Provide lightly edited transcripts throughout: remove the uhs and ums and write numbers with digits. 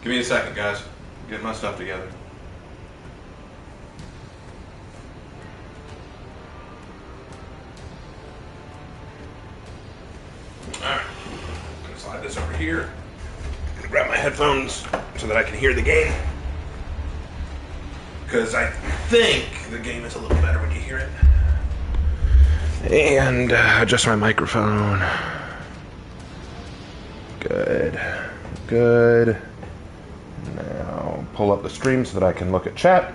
Give me a second, guys. Get my stuff together. Alright. I'm gonna slide this over here. I'm gonna grab my headphones so that I can hear the game. Because I think the game is a little better when you hear it. And adjust my microphone. Good. Good. Now pull up the stream so that I can look at chat.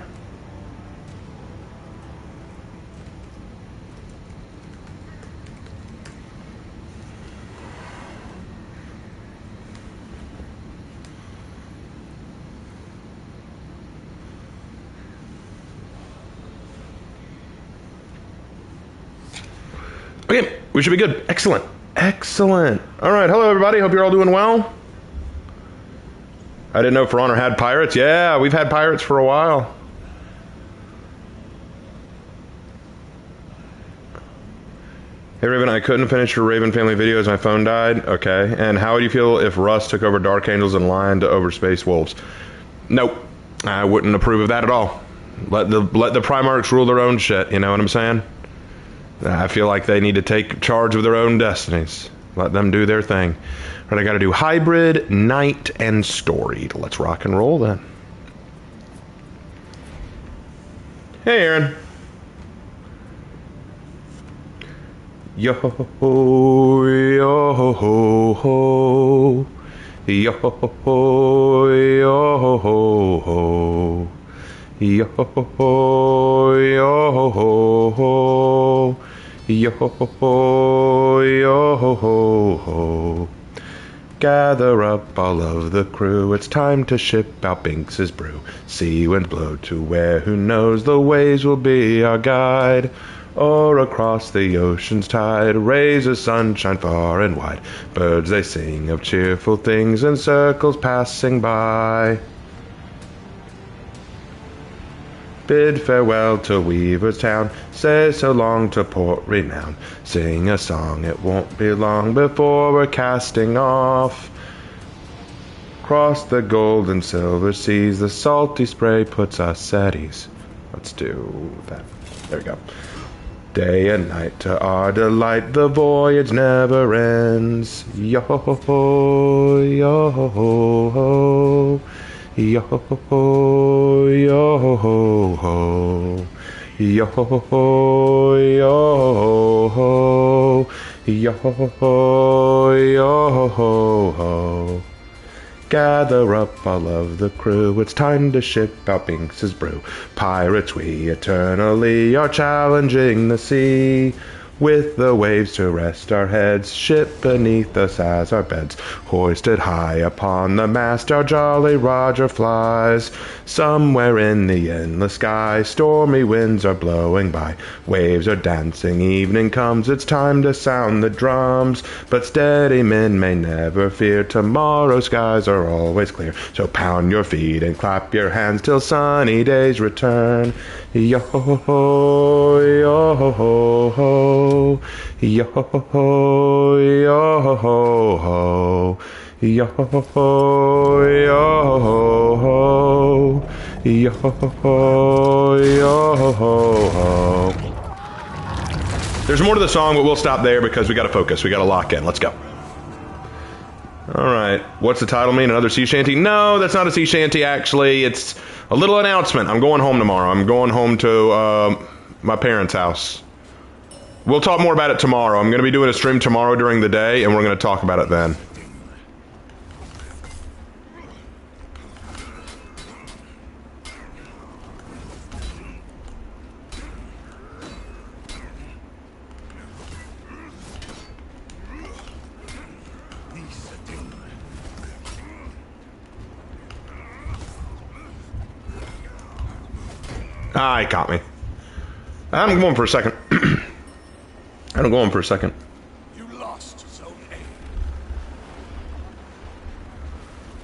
Okay, we should be good. Excellent. Excellent. All right, hello everybody. Hope you're all doing well. I didn't know For Honor had pirates. Yeah, we've had pirates for a while. Hey Raven, I couldn't finish your Raven family videos. My phone died. Okay. And how would you feel if Russ took over Dark Angels and Lion to over Space Wolves? Nope. I wouldn't approve of that at all. Let the Primarchs rule their own shit. You know what I'm saying? I feel like they need to take charge of their own destinies. Let them do their thing. Right, I got to do hybrid, knight, and storied. Let's rock and roll then. Hey, Aaron. Yo ho yo ho ho yo ho yo ho ho yo ho yo ho yo ho ho. Gather up all of the crew, it's time to ship out Binks's brew. Sea winds blow to where who knows the waves will be our guide. Or across the ocean's tide, rays of sunshine far and wide. Birds they sing of cheerful things in circles passing by. Bid farewell to Weaver's Town, say so long to Port Renown. Sing a song, it won't be long before we're casting off. Cross the gold and silver seas, the salty spray puts us at ease. Let's do that. There we go. Day and night to our delight, the voyage never ends. Yo-ho-ho, yo-ho-ho. Yo-ho-ho, yo-ho-ho. Yo-ho-ho, yo-ho-ho. Yo-ho-ho, yo-ho-ho. Gather up all of the crew, it's time to ship out Binks's brew. Pirates we eternally are challenging the sea. With the waves to rest our heads, ship beneath us as our beds. Hoisted high upon the mast, our jolly Roger flies. Somewhere in the endless sky, stormy winds are blowing by. Waves are dancing, evening comes, it's time to sound the drums. But steady men may never fear, tomorrow's skies are always clear. So pound your feet and clap your hands till sunny days return. Yo-ho-ho, yo-ho-ho. Yo-ho-ho, yo-ho-ho. Yo-ho-ho, yo-ho-ho. Yo-ho-ho, yo-ho-ho. There's more to the song, but we'll stop there because we got to focus. We got to lock in. Let's go. All right. What's the title mean? Another sea shanty? No, that's not a sea shanty, actually. It's a little announcement. I'm going home tomorrow. I'm going home to my parents' house. We'll talk more about it tomorrow. I'm going to be doing a stream tomorrow during the day, and we're going to talk about it then. Ah, he caught me. I'm going for a second. I'm going for a second. You lost, Zone A.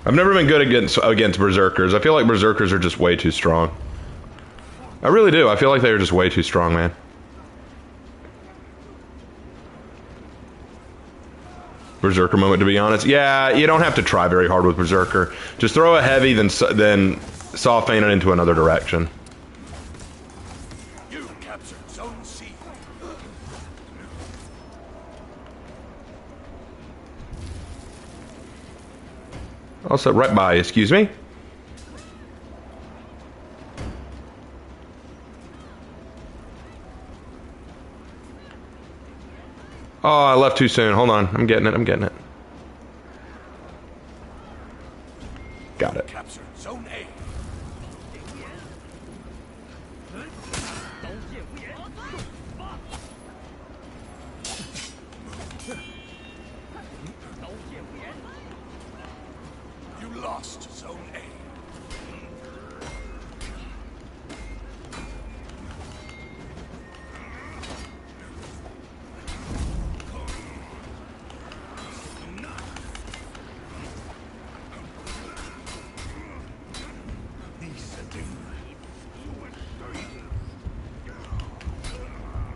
I've never been good against Berserkers. I feel like Berserkers are just way too strong. I really do. I feel like they're just way too strong, man. Berserker moment, to be honest. Yeah, you don't have to try very hard with Berserker. Just throw a heavy, then saw feign it into another direction. You captured Zone C. Also, right by, excuse me. Oh, I left too soon. Hold on. I'm getting it. I'm getting it. Got it. Captured Zone A. You lost Zone A.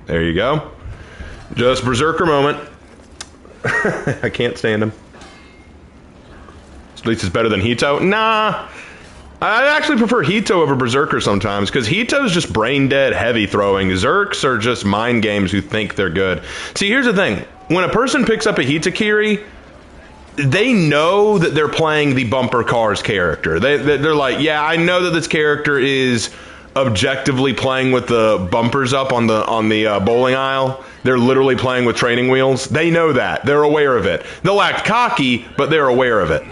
There you go. Just Berserker moment. I can't stand him. At least it's better than Hito. Nah. I actually prefer Hito over Berserker sometimes, because Hito's just brain dead heavy throwing. Zerks are just mind games who think they're good. See, here's the thing. When a person picks up a Hitakiri, they know that they're playing the bumper cars character. They're like, yeah, I know that this character is objectively playing with the bumpers up on the bowling aisle. They're literally playing with training wheels. They know that. They're aware of it. They'll act cocky, but they're aware of it.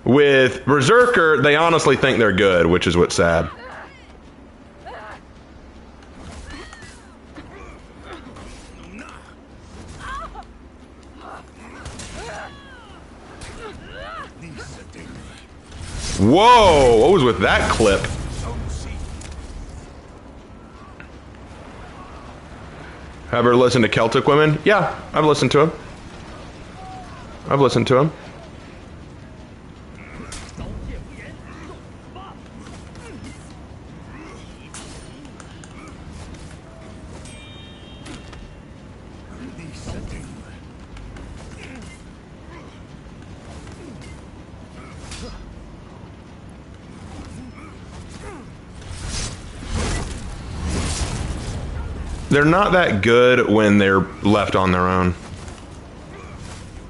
With Berserker, they honestly think they're good, which is what's sad. Whoa! What was with that clip? Ever listened to Celtic Women? Yeah, I've listened to him. I've listened to him. They're not that good when they're left on their own.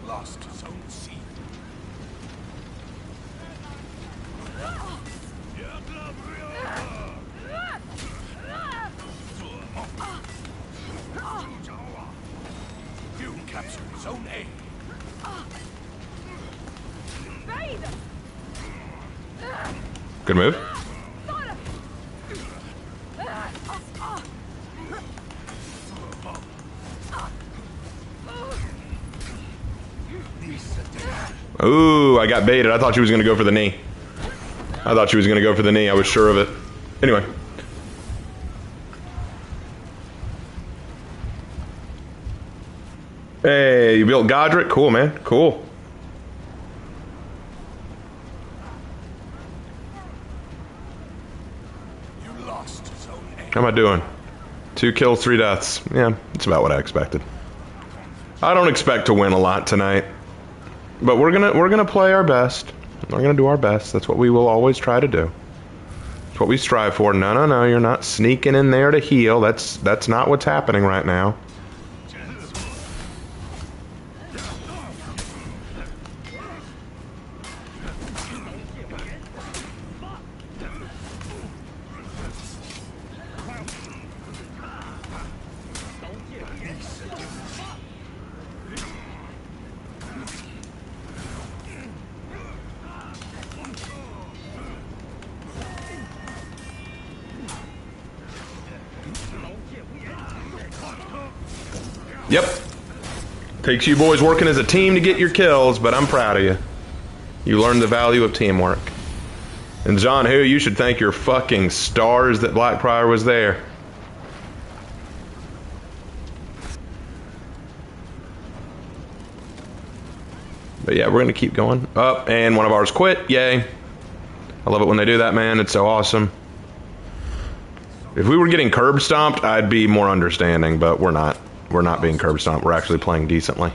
Lost Zone C. You captured Zone A. Good move. Ooh, I got baited. I thought she was going to go for the knee. I thought she was going to go for the knee. I was sure of it. Anyway. Hey, you built Godric? Cool, man. Cool. You lost Zone A. How am I doing? 2 kills, 3 deaths. Yeah, it's about what I expected. I don't expect to win a lot tonight. But we're gonna play our best. We're gonna do our best. That's what we will always try to do. That's what we strive for. No, you're not sneaking in there to heal. That's not what's happening right now. Yep. Takes you boys working as a team to get your kills, but I'm proud of you. You learned the value of teamwork. And John Who, you should thank your fucking stars that Blackbriar was there. But yeah, we're going to keep going. Up, and one of ours quit. Yay. I love it when they do that, man. It's so awesome. If we were getting curb stomped, I'd be more understanding, but we're not. We're not being curb stomped. We're actually playing decently.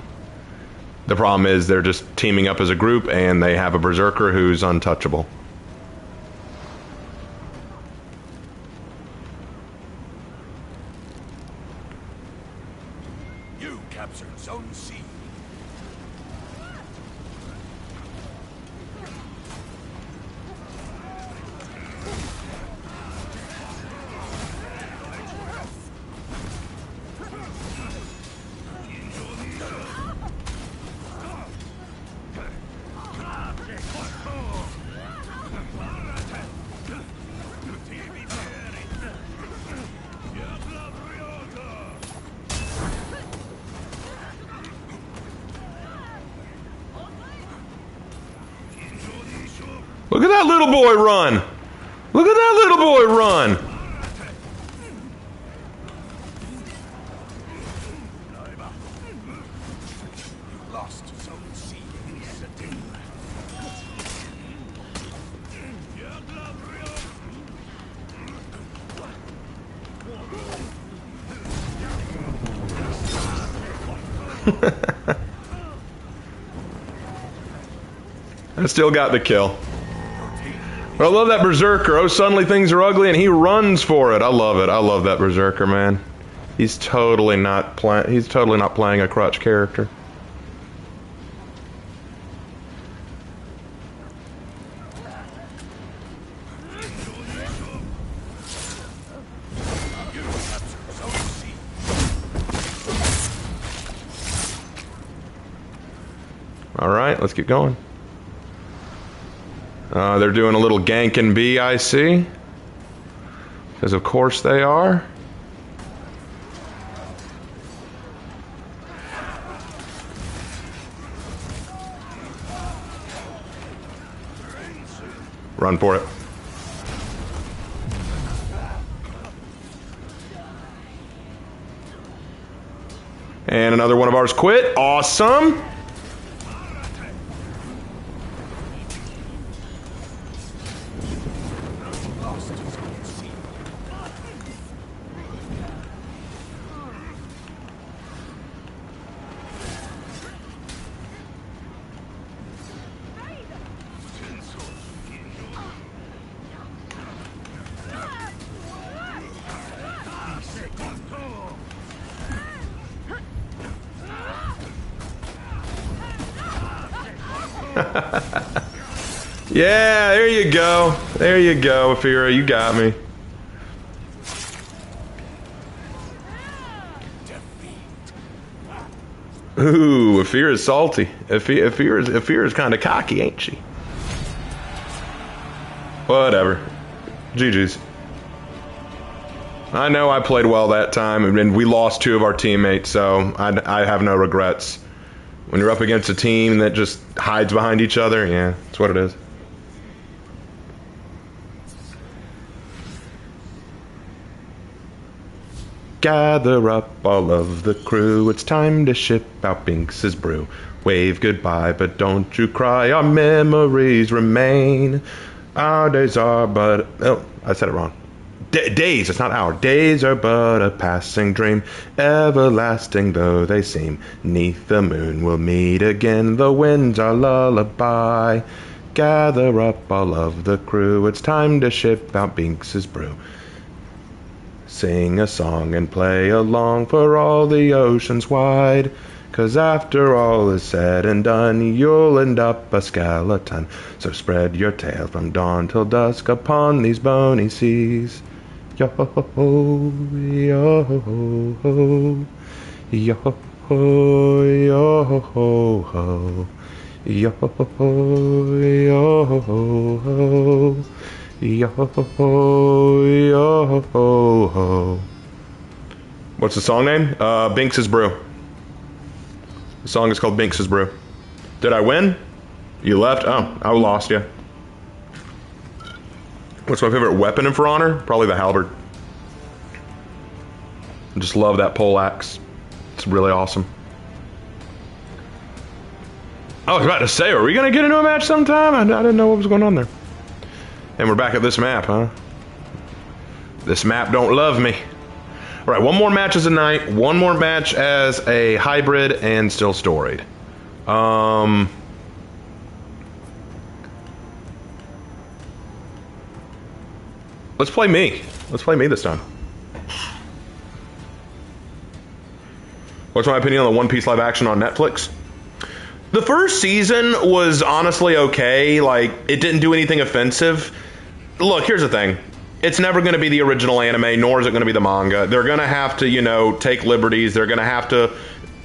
The problem is they're just teaming up as a group, and they have a berserker who's untouchable. You captured Zone C. Look at that little boy run! Look at that little boy run! You lost Zone C. I still got the kill. But I love that berserker. Oh, suddenly things are ugly, and he runs for it. I love it. I love that berserker, man. He's totally not playing a crutch character. All right, let's get going. They're doing a little gank in B, I see. Because of course they are. Run for it. And another one of ours quit. Awesome. Yeah, there you go. There you go, Afira. You got me. Ooh, Afira's salty. Afira's kind of cocky, ain't she? Whatever. GG's. I know I played well that time, and we lost 2 of our teammates, so I have no regrets. When you're up against a team that just hides behind each other, yeah, that's what it is. Gather up all of the crew, it's time to ship out Binks's brew. Wave goodbye, but don't you cry, our memories remain. Our days are but... oh, I said it wrong. Days, it's not hour. Days are but a passing dream, everlasting though they seem. 'Neath the moon we'll meet again, the wind's our lullaby. Gather up all of the crew, it's time to ship out Binks's brew. Sing a song and play along for all the oceans wide. 'Cause after all is said and done, you'll end up a skeleton. So spread your tail from dawn till dusk upon these bony seas. Yo-ho, yo-ho, yo-ho, yo-ho, yo-ho, yo-ho, yo-ho, yo-ho. What's the song name? Binks's Brew. The song is called Binks's Brew. Did I win? You left? Oh, I lost you. What's my favorite weapon in For Honor? Probably the halberd. I just love that pole axe. It's really awesome. I was about to say, are we going to get into a match sometime? I didn't know what was going on there. And we're back at this map, huh? This map don't love me. All right, one more match as a knight, one more match as a hybrid, and still storied. Let's play me. Let's play me this time. What's my opinion on the One Piece live action on Netflix? The first season was honestly okay. Like, it didn't do anything offensive. Look, here's the thing. It's never going to be the original anime, nor is it going to be the manga. They're going to have to, you know, take liberties. They're going to have to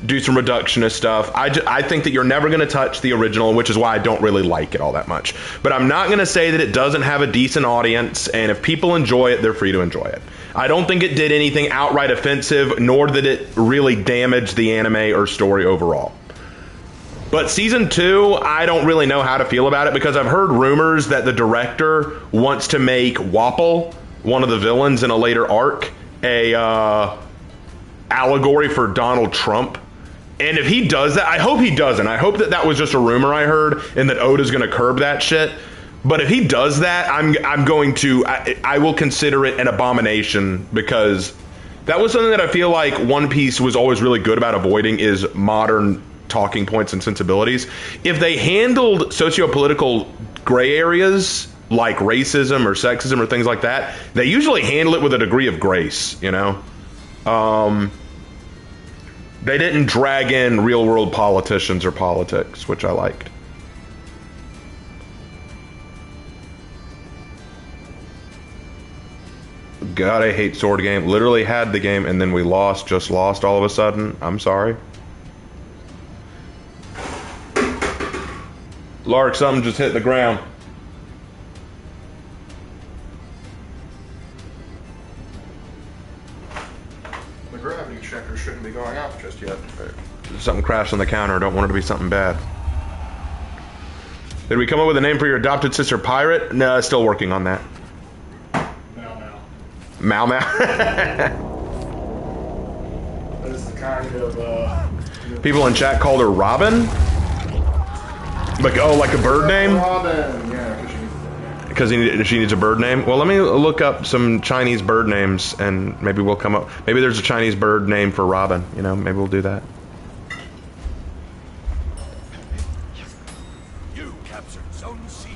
do some reductionist stuff. I think that you're never going to touch the original, which is why I don't really like it all that much. But I'm not going to say that it doesn't have a decent audience, and if people enjoy it, they're free to enjoy it. I don't think it did anything outright offensive, nor did it really damage the anime or story overall. But season 2, I don't really know how to feel about it, because I've heard rumors that the director wants to make Wapol, one of the villains in a later arc, a allegory for Donald Trump. And if he does that, I hope he doesn't. I hope that that was just a rumor I heard and that Oda's going to curb that shit. But if he does that, I will consider it an abomination, because that was something that I feel like One Piece was always really good about avoiding, is modern talking points and sensibilities. If they handled socio-political gray areas like racism or sexism or things like that, they usually handle it with a degree of grace, you know? They didn't drag in real-world politicians or politics, which I liked. God, I hate sword game. Literally had the game and then we just lost all of a sudden. I'm sorry. Lark, something just hit the ground. The gravity checker shouldn't be going off just yet. Something crashed on the counter. Don't want it to be something bad. Did we come up with a name for your adopted sister, Pirate? No, still working on that. Mau Mau. That is the kind of, People in chat called her Robin? Like, oh, like a bird name? Robin, yeah, because she needs a bird name. Well, let me look up some Chinese bird names, and maybe we'll come up. Maybe there's a Chinese bird name for Robin. You know, maybe we'll do that. You captured Zone C.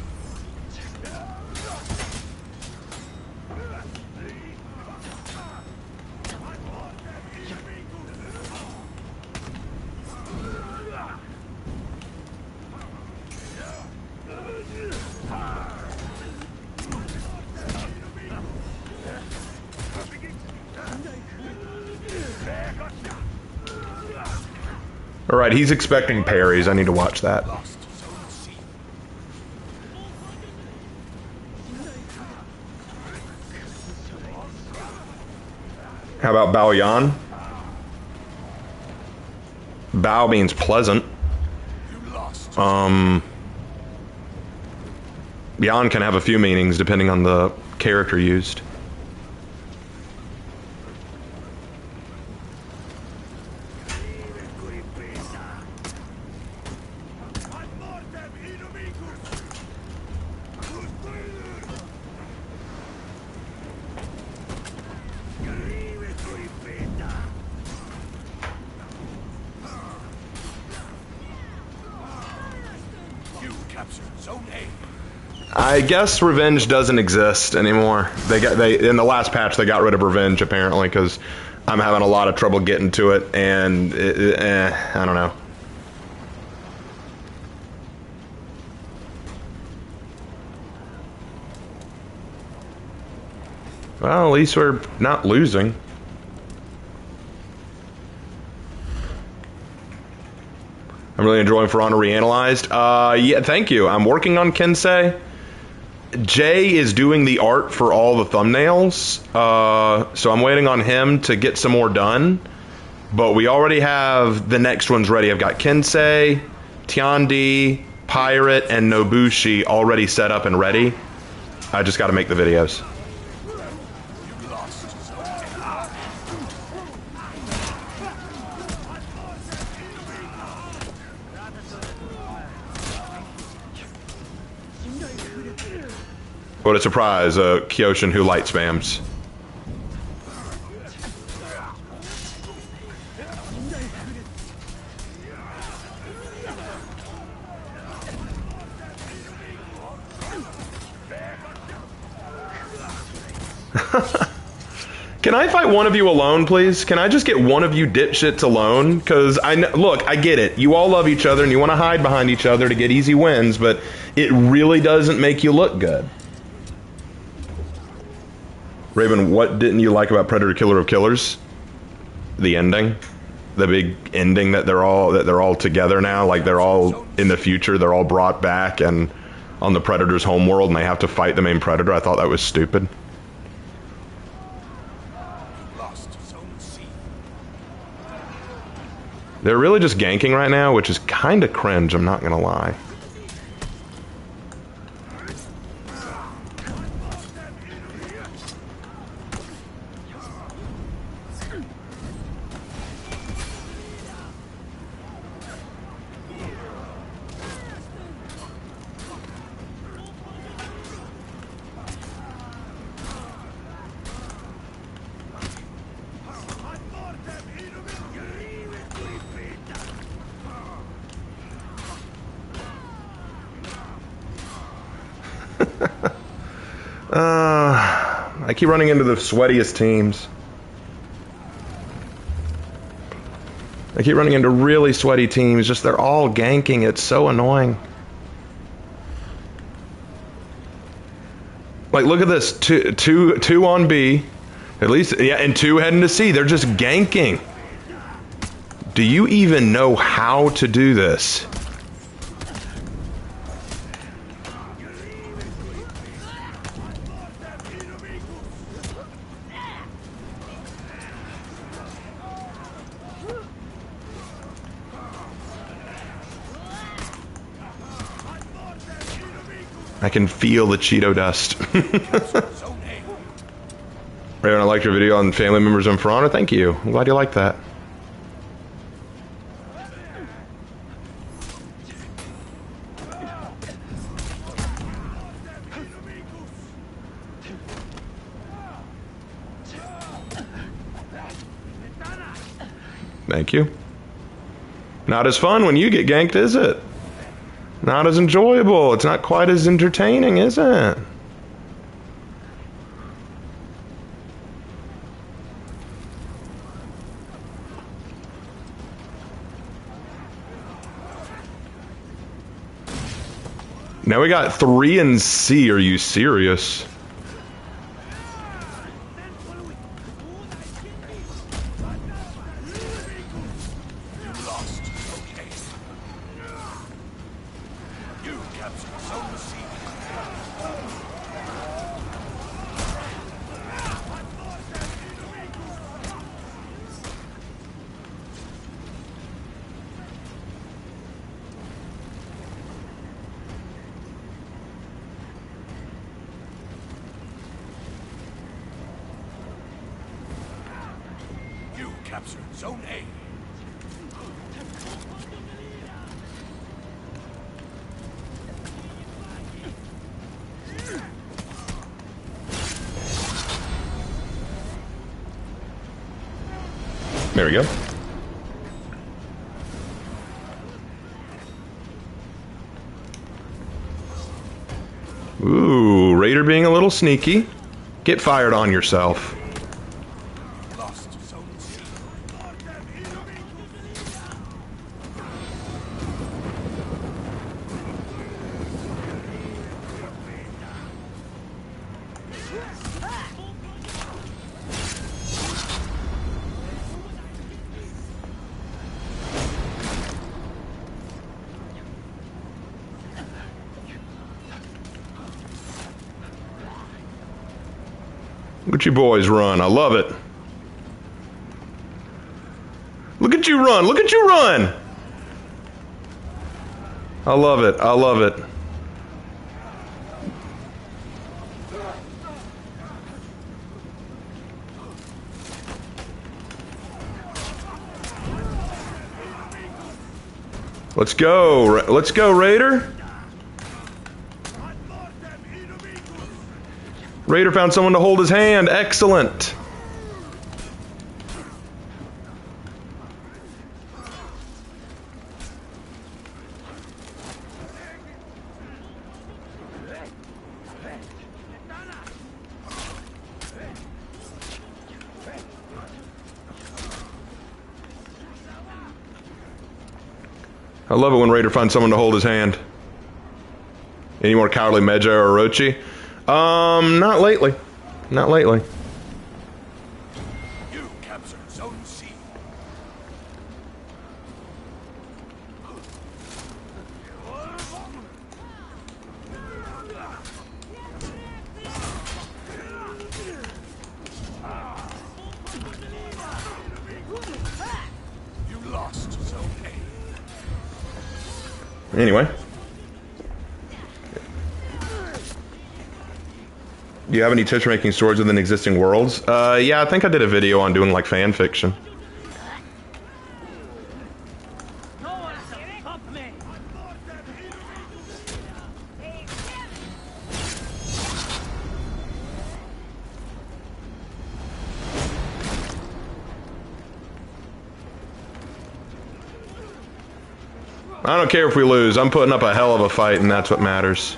All right, he's expecting parries. I need to watch that. Lost Zone C. How about Bao Yan? Bao means pleasant. You lost. Yan can have a few meanings depending on the character used. You captured Zone A. I guess revenge doesn't exist anymore. They in the last patch they got rid of revenge apparently, because I'm having a lot of trouble getting to it, and I don't know. Well, at least we're not losing. I'm really enjoying For Honor Reanalyzed. Yeah, thank you. I'm working on Kensei. Jay is doing the art for all the thumbnails, so I'm waiting on him to get some more done. But we already have the next ones ready. I've got Kensei, Tiandi, Pirate, and Nobushi already set up and ready. I just got to make the videos. You lost Zone A. What a surprise, Kyoshin who light spams. Can I fight one of you alone, please? Can I just get one of you dipshits alone? Because look, I get it. You all love each other and you want to hide behind each other to get easy wins, but it really doesn't make you look good. Raven, what didn't you like about Predator Killer of Killers? The ending, the big ending that they're all together now, like they're all in the future, they're all brought back and on the Predator's homeworld, and they have to fight the main Predator. I thought that was stupid. They're really just ganking right now, which is kind of cringe, I'm not gonna lie. I keep running into the sweatiest teams. I keep running into really sweaty teams, just they're all ganking, it's so annoying. Like, look at this, two on B, at least, yeah, and 2 heading to C, they're just ganking. Do you even know how to do this? I can feel the Cheeto dust. Raven, I liked your video on family members and For Honor. Thank you. I'm glad you liked that. Thank you. Not as fun when you get ganked, is it? Not as enjoyable. It's not quite as entertaining, is it? Now we got 3 in C. Are you serious? Captured Zone A. There we go. Ooh, Raider being a little sneaky. Get fired on yourself. Look at you boys run. I love it. Look at you run. Look at you run. I love it. I love it. Let's go. Let's go, Raider. Raider found someone to hold his hand. Excellent. I love it when Raider finds someone to hold his hand. Any more Cowardly Magi or Orochi? Not lately. Not lately. You captured Zone C. You lost Zone A. Anyway. Do you have any tips for making stories within existing worlds? Yeah, I think I did a video on doing like fan fiction. I don't care if we lose. I'm putting up a hell of a fight, and that's what matters.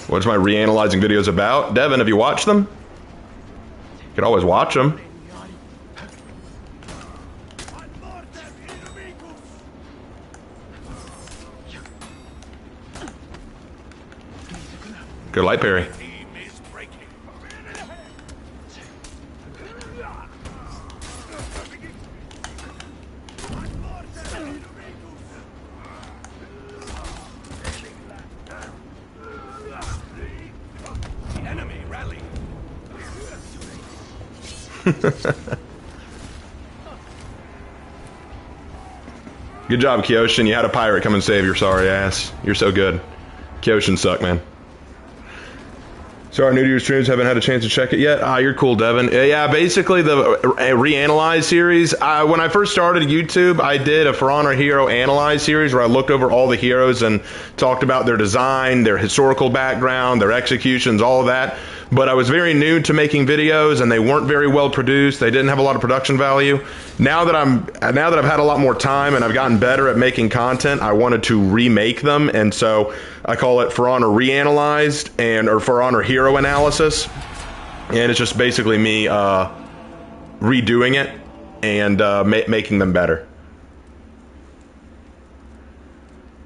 What's my reanalyzing videos about? Devin, have you watched them? You could always watch them. Good light parry. Good job, Kyoshin. You had a pirate come and save your sorry ass. You're so good. Kyoshin suck, man. Sorry, new to your streams, haven't had a chance to check it yet. You're cool, Devin. Yeah, basically the Reanalyze series. When I first started YouTube, I did a For Honor Hero Analyze series where I looked over all the heroes and talked about their design, their historical background, their executions, all of that. But I was very new to making videos, and they weren't very well produced. They didn't have a lot of production value. Now that I've had a lot more time and I've gotten better at making content, I wanted to remake them, and so I call it For Honor Reanalyzed or For Honor Hero Analysis, and it's just basically me redoing it and making them better.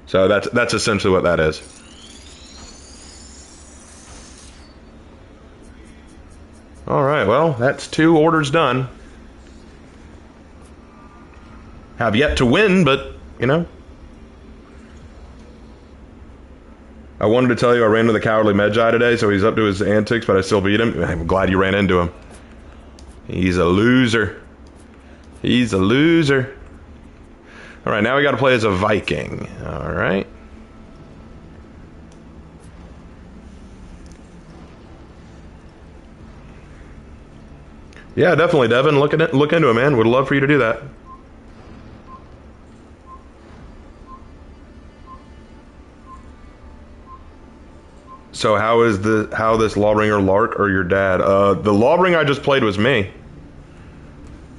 So that's essentially what that is. All right, well, that's 2 orders done. Have yet to win, but, you know. I wanted to tell you I ran into the Cowardly Magi today, so he's up to his antics, but I still beat him. I'm glad you ran into him. He's a loser. He's a loser. All right, now we got to play as a Viking. All right. Yeah, definitely, Devin. Look into it, man. Would love for you to do that. So how this Lawbringer Lark or your dad? The Lawbringer I just played was me.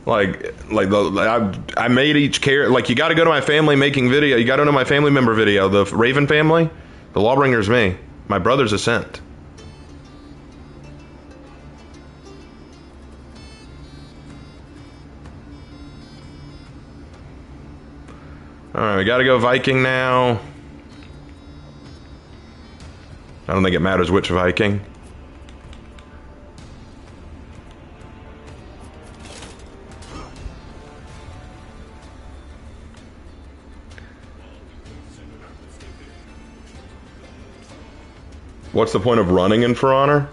I made each character. Like, you got to go to my family making video. You got to know my family member video. The Raven family. The Lawbringer's me. My brother's Ascent. Alright, we gotta go Viking now. I don't think it matters which Viking. What's the point of running in For Honor?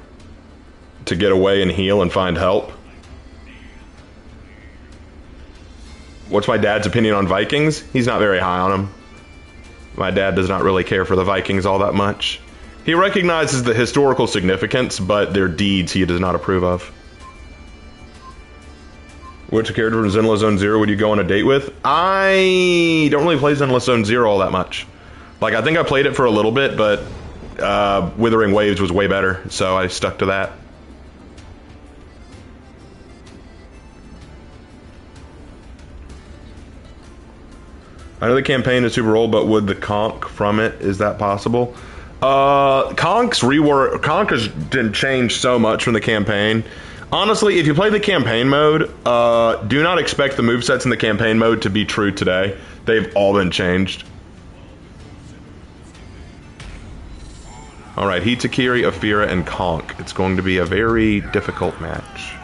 To get away and heal and find help? What's my dad's opinion on Vikings? He's not very high on them. My dad does not really care for the Vikings all that much. He recognizes the historical significance, but their deeds he does not approve of. Which character from Zenless Zone Zero would you go on a date with? I don't really play Zenless Zone Zero all that much. Like, I think I played it for a little bit, but Withering Waves was way better, so I stuck to that. I know the campaign is super old, but would the conch from it, is that possible? Conch didn't change so much from the campaign. Honestly, if you play the campaign mode, do not expect the movesets in the campaign mode to be true today. They've all been changed. Alright, Hitakiri, Afira, and Conch. It's going to be a very difficult match.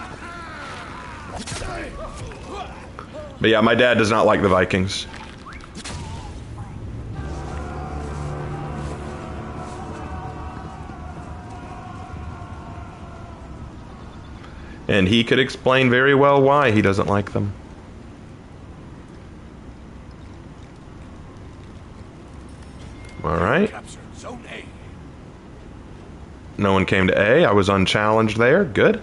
But yeah, my dad does not like the Vikings. And he could explain very well why he doesn't like them. Alright. No one came to A. I was unchallenged there. Good.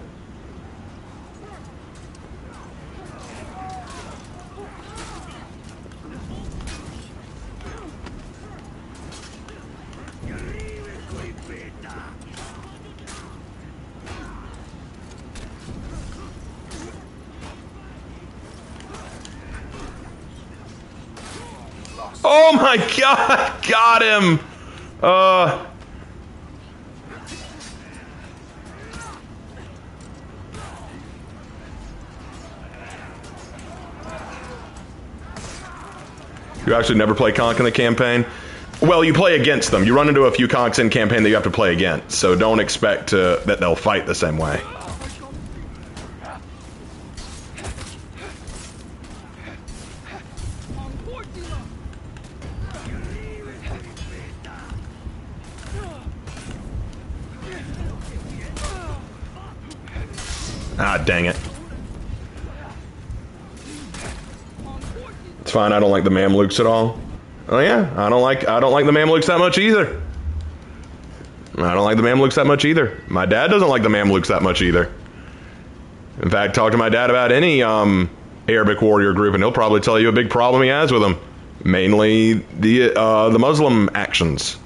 Oh my god! Got him! You actually never play conch in the campaign? Well, you play against them. You run into a few conchs in campaign that you have to play against, so don't expect that they'll fight the same way. Ah, dang it. It's fine, I don't like the Mamluks at all. Oh yeah, I don't like the Mamluks that much either. I don't like the Mamluks that much either. My dad doesn't like the Mamluks that much either. In fact, talk to my dad about any Arabic warrior group and he'll probably tell you a big problem he has with them. Mainly the Muslim actions.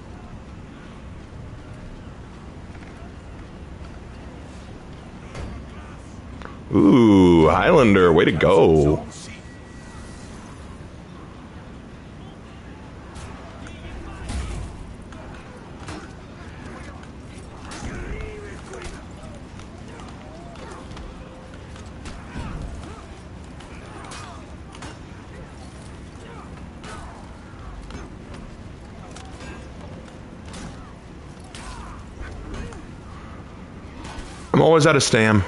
Ooh, Highlander, way to go. I'm always out of stam.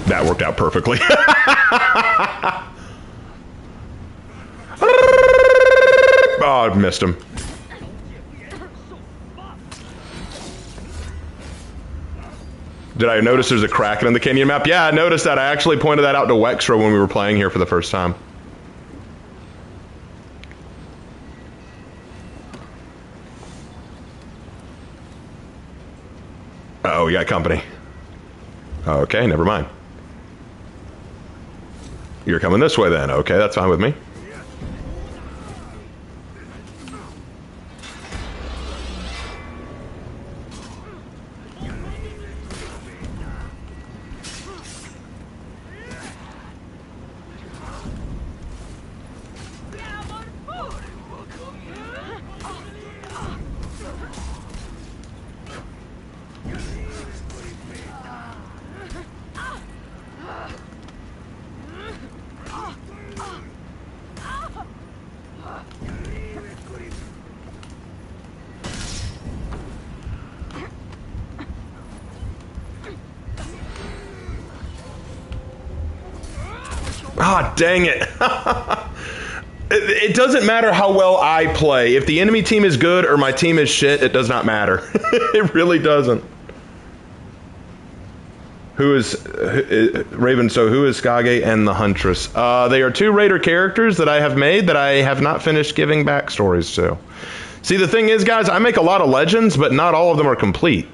That worked out perfectly. Oh, I missed him. Did I notice there's a crack in the canyon map? Yeah, I noticed that. I actually pointed that out to Wextra when we were playing here for the first time. Uh-oh, we got company. Okay, never mind. You're coming this way then. Okay, that's fine with me. Ah, dang it. It doesn't matter how well I play. If the enemy team is good or my team is shit, it does not matter. It really doesn't. Who is Raven? So who is Skage and the Huntress? They are two Raider characters that I have made that I have not finished giving backstories to. See, the thing is, guys, I make a lot of legends, but not all of them are complete.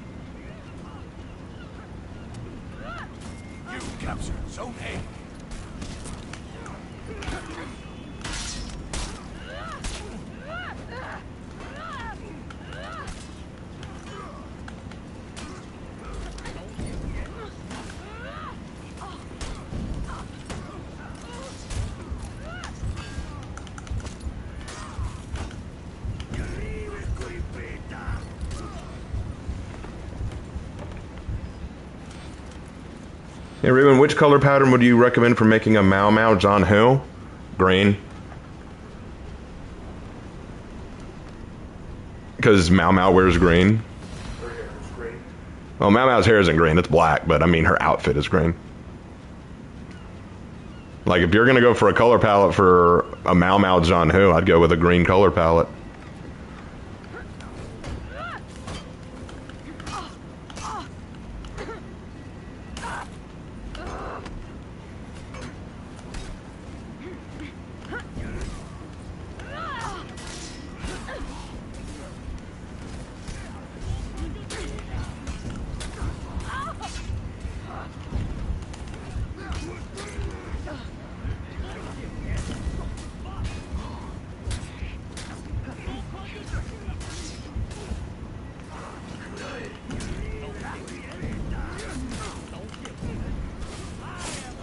You captured Zone A. Hey, Raven, which color pattern would you recommend for making a Mau Mau John Who? Green. Because Mau Mau wears green. Her hair is green. Well, Mau Mau's hair isn't green, it's black, but I mean her outfit is green. Like, if you're gonna go for a color palette for a Mau Mau John Who, I'd go with a green color palette.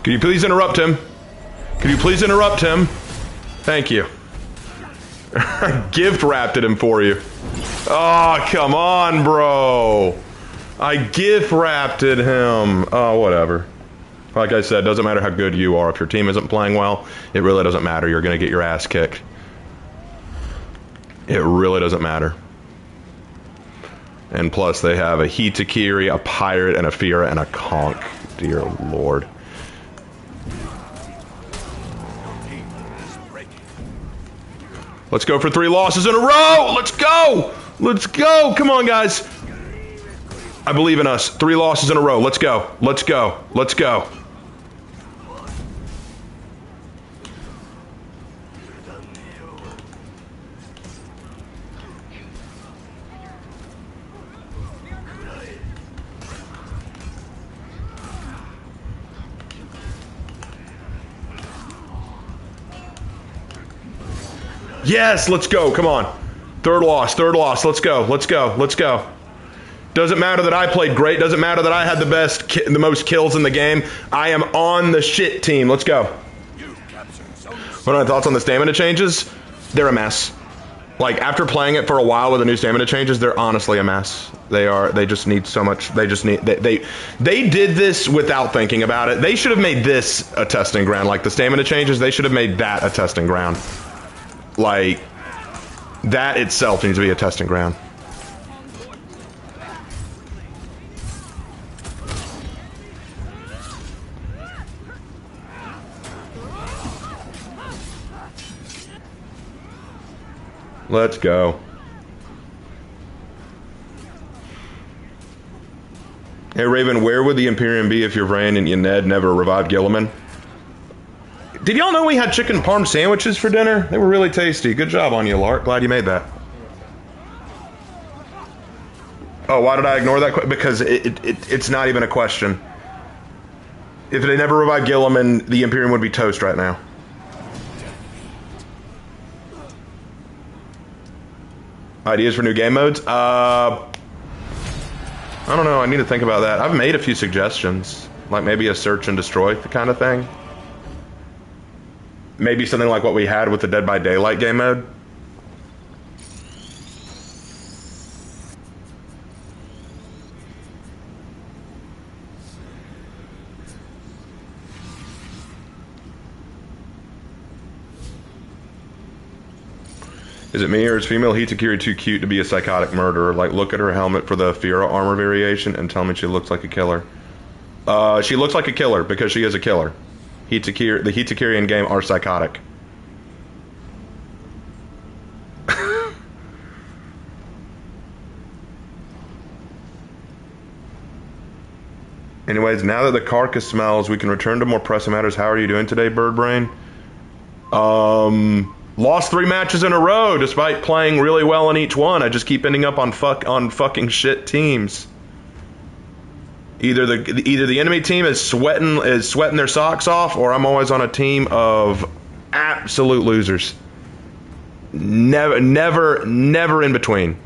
Could you please interrupt him? Could you please interrupt him? Thank you. I gift wrapped him for you. Oh, come on, bro. I gift wrapped him. Oh, whatever. Like I said, doesn't matter how good you are. If your team isn't playing well, it really doesn't matter. You're going to get your ass kicked. It really doesn't matter. And plus, they have a Hitakiri, a Pirate, and a Fira, and a Conch. Dear Lord. Let's go for 3 losses in a row! Let's go! Let's go! Come on, guys. I believe in us. 3 losses in a row. Let's go. Let's go. Let's go. Yes, let's go. Come on. 3rd loss. 3rd loss. Let's go. Let's go. Let's go. Doesn't matter that I played great. Doesn't matter that I had the most kills in the game. I am on the shit team. Let's go. What are my thoughts on the stamina changes? They're a mess. Like, after playing it for a while with the new stamina changes, they're honestly a mess. They just need so much. They did this without thinking about it. They should have made this a testing ground. Like the stamina changes, they should have made that a testing ground. Like, that itself needs to be a testing ground. Let's go. Hey, Raven, where would the Imperium be if your Vrain and your Ned never revived Gilliman? Did y'all know we had chicken parm sandwiches for dinner? They were really tasty. Good job on you, Lark. Glad you made that. Oh, why did I ignore that? Because it's not even a question. If they never revived Gilliman, the Imperium would be toast right now. Ideas for new game modes? I don't know. I need to think about that. I've made a few suggestions. Like maybe a search and destroy kind of thing. Maybe something like what we had with the Dead by Daylight game mode. Is it me or is female Hitakiri too cute to be a psychotic murderer? Like, look at her helmet for the Fira armor variation and tell me she looks like a killer. She looks like a killer because she is a killer. The Hitakirian game are psychotic. Anyways, now that the carcass smells, we can return to more pressing matters. How are you doing today, Birdbrain? Lost 3 matches in a row despite playing really well in each one. I just keep ending up on fucking shit teams. Either the enemy team is sweating their socks off, or I'm always on a team of absolute losers. Never in between.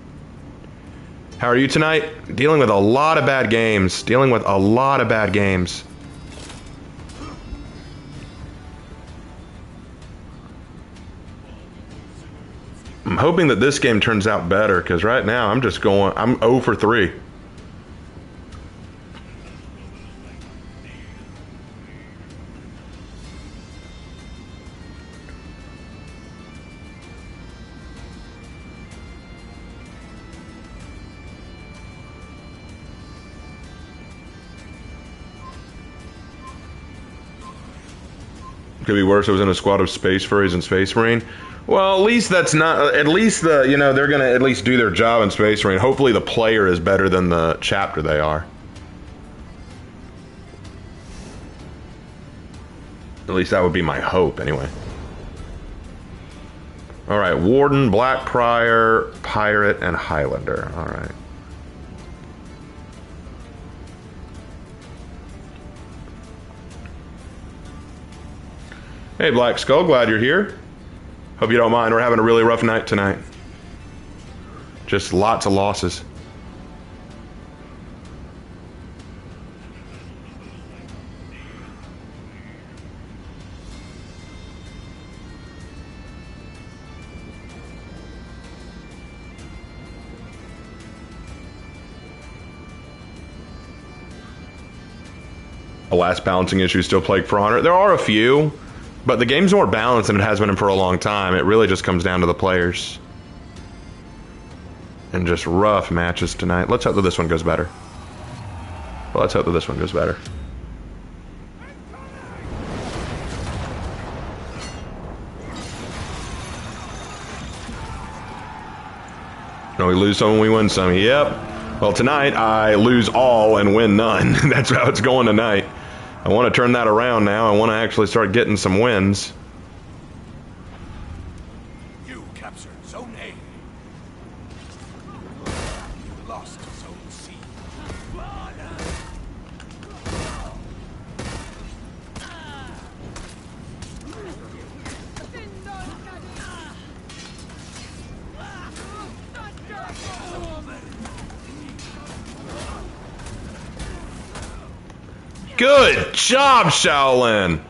How are you tonight? Dealing with a lot of bad games. I'm hoping that this game turns out better, because right now I'm 0 for 3. Could be worse. I was in a squad of space furries and space marine. Well, at least that's not. At least they're gonna at least do their job in space marine. Hopefully, the player is better than the chapter they are. At least that would be my hope, anyway. All right, Warden, Black Prior, Pirate, and Highlander. All right. Hey, Black Skull, glad you're here. Hope you don't mind. We're having a really rough night tonight. Just lots of losses. Alas, balancing issues still plague For Honor. There are a few. But the game's more balanced than it has been for a long time. It really just comes down to the players. And just rough matches tonight. Let's hope that this one goes better. No, we lose some and we win some. Yep. Well, tonight I lose all and win none. That's how it's going tonight. I want to turn that around now. I want to actually start getting some wins. You captured Zone A. You lost Zone C. Good job, Shaolin.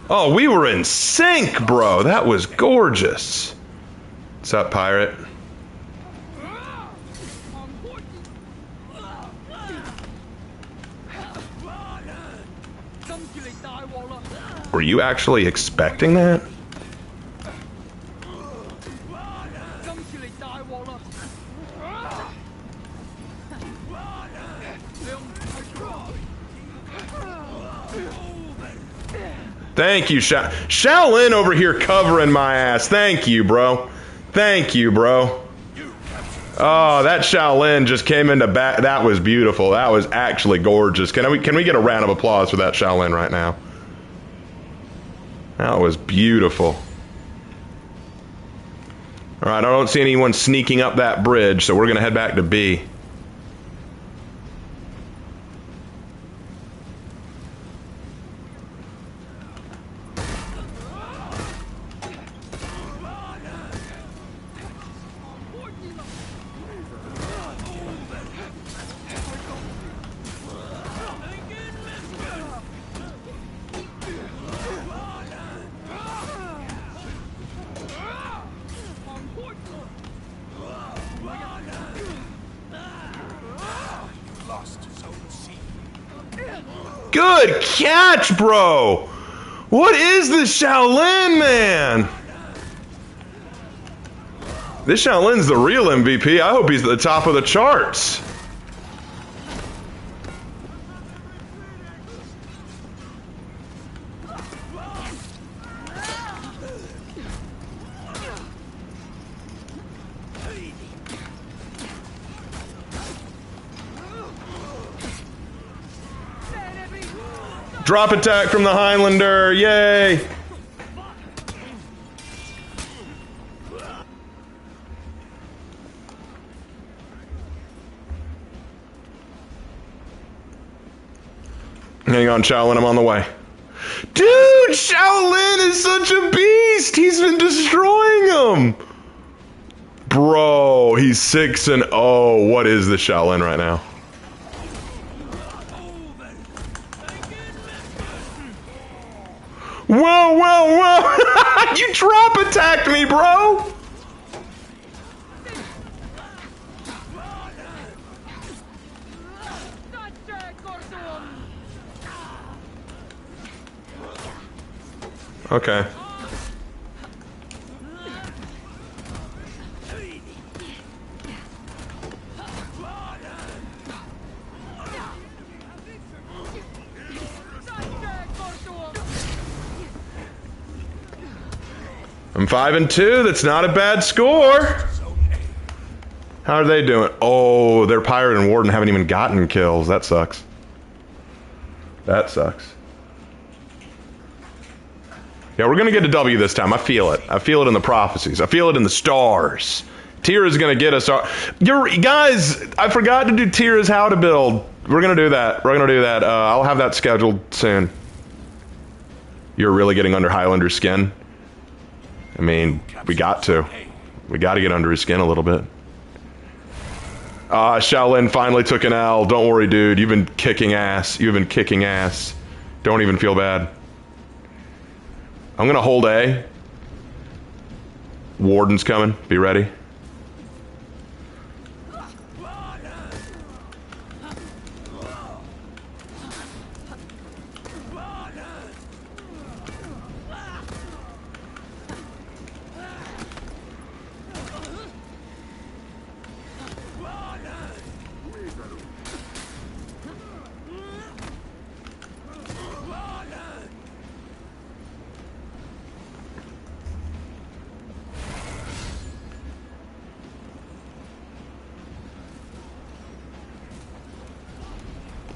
Oh, we were in sync, bro. That was gorgeous. What's up, Pirate? Were you actually expecting that? Thank you, Shaolin over here covering my ass. Thank you, bro. Oh, that Shaolin just came into back. That was beautiful. That was actually gorgeous. Can we get a round of applause for that Shaolin right now? That was beautiful. All right, I don't see anyone sneaking up that bridge, so we're going to head back to B. Good catch, bro! What is this Shaolin, man? This Shaolin's the real MVP. I hope he's at the top of the charts. Drop attack from the Highlander, yay! Hang on, Shaolin, I'm on the way. Dude, Shaolin is such a beast! He's been destroying him! Bro, he's 6-0. What is the Shaolin right now? Whoa, whoa, whoa! You drop attacked me, bro! Okay. I'm 5-2. That's not a bad score. How are they doing? Oh, their pirate and warden haven't even gotten kills. That sucks. That sucks. Yeah, we're gonna get a W this time. I feel it. I feel it in the prophecies. I feel it in the stars. Tira's gonna get us. Guys, I forgot to do Tira's how to build. We're gonna do that. We're gonna do that. I'll have that scheduled soon. You're really getting under Highlander's skin. I mean, we got to. We got to get under his skin a little bit. Shaolin finally took an L. Don't worry, dude. You've been kicking ass. You've been kicking ass. Don't even feel bad. I'm gonna hold A. Warden's coming. Be ready.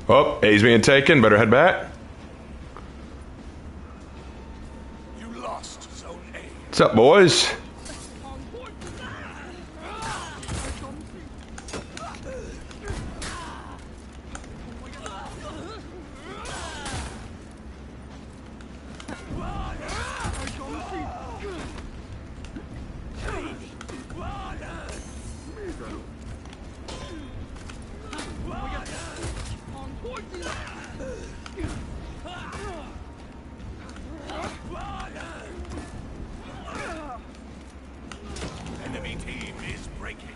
Oh, A's being taken. Better head back. You lost Zone A. What's up, boys? Enemy team is breaking.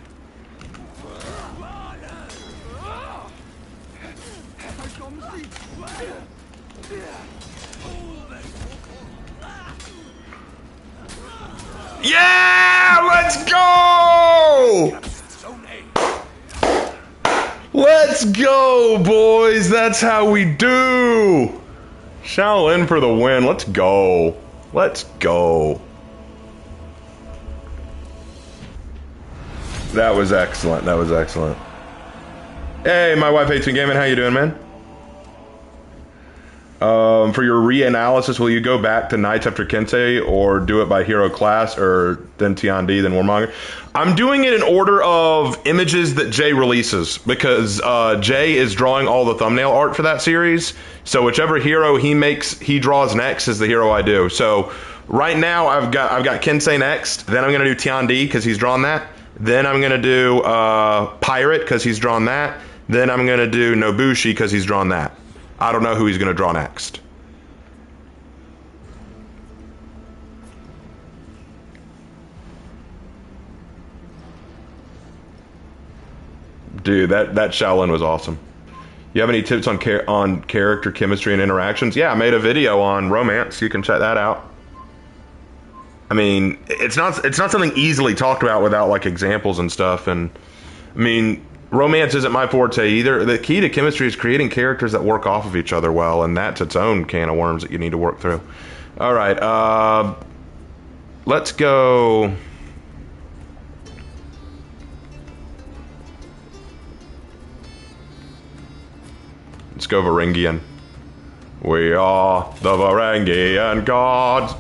Yeah! Let's go! Zone A. Let's go, boys! That's how we do! Shaolin for the win. Let's go. Let's go. That was excellent. That was excellent. Hey, my wife hates me gaming. How you doing, man? For your reanalysis, will you go back to Knights after Kensei, or do it by hero class, or then Tiandi, then Warmonger? I'm doing it in order of images that Jay releases, because Jay is drawing all the thumbnail art for that series. So whichever hero he draws next is the hero I do. So right now I've got Kensei next. Then I'm gonna do Tiandi because he's drawn that. Then I'm gonna do Pirate because he's drawn that. Then I'm gonna do Nobushi because he's drawn that. I don't know who he's gonna draw next. Dude, that Shaolin was awesome. You have any tips on character chemistry and interactions? Yeah, I made a video on romance. You can check that out. I mean, it's not something easily talked about without like examples and stuff. And I mean, romance isn't my forte either. The key to chemistry is creating characters that work off of each other well, and that's its own can of worms that you need to work through. All right, let's go. Let's go Varangian. We are the Varangian gods.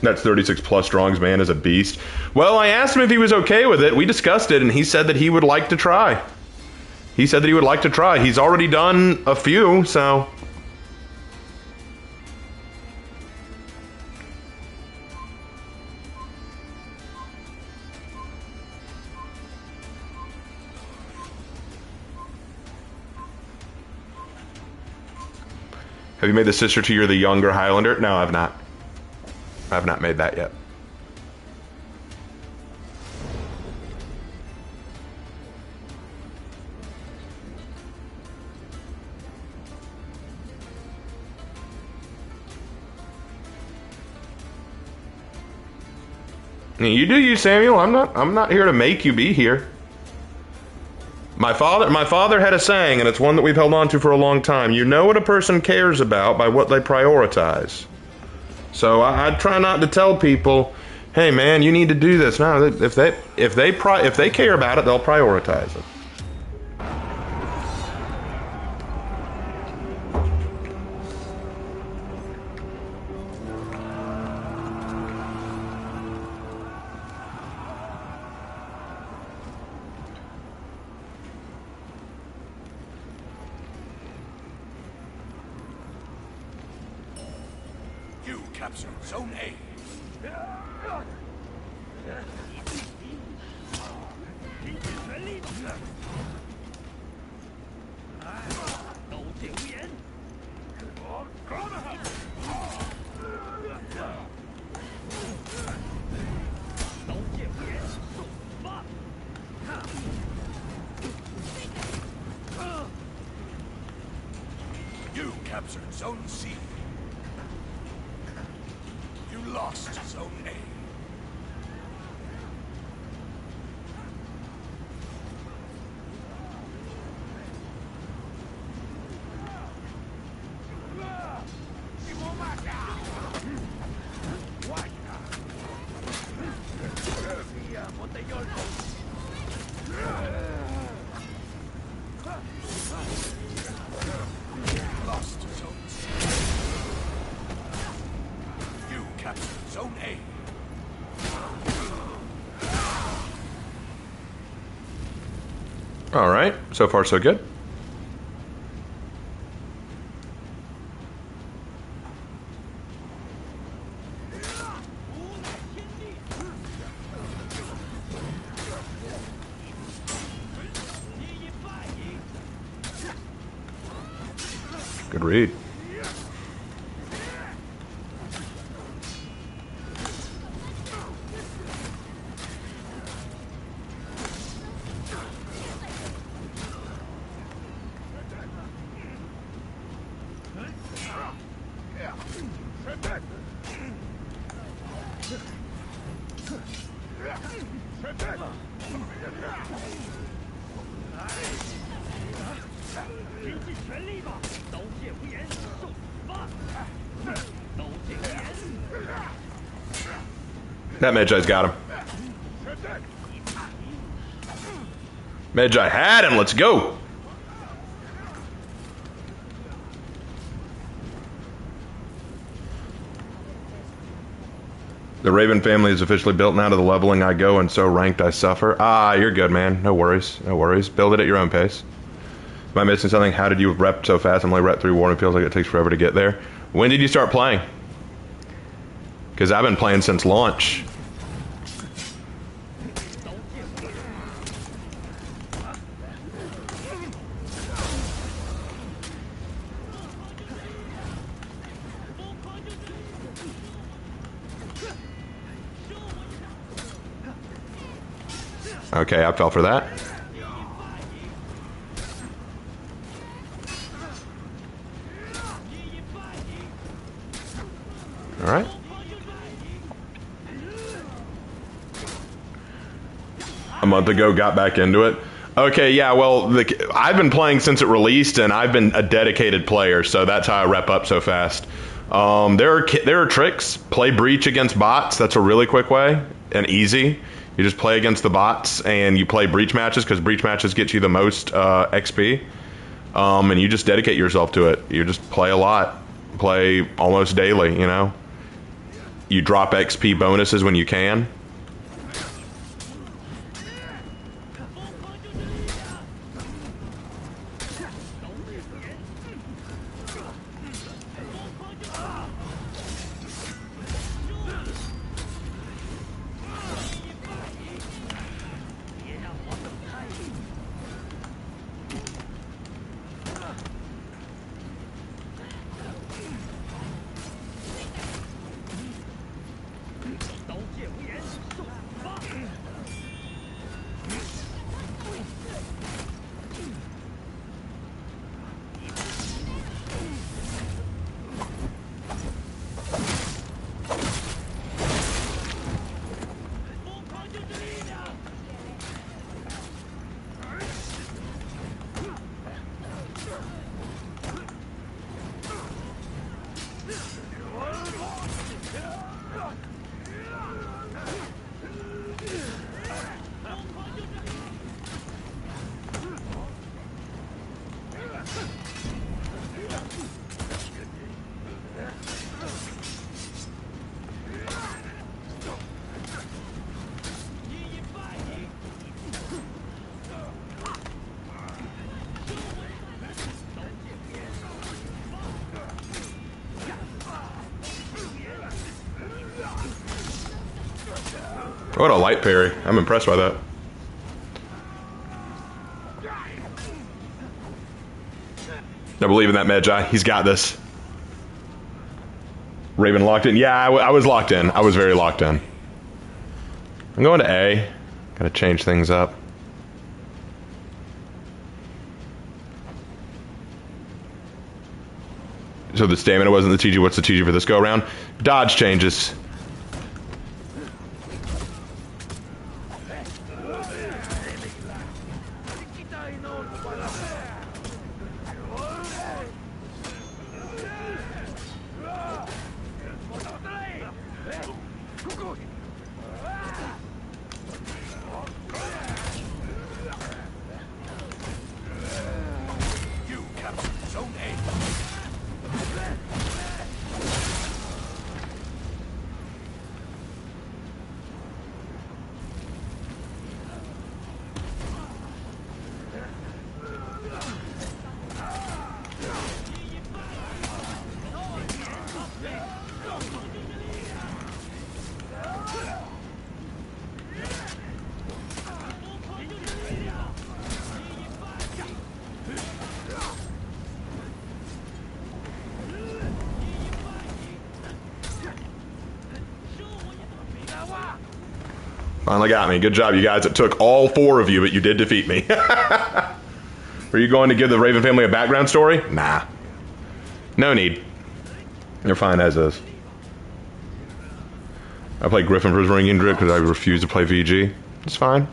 That's 36 plus strongs, man, is a beast. Well, I asked him if he was okay with it. We discussed it, and he said that he would like to try. He said that he would like to try. He's already done a few, so... Have you made the sister to you're the younger Highlander? No, I've not. I've not made that yet. You do you, Samuel. I'm not here to make you be here. My father had a saying, and it's one that we've held on to for a long time. You know what a person cares about by what they prioritize. So I try not to tell people, "Hey, man, you need to do this." No, if they care about it, they'll prioritize it. You captured Zone A. You captured Zone C. You lost Zone A. Lost Zone C. You captured Zone A. All right, so far so good. Good read. That Medjai's got him. Medjai had him. Let's go. The Raven family is officially built now. To the leveling I go, and so ranked I suffer. Ah, you're good, man. No worries. No worries. Build it at your own pace. Am I missing something? How did you rep so fast? I'm only rep 3 war and it feels like it takes forever to get there. When did you start playing? Because I've been playing since launch. Okay, I fell for that. All right. A month ago, got back into it. Okay, yeah, well, I've been playing since it released, and I've been a dedicated player, so that's how I rep up so fast. There are tricks. Play Breach against bots. That's a really quick way and easy. You just play against the bots, and you play breach matches, because breach matches get you the most XP. And you just dedicate yourself to it. You just play a lot. Play almost daily, you know? You drop XP bonuses when you can. What a light parry. I'm impressed by that. I believe in that Magi. He's got this. Raven locked in? Yeah, I was locked in. I was very locked in. I'm going to A. Gotta change things up. So the stamina wasn't the TG. What's the TG for this go around? Dodge changes. You captured Zone A. Finally got me. Good job, you guys. It took all 4 of you, but you did defeat me. Were you going to give the Raven family a background story? Nah. No need. You're fine as is. I play Griffin for his ringing drip because I refuse to play VG. It's fine.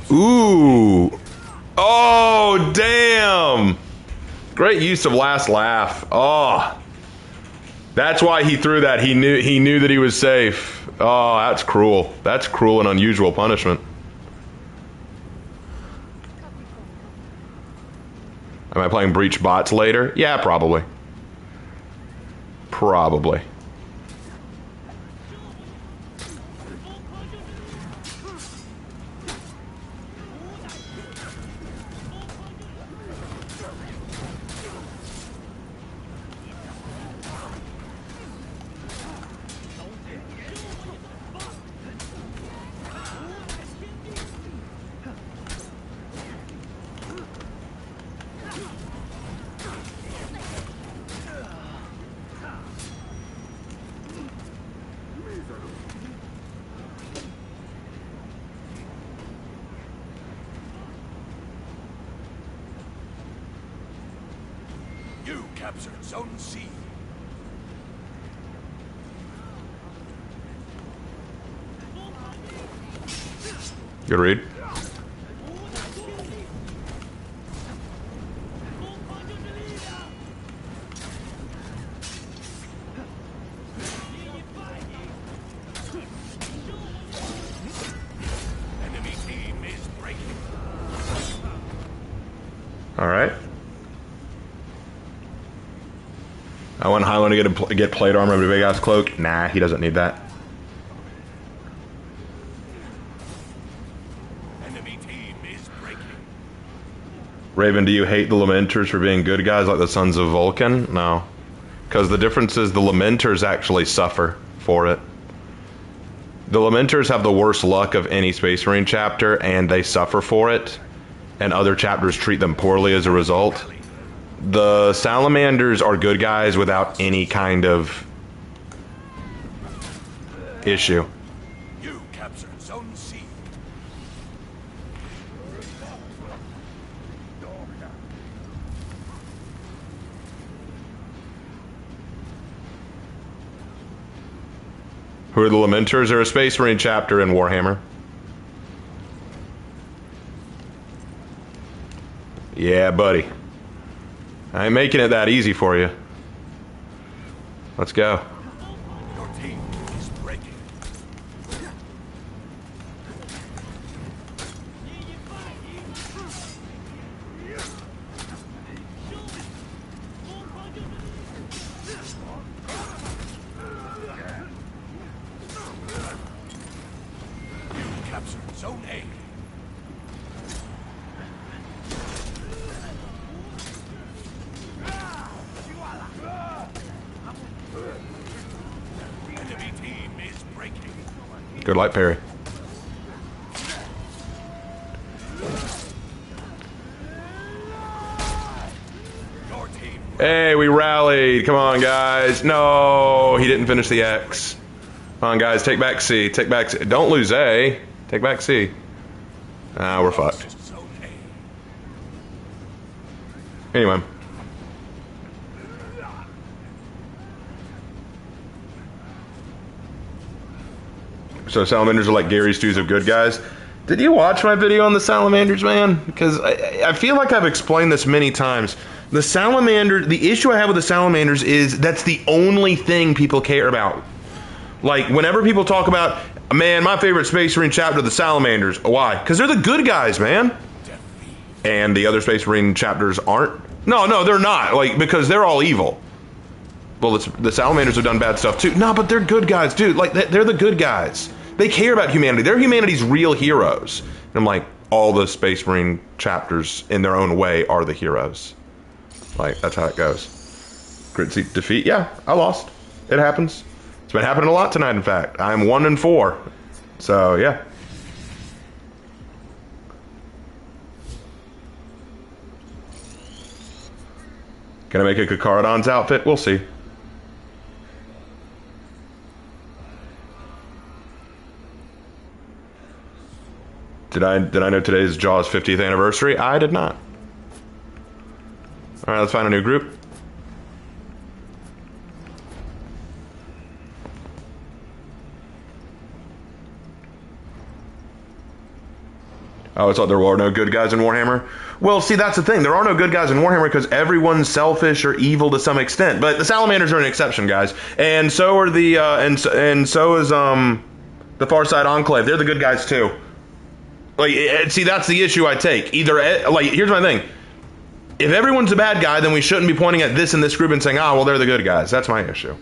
Ooh. Oh, damn. Great use of last laugh. Oh. That's why he threw that. He knew that he was safe. Oh, that's cruel. That's cruel and unusual punishment. Am I playing Breach bots later? Yeah, probably. Probably. You captured Zone C. Good read. Enemy team is breaking. All right. I want Highlander to get plate armor with a big ass cloak. Nah, he doesn't need that. Enemy team is breaking. Raven, do you hate the Lamenters for being good guys like the Sons of Vulcan? No. Because the difference is the Lamenters actually suffer for it. The Lamenters have the worst luck of any Space Marine chapter, and they suffer for it. And other chapters treat them poorly as a result. The Salamanders are good guys without any kind of issue. You captured Zone C. Who are the Lamenters? They're a Space Marine chapter in Warhammer. Yeah, buddy. I ain't making it that easy for you. Let's go. Your team is breaking. You captured Zone A. Enemy team is breaking. Good light parry. Your team. Hey, we rallied. Come on, guys. No, he didn't finish the X. Come on, guys. Take back C. Take back C. Don't lose A. Take back C. Ah, we're fucked. Zone A. Anyway. So Salamanders are like Gary Stews of good guys. Did you watch my video on the Salamanders, man? Because I feel like I've explained this many times. The issue I have with the Salamanders is that's the only thing people care about. Like, whenever people talk about, man, my favorite Space Marine chapter, the Salamanders. Why? Because they're the good guys, man. And the other Space Marine chapters aren't? No, they're not. Like, because they're all evil. Well, the Salamanders have done bad stuff too. No, but they're good guys, dude. Like, they're the good guys. They care about humanity. They're humanity's real heroes. And I'm like, all the Space Marine chapters in their own way are the heroes. Like, that's how it goes. Crit seat defeat. Yeah, I lost. It happens. It's been happening a lot tonight, in fact. I'm 1-4. So, yeah. Can I make a Kakaradon's outfit? We'll see. Did I know today's Jaws 50th anniversary? I did not. All right, let's find a new group. Oh, I thought there were no good guys in Warhammer. Well, see, that's the thing. There are no good guys in Warhammer because everyone's selfish or evil to some extent. But the Salamanders are an exception, guys, and so are the and so is the Farside Enclave. They're the good guys too. Like, see, that's the issue I take. Either, like, here's my thing. If everyone's a bad guy, then we shouldn't be pointing at this and this group and saying, well, they're the good guys. That's my issue.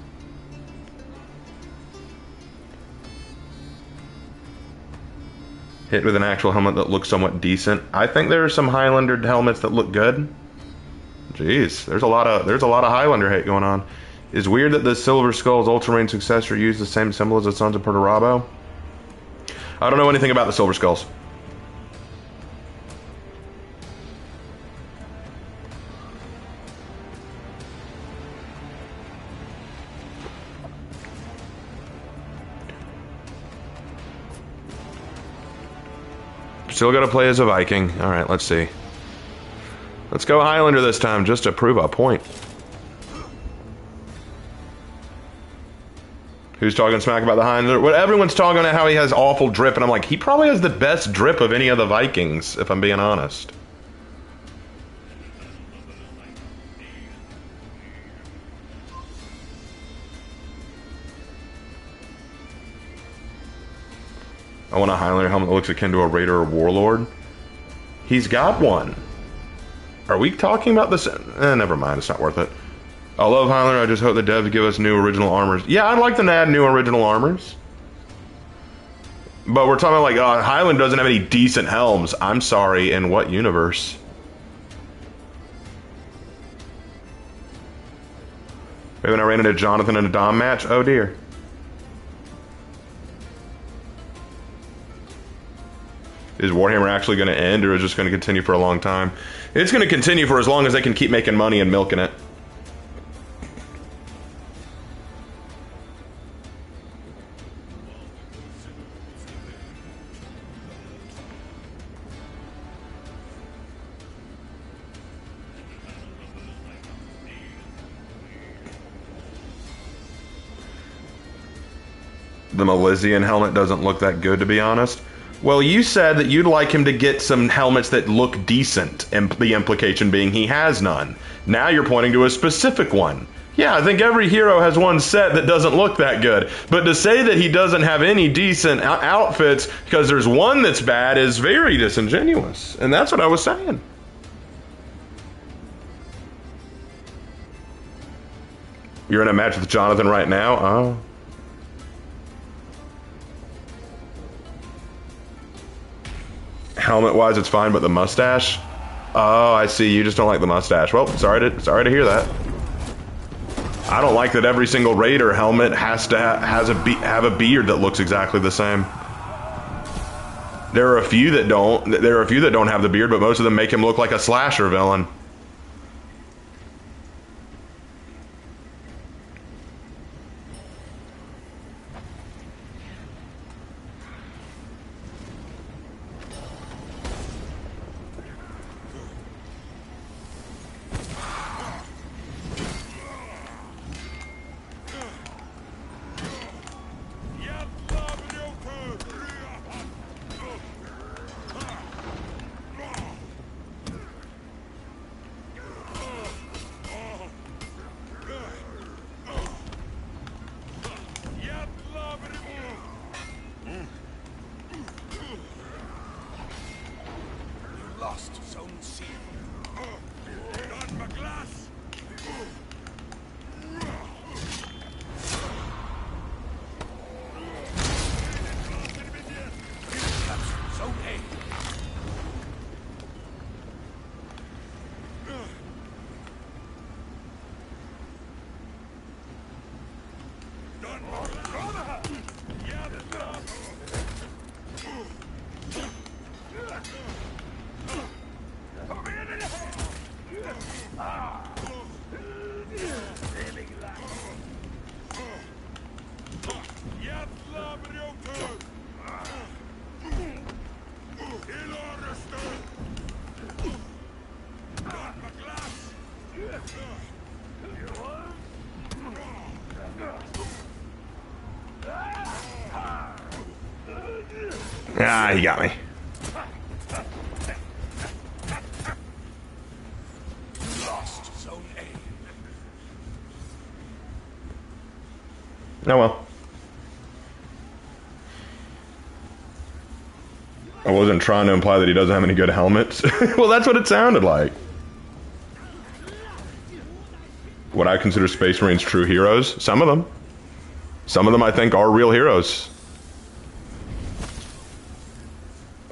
Hit with an actual helmet that looks somewhat decent. I think there are some Highlander helmets that look good. Jeez, there's a lot of Highlander hate going on. It's weird that the Silver Skull's Ultramarine successor used the same symbol as the Sons of Perturabo. I don't know anything about the Silver Skulls. Still got to play as a Viking. All right, let's see. Let's go Highlander this time, just to prove a point. Who's talking smack about the Heinlein? Well, everyone's talking about how he has awful drip, and I'm like, he probably has the best drip of any of the Vikings, if I'm being honest. I want a Highlander helmet that looks akin to a Raider or Warlord. He's got one. Are we talking about this? Never mind, it's not worth it. I love Highlander, I just hope the devs give us new original armors. Yeah, I'd like them to add new original armors. But we're talking about like, Highland doesn't have any decent helms. I'm sorry, in what universe? Maybe when I ran into Jonathan in a Dom match? Oh dear. Is Warhammer actually going to end, or is it just going to continue for a long time? It's going to continue for as long as they can keep making money and milking it. The Milesian helmet doesn't look that good, to be honest. Well, you said that you'd like him to get some helmets that look decent, and the implication being he has none. Now you're pointing to a specific one. Yeah, I think every hero has one set that doesn't look that good. But to say that he doesn't have any decent outfits because there's one that's bad is very disingenuous. And that's what I was saying. You're in a match with Jonathan right now? Oh. Helmet-wise, it's fine, but the mustache? Oh, I see. You just don't like the mustache. Well, sorry to hear that. I don't like that every single Raider helmet has to have a beard that looks exactly the same. There are a few that don't. There are a few that don't have the beard, but most of them make him look like a slasher villain. Ah, he got me. Lost Zone A. Oh well. I wasn't trying to imply that he doesn't have any good helmets. Well, that's what it sounded like. What I consider Space Marines true heroes? Some of them. Some of them I think are real heroes.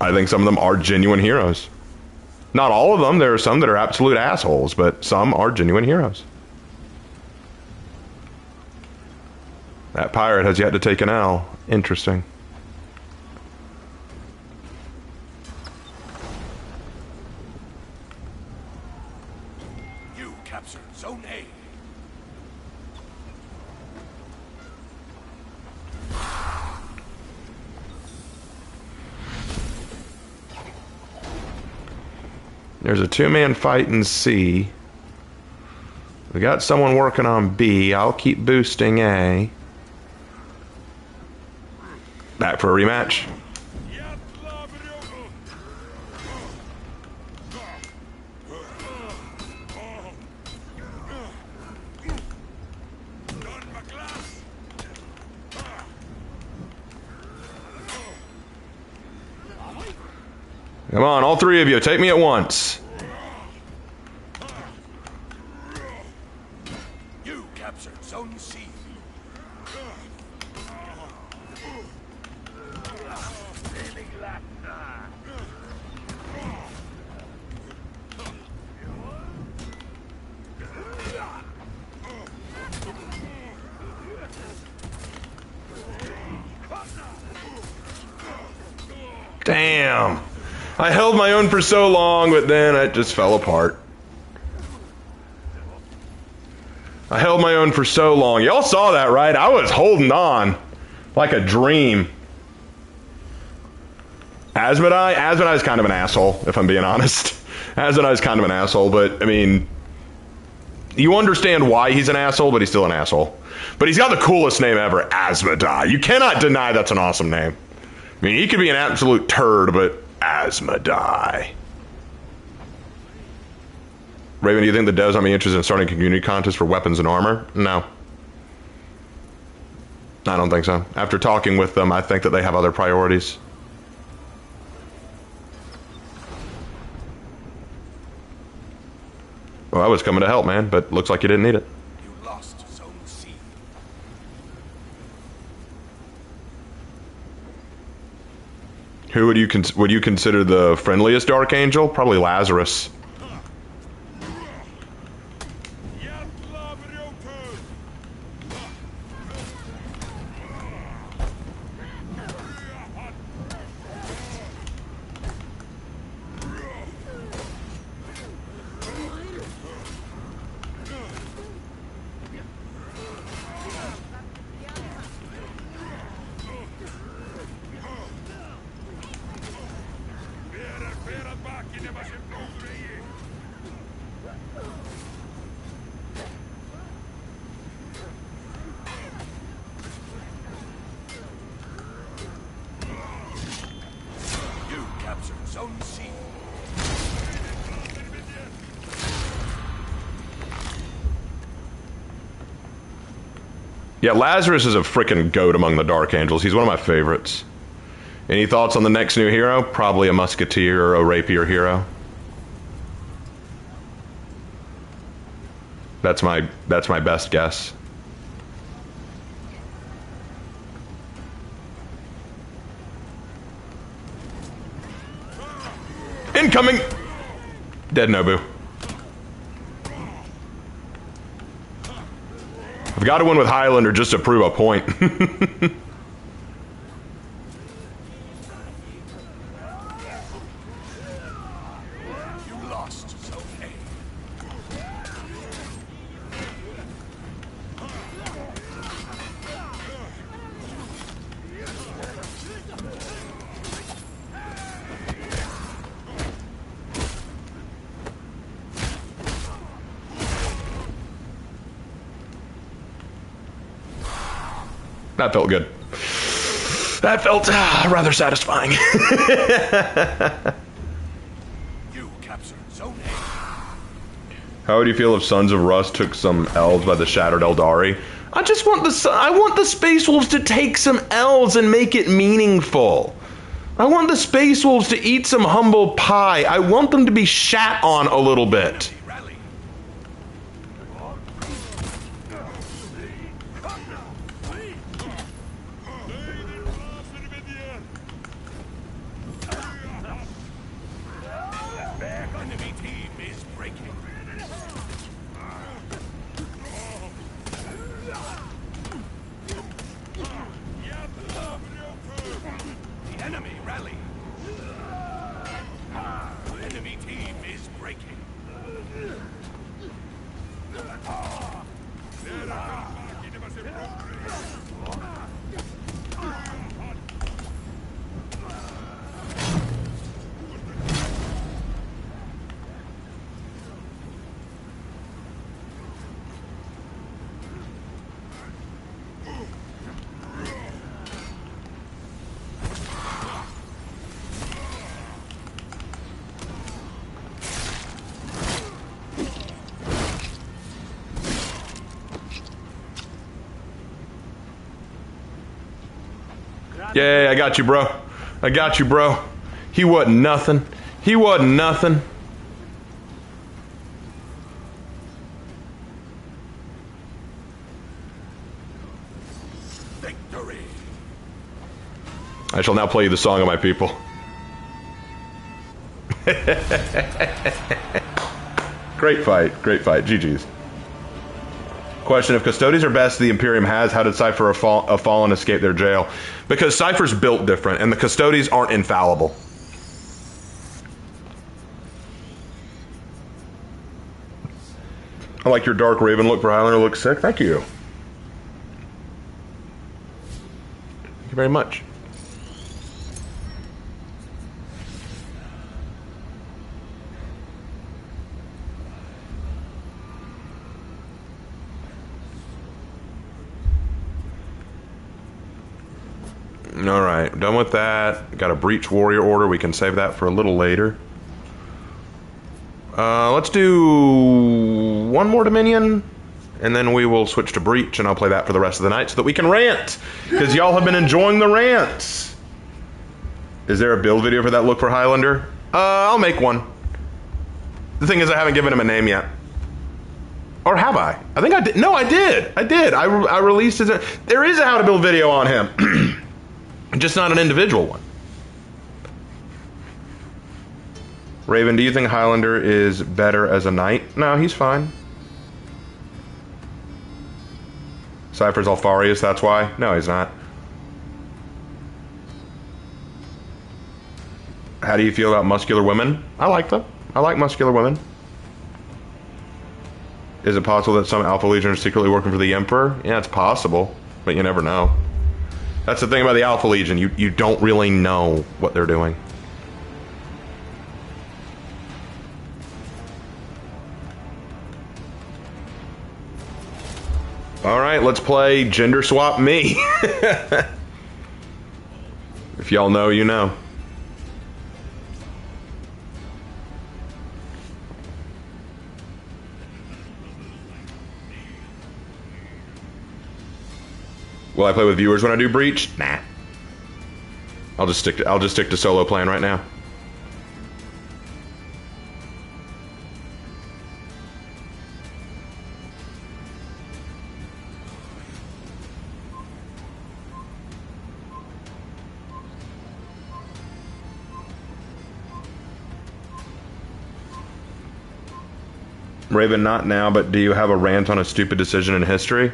I think some of them are genuine heroes. Not all of them. There are some that are absolute assholes, but some are genuine heroes. That pirate has yet to take an L. Interesting. You captured Zone A. There's a two-man fight in C. We got someone working on B. I'll keep boosting A. Back for a rematch. Come on, all three of you, take me at once. You captured Zone C. Damn. I held my own for so long, but then it just fell apart. I held my own for so long. Y'all saw that, right? I was holding on like a dream. Asmodai is kind of an asshole, if I'm being honest. Asmodai is kind of an asshole, but, I mean, you understand why he's an asshole, but he's still an asshole. But he's got the coolest name ever, Asmodai. You cannot deny that's an awesome name. I mean, he could be an absolute turd, but Asmodai. Raven, do you think the devs might be interested in starting a community contest for weapons and armor? No. I don't think so. After talking with them, I think that they have other priorities. Well, I was coming to help, man, but looks like you didn't need it. You lost Zone C. Who would you consider the friendliest Dark Angel? Probably Lazarus. Zone C. Yeah, Lazarus is a freaking goat among the Dark Angels. He's one of my favorites. Any thoughts on the next new hero? Probably a Musketeer or a Rapier hero. That's my best guess. Incoming! Dead Nobu. I've got to win with Highlander just to prove a point. You lost Zone A. That felt good. That felt rather satisfying. You captured Zone A. How would you feel if Sons of Rust took some L's by the Shattered Eldari? I want the Space Wolves to take some L's and make it meaningful. I want the Space Wolves to eat some humble pie. I want them to be shat on a little bit. Rally. Enemy team is breaking. The enemy rally. Enemy team is breaking. Yeah, I got you, bro. I got you, bro. He wasn't nothing. He wasn't nothing. Victory. I shall now play you the song of my people. Great fight. Great fight. GG's. Question: if custodies are best the Imperium has, how did Cypher a Fallen escape their jail? Because Cypher's built different, and the custodies aren't infallible. I like your Dark Raven look for Highlander. Looks sick. Thank you. Thank you very much. Alright, done with that. Got a Breach Warrior order. We can save that for a little later. Let's do one more Dominion, and then we will switch to Breach, and I'll play that for the rest of the night so that we can rant, because y'all have been enjoying the rants. Is there a build video for that look for Highlander? I'll make one. The thing is, I haven't given him a name yet. Or have I? I think I did. No, I did. I released his... There is a how to build video on him. Just not an individual one. Raven, do you think Highlander is better as a knight? No, he's fine. Cypher's Alfarius, that's why? No, he's not. How do you feel about muscular women? I like them. I like muscular women. Is it possible that some Alpha Legion are secretly working for the Emperor? Yeah, it's possible, but you never know. That's the thing about the Alpha Legion. You don't really know what they're doing. Alright, let's play Gender Swap Me. If y'all know, you know. Will I play with viewers when I do Breach? Nah. I'll just stick to solo playing right now. Raven, not now, but do you have a rant on a stupid decision in history?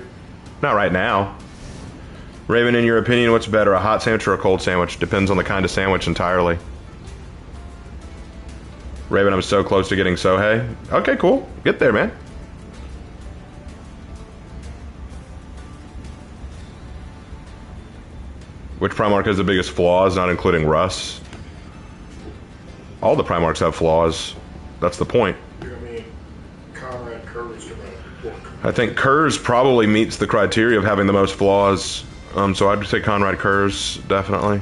Not right now. Raven, in your opinion, what's better, a hot sandwich or a cold sandwich? Depends on the kind of sandwich entirely. Raven, I'm so close to getting Sohei. Okay, cool. Get there, man. Which Primarch has the biggest flaws, not including Russ? All the Primarchs have flaws. That's the point. I think Kurz probably meets the criteria of having the most flaws. So I'd say Conrad Kurz, definitely.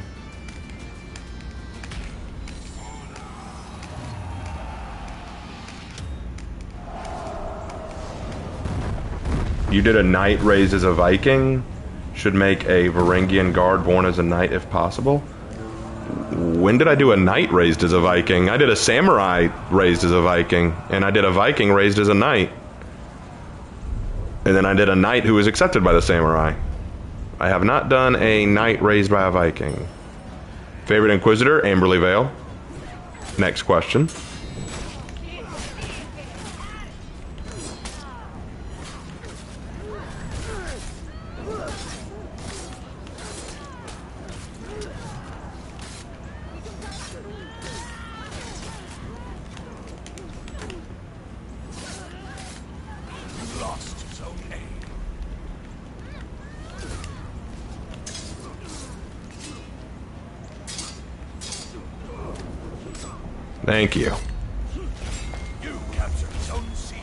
You did a knight raised as a Viking. Should make a Varangian guard born as a knight if possible. When did I do a knight raised as a Viking? I did a samurai raised as a Viking, and I did a Viking raised as a knight. And then I did a knight who was accepted by the samurai. I have not done a knight raised by a Viking. Favorite Inquisitor, Amberley Vale. Next question. Thank you. You captured Zone C.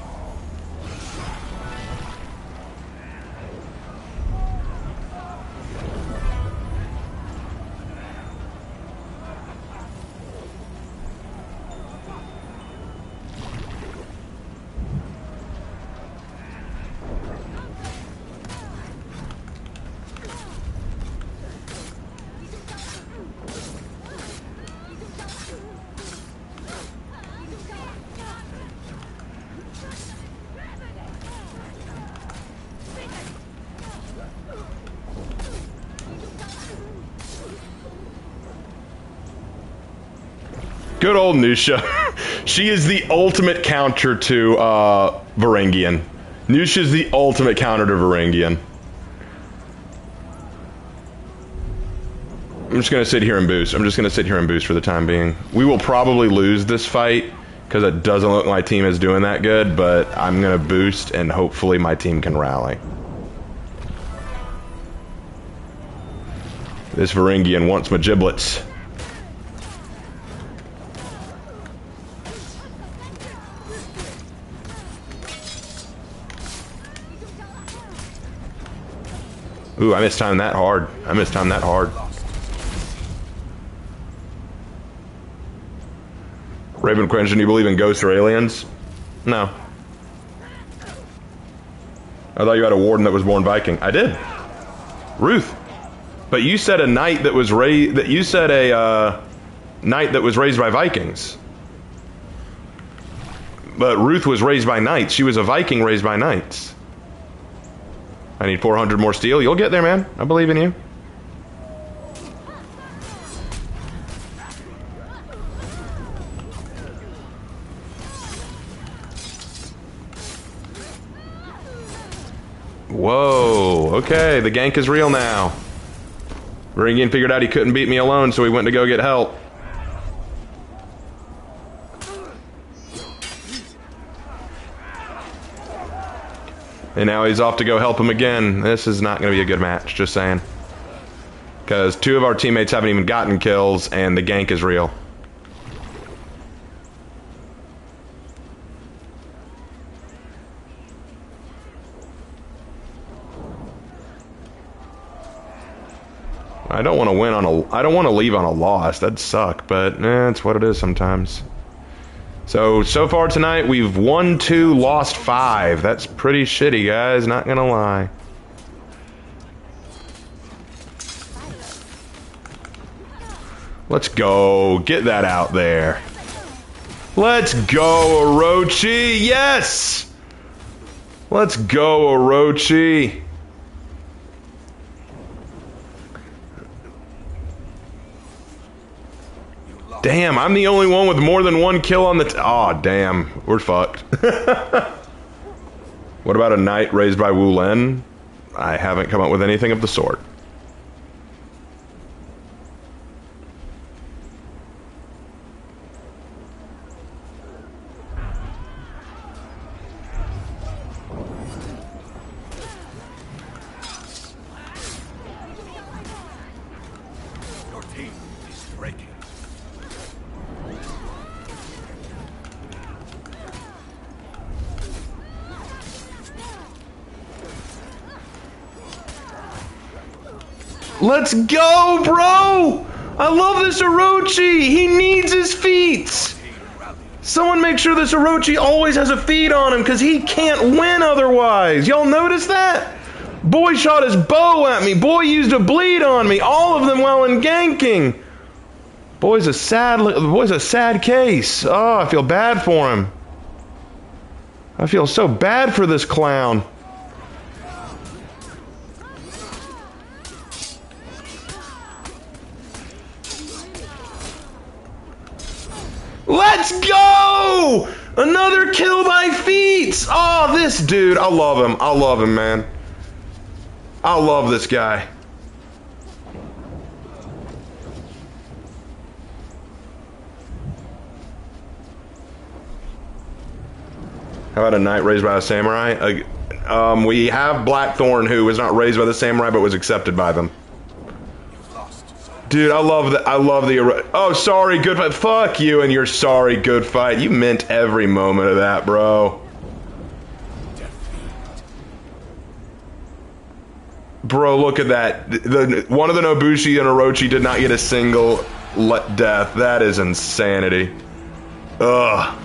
Good old Nusha. She is the ultimate counter to Varangian. Nusha is the ultimate counter to Varangian. I'm just going to sit here and boost. I'm just going to sit here and boost for the time being. We will probably lose this fight because it doesn't look like my team is doing that good, but I'm going to boost and hopefully my team can rally. This Varangian wants my giblets. Ooh, I mistimed that hard. I mistimed that hard. Raven question, do you believe in ghosts or aliens? No. I thought you had a warden that was born Viking. I did. Ruth. But you said a knight that was raised. That you said a knight that was raised by Vikings. But Ruth was raised by knights. She was a Viking raised by knights. I need 400 more steel. You'll get there, man. I believe in you. Whoa. Okay, the gank is real now. Varangian figured out he couldn't beat me alone, so he went to go get help. And now he's off to go help him again. This is not going to be a good match, just saying. Because 2 of our teammates haven't even gotten kills, and the gank is real. I don't want to win on a... I don't want to leave on a loss. That'd suck, but it's what it is sometimes. So far tonight, we've won 2, lost 5. That's pretty shitty, guys, not gonna lie. Let's go. Get that out there. Let's go, Orochi. Yes! Let's go, Orochi. Damn, I'm the only one with more than 1 kill on the... Aw, damn. We're fucked. What about a knight raised by Wu Len? I haven't come up with anything of the sort. Your team is breaking. Let's go, bro! I love this Orochi! He needs his feats! Someone make sure this Orochi always has a feed on him, because he can't win otherwise! Y'all notice that? Boy shot his bow at me. Boy used a bleed on me. All of them while in ganking. Boy's a sad case. Oh, I feel bad for him. I feel so bad for this clown. Let's go! Another kill by feats! Oh, this dude. I love him. I love him, man. I love this guy. How about a knight raised by a samurai? We have Blackthorn, who was not raised by the samurai, but was accepted by them. Dude, I love the... Oh, sorry, good fight. Fuck you and your sorry, good fight. You meant every moment of that, bro. Bro, look at that. One of the Nobushi and Orochi did not get a single death. That is insanity. Ugh.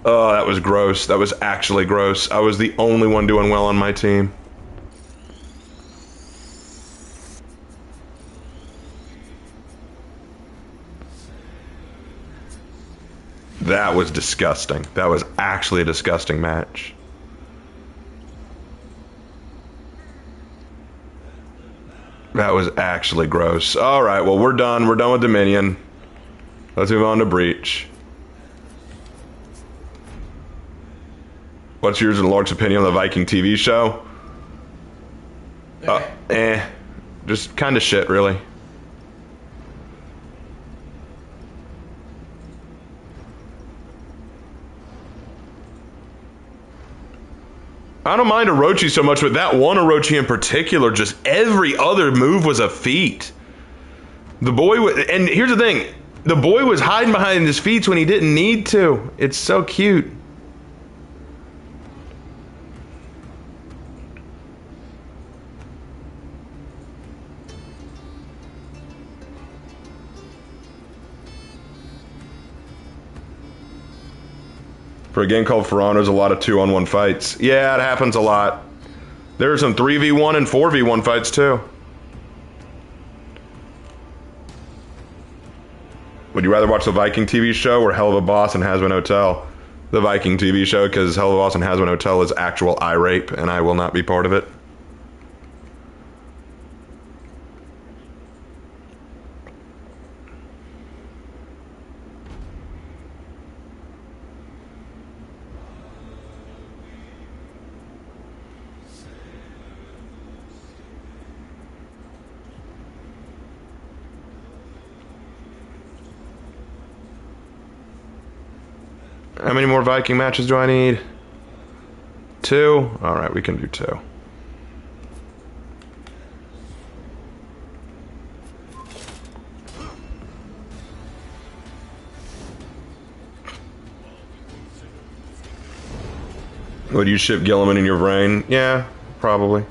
Oh, that was gross. That was actually gross. I was the only one doing well on my team. That was disgusting. That was actually a disgusting match. That was actually gross. Alright, well, we're done. We're done with Dominion. Let's move on to Breach. What's yours and Lark's opinion on the Viking TV show? Just kind of shit, really. I don't mind Orochi so much, but that one Orochi in particular, just every other move was a feat. The boy, and here's the thing, the boy was hiding behind his feats when he didn't need to. It's so cute. For a game called For there's a lot of 2-on-1 fights. Yeah, it happens a lot. There are some 3v1 and 4v1 fights too. Would you rather watch the Viking TV show or Hell of a Boss and Hazbin Hotel? The Viking TV show, because Hell of a Boss and Hazbin Hotel is actual eye rape, and I will not be part of it. How many more Viking matches do I need? 2? Alright, we can do 2. Would you ship Gilliman in your brain? Yeah, probably.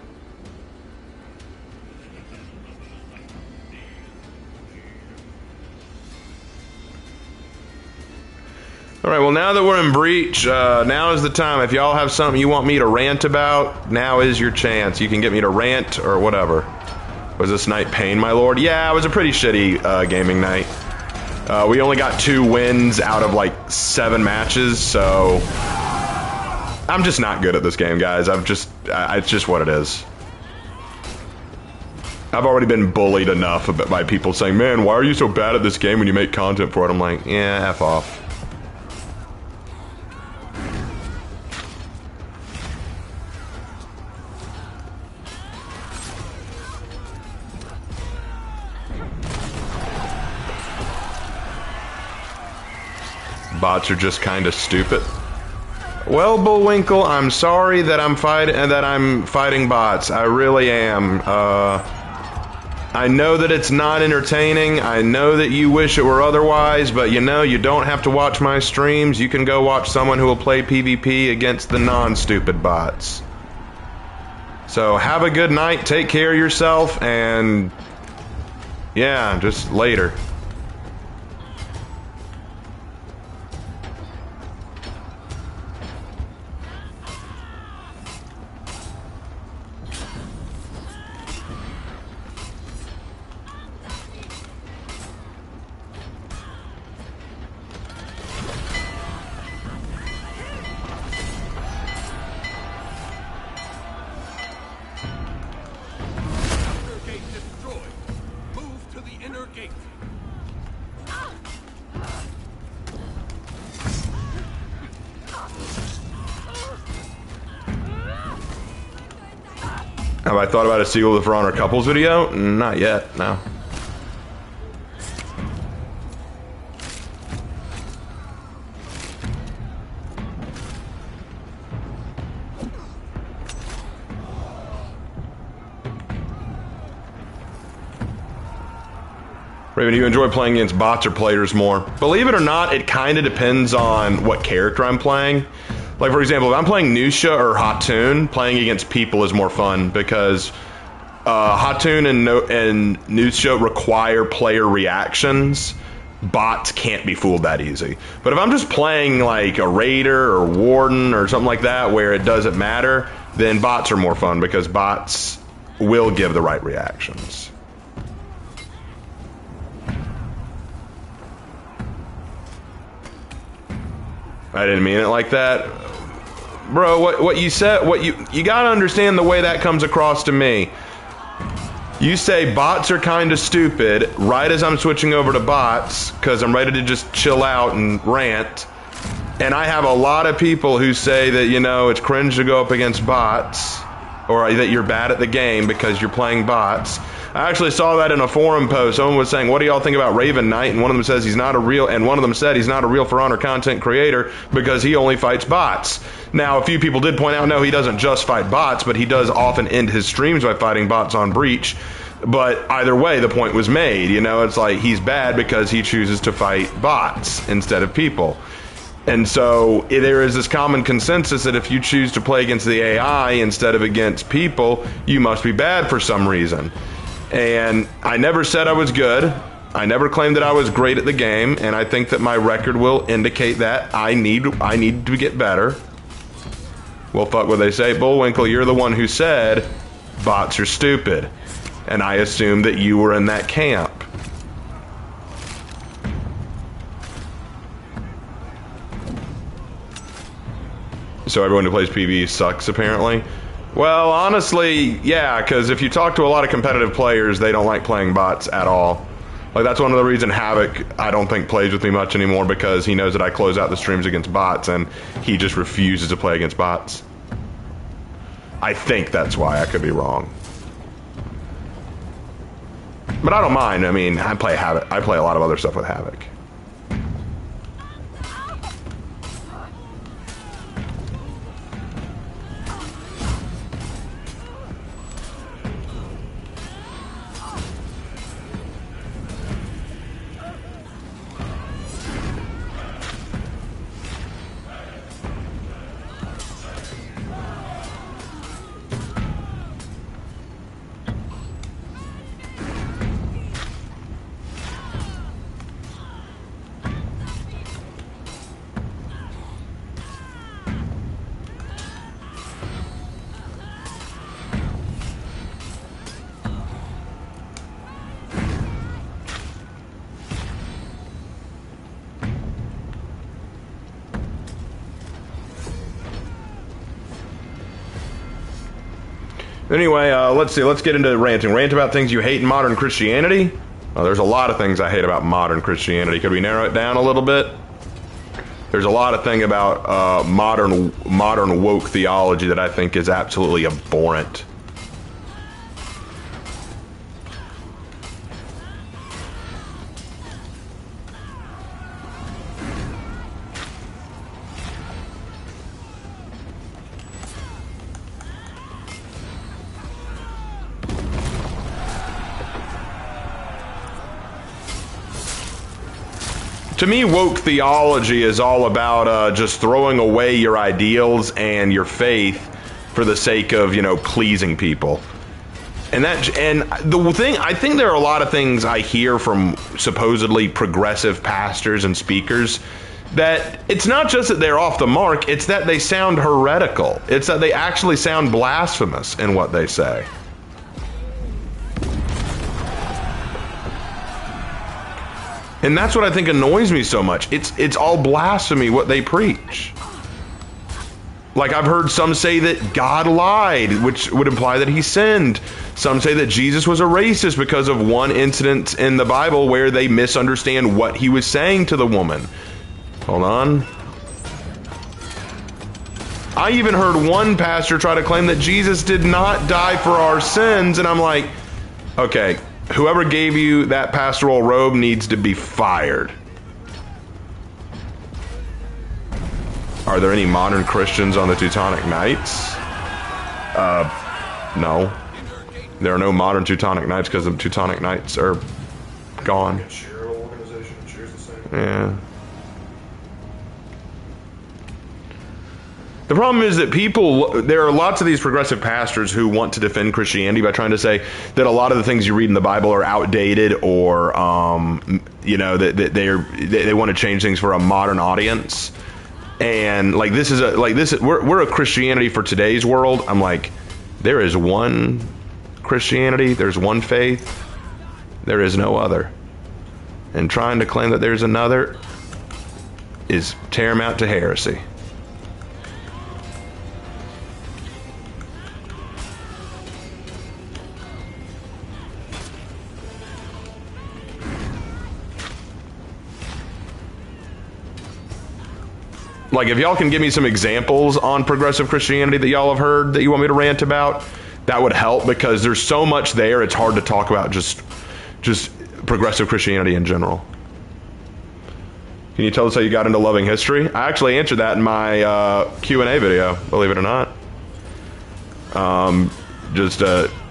Alright, well now that we're in Breach, now is the time. If y'all have something you want me to rant about, now is your chance. You can get me to rant or whatever. Was this night pain, my lord? Yeah, it was a pretty shitty gaming night. We only got 2 wins out of like 7 matches, so I'm just not good at this game, guys. It's just what it is. I've already been bullied enough by people saying, man, why are you so bad at this game when you make content for it? I'm like, yeah, F off. Bots are just kind of stupid. Well, Bullwinkle, I'm sorry that I'm fighting bots. I really am. I know that it's not entertaining. I know that you wish it were otherwise, but you know, you don't have to watch my streams. You can go watch someone who will play PvP against the non-stupid bots. So have a good night, take care of yourself, and yeah, just later. Have I thought about a sequel to the For Honor Couples video? Not yet, no. Raven, do you enjoy playing against bots or players more? Believe it or not, it kind of depends on what character I'm playing. Like, for example, if I'm playing Nusha or Hatun, playing against people is more fun because Hatun and Nusha require player reactions. Bots can't be fooled that easy. But if I'm just playing like a Raider or Warden or something like that where it doesn't matter, then bots are more fun because bots will give the right reactions. I didn't mean it like that. Bro, what you said, you gotta understand the way that comes across to me. You say bots are kind of stupid right as I'm switching over to bots because I'm ready to just chill out and rant. And I have a lot of people who say that, you know, it's cringe to go up against bots, or that you're bad at the game because you're playing bots. I actually saw that in a forum post. Someone was saying, what do y'all think about Raven Knight? And one of them says he's not a real, and one of them said he's not a real For Honor content creator because he only fights bots. Now, a few people did point out, no, he doesn't just fight bots, but he does often end his streams by fighting bots on Breach. But either way, the point was made. You know, it's like he's bad because he chooses to fight bots instead of people. And so there is this common consensus that if you choose to play against the AI instead of against people, you must be bad for some reason. And I never said I was good. I never claimed that I was great at the game, and I think that my record will indicate that I need to get better. Well, fuck what they say. Bullwinkle, you're the one who said bots are stupid. And I assumed that you were in that camp. So everyone who plays PvE sucks, apparently. Well, honestly, yeah, because if you talk to a lot of competitive players, they don't like playing bots at all. Like, that's one of the reasons Havoc, I don't think, plays with me much anymore, because he knows that I close out the streams against bots, and he just refuses to play against bots. I think that's why. I could be wrong. But I don't mind. I mean, I play Havoc. I play a lot of other stuff with Havoc. Anyway, let's see. Let's get into ranting. Rant about things you hate in modern Christianity. There's a lot of things I hate about modern Christianity. Could we narrow it down a little bit? There's a lot of things about modern woke theology that I think is absolutely abhorrent. To me, woke theology is all about just throwing away your ideals and your faith for the sake of, you know, pleasing people. And the thing, I think there are a lot of things I hear from supposedly progressive pastors and speakers that it's not just that they're off the mark, it's that they sound heretical. It's that they actually sound blasphemous in what they say. And that's what I think annoys me so much. It's all blasphemy what they preach. Like, I've heard some say that God lied, which would imply that he sinned. Some say that Jesus was a racist because of one incident in the Bible where they misunderstand what he was saying to the woman. Hold on. I even heard one pastor try to claim that Jesus did not die for our sins, and I'm like, okay, whoever gave you that pastoral robe needs to be fired. Are there any modern Christians on the Teutonic Knights? No. There are no modern Teutonic Knights because the Teutonic Knights are gone. Yeah. The problem is that there are lots of these progressive pastors who want to defend Christianity by trying to say that a lot of the things you read in the Bible are outdated, or, you know, that they want to change things for a modern audience. And like, we're a Christianity for today's world. I'm like, there is one Christianity, there's one faith, there is no other. And trying to claim that there's another is tantamount to heresy. Like, if y'all can give me some examples on progressive Christianity that y'all have heard that you want me to rant about, that would help, because there's so much there, it's hard to talk about just progressive Christianity in general. Can you tell us how you got into loving history? I actually answered that in my Q&A video, believe it or not.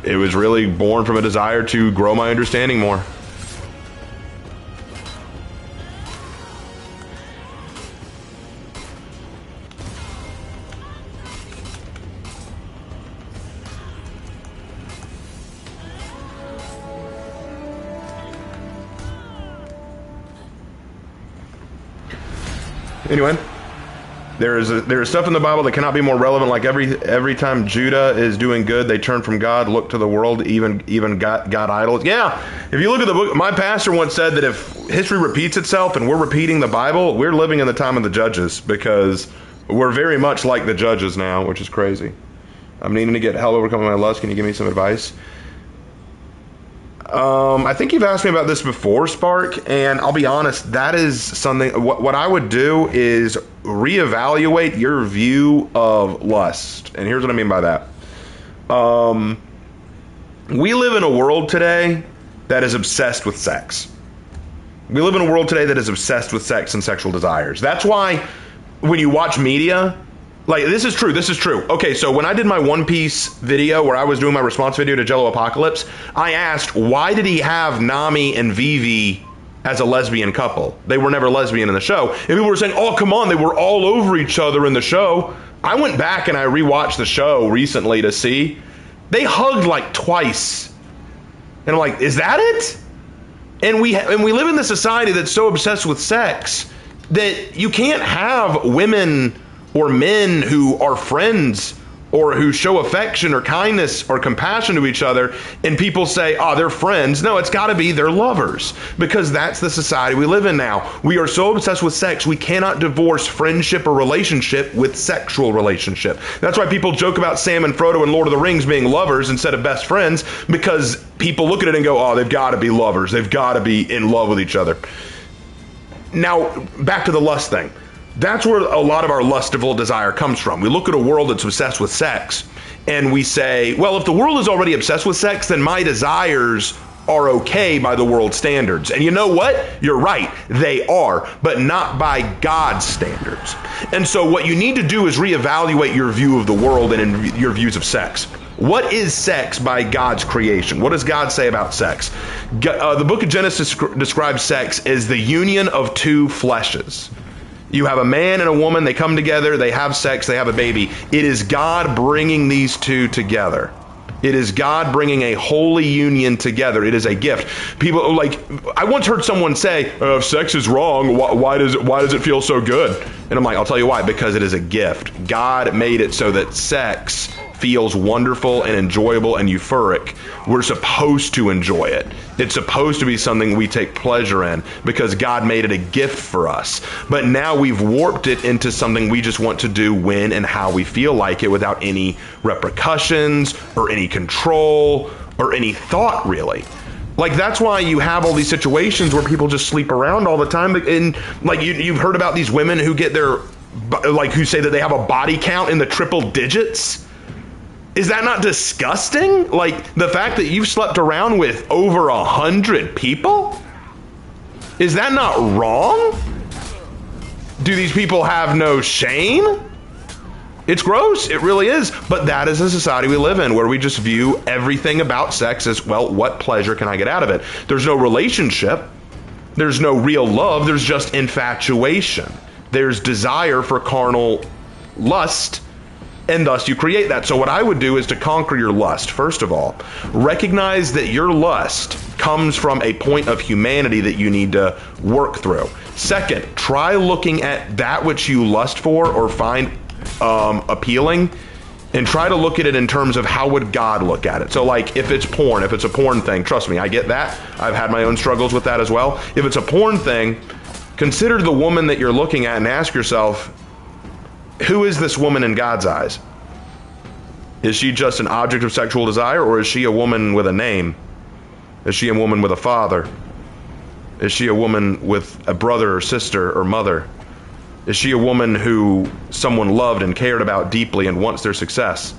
It was really born from a desire to grow my understanding more. Anyway, there is stuff in the Bible that cannot be more relevant. Like every time Judah is doing good, they turn from God, look to the world, even God idols. Yeah, if you look at the book, my pastor once said that if history repeats itself and we're repeating the Bible, we're living in the time of the Judges, because we're very much like the Judges now, which is crazy. I'm needing to get help overcoming my lust. Can you give me some advice? I think you've asked me about this before, Spark, and I'll be honest, that is something, what I would do is reevaluate your view of lust. And here's what I mean by that. We live in a world today that is obsessed with sex. We live in a world today that is obsessed with sex and sexual desires. That's why when you watch media, like, this is true. Okay, so when I did my One Piece video where I was doing my response video to Jello Apocalypse, I asked, why did he have Nami and Vivi as a lesbian couple? They were never lesbian in the show. And people were saying, oh, come on, they were all over each other in the show. I went back and I rewatched the show recently to see. They hugged like twice. And I'm like, is that it? And we live in this society that's so obsessed with sex that you can't have women or men who are friends or who show affection or kindness or compassion to each other, and people say, oh, they're friends. No, it's got to be they're lovers, because that's the society we live in now. We are so obsessed with sex, we cannot divorce friendship or relationship with sexual relationship. That's why people joke about Sam and Frodo in Lord of the Rings being lovers instead of best friends, because people look at it and go, oh, they've got to be lovers. They've got to be in love with each other. Now, back to the lust thing. That's where a lot of our lustful desire comes from. We look at a world that's obsessed with sex and we say, well, if the world is already obsessed with sex, then my desires are okay by the world's standards. And you know what? You're right. They are, but not by God's standards. And so what you need to do is reevaluate your view of the world and your views of sex. What is sex by God's creation? What does God say about sex? The book of Genesis describes sex as the union of two fleshes. You have a man and a woman, they come together, they have sex, they have a baby. It is God bringing these two together. It is God bringing a holy union together. It is a gift. People, like, I once heard someone say, if sex is wrong, why does it feel so good? And I'm like, I'll tell you why, because it is a gift. God made it so that sex feels wonderful and enjoyable and euphoric. We're supposed to enjoy it. It's supposed to be something we take pleasure in because God made it a gift for us. But now we've warped it into something we just want to do when and how we feel like it, without any repercussions or any control or any thought, really. Like, that's why you have all these situations where people just sleep around all the time. And like, you've heard about these women who get their, like, who say that they have a body count in the triple digits. Is that not disgusting? Like, the fact that you've slept around with over 100 people? Is that not wrong? Do these people have no shame? It's gross. It really is. But that is the society we live in, where we just view everything about sex as, well, what pleasure can I get out of it? There's no relationship. There's no real love. There's just infatuation. There's desire for carnal lust. And thus you create that. So what I would do is to conquer your lust. First of all, recognize that your lust comes from a point of humanity that you need to work through. Second, try looking at that which you lust for or find appealing, and try to look at it in terms of how would God look at it. So like, if it's porn, if it's a porn thing, trust me, I get that. I've had my own struggles with that as well. If it's a porn thing, consider the woman that you're looking at and ask yourself, who is this woman in God's eyes? Is she just an object of sexual desire, or is she a woman with a name? Is she a woman with a father? Is she a woman with a brother or sister or mother? Is she a woman who someone loved and cared about deeply and wants their success?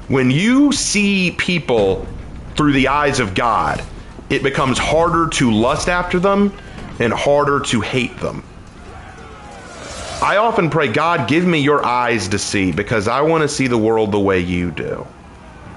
When you see people through the eyes of God, it becomes harder to lust after them and harder to hate them. I often pray, God, give me your eyes to see, because I want to see the world the way you do.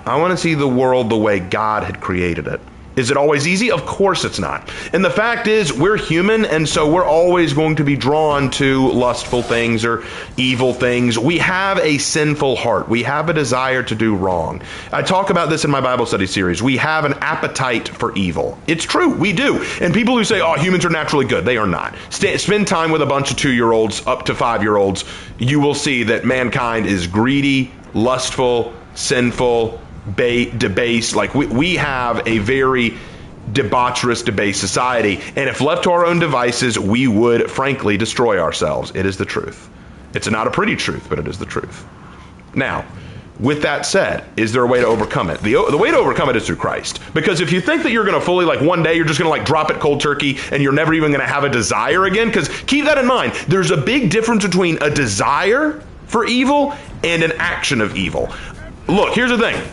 I want to see the world the way God had created it. Is it always easy? Of course it's not. And the fact is, we're human, and so we're always going to be drawn to lustful things or evil things. We have a sinful heart. We have a desire to do wrong. I talk about this in my Bible study series. We have an appetite for evil. It's true, we do. And people who say, oh, humans are naturally good, they are not. Spend time with a bunch of 2-year-olds up to 5-year-olds. You will see that mankind is greedy, lustful, sinful, debased. Like we have a very debaucherous, debased society, and if left to our own devices, we would frankly destroy ourselves. It is the truth. It's not a pretty truth, but it is the truth. Now, with that said, is there a way to overcome it? The way to overcome it is through Christ. Because if you think that you're going to fully, like one day you're just going to like drop it cold turkey and you're never even going to have a desire again, because keep that in mind, there's a big difference between a desire for evil and an action of evil. Look, here's the thing.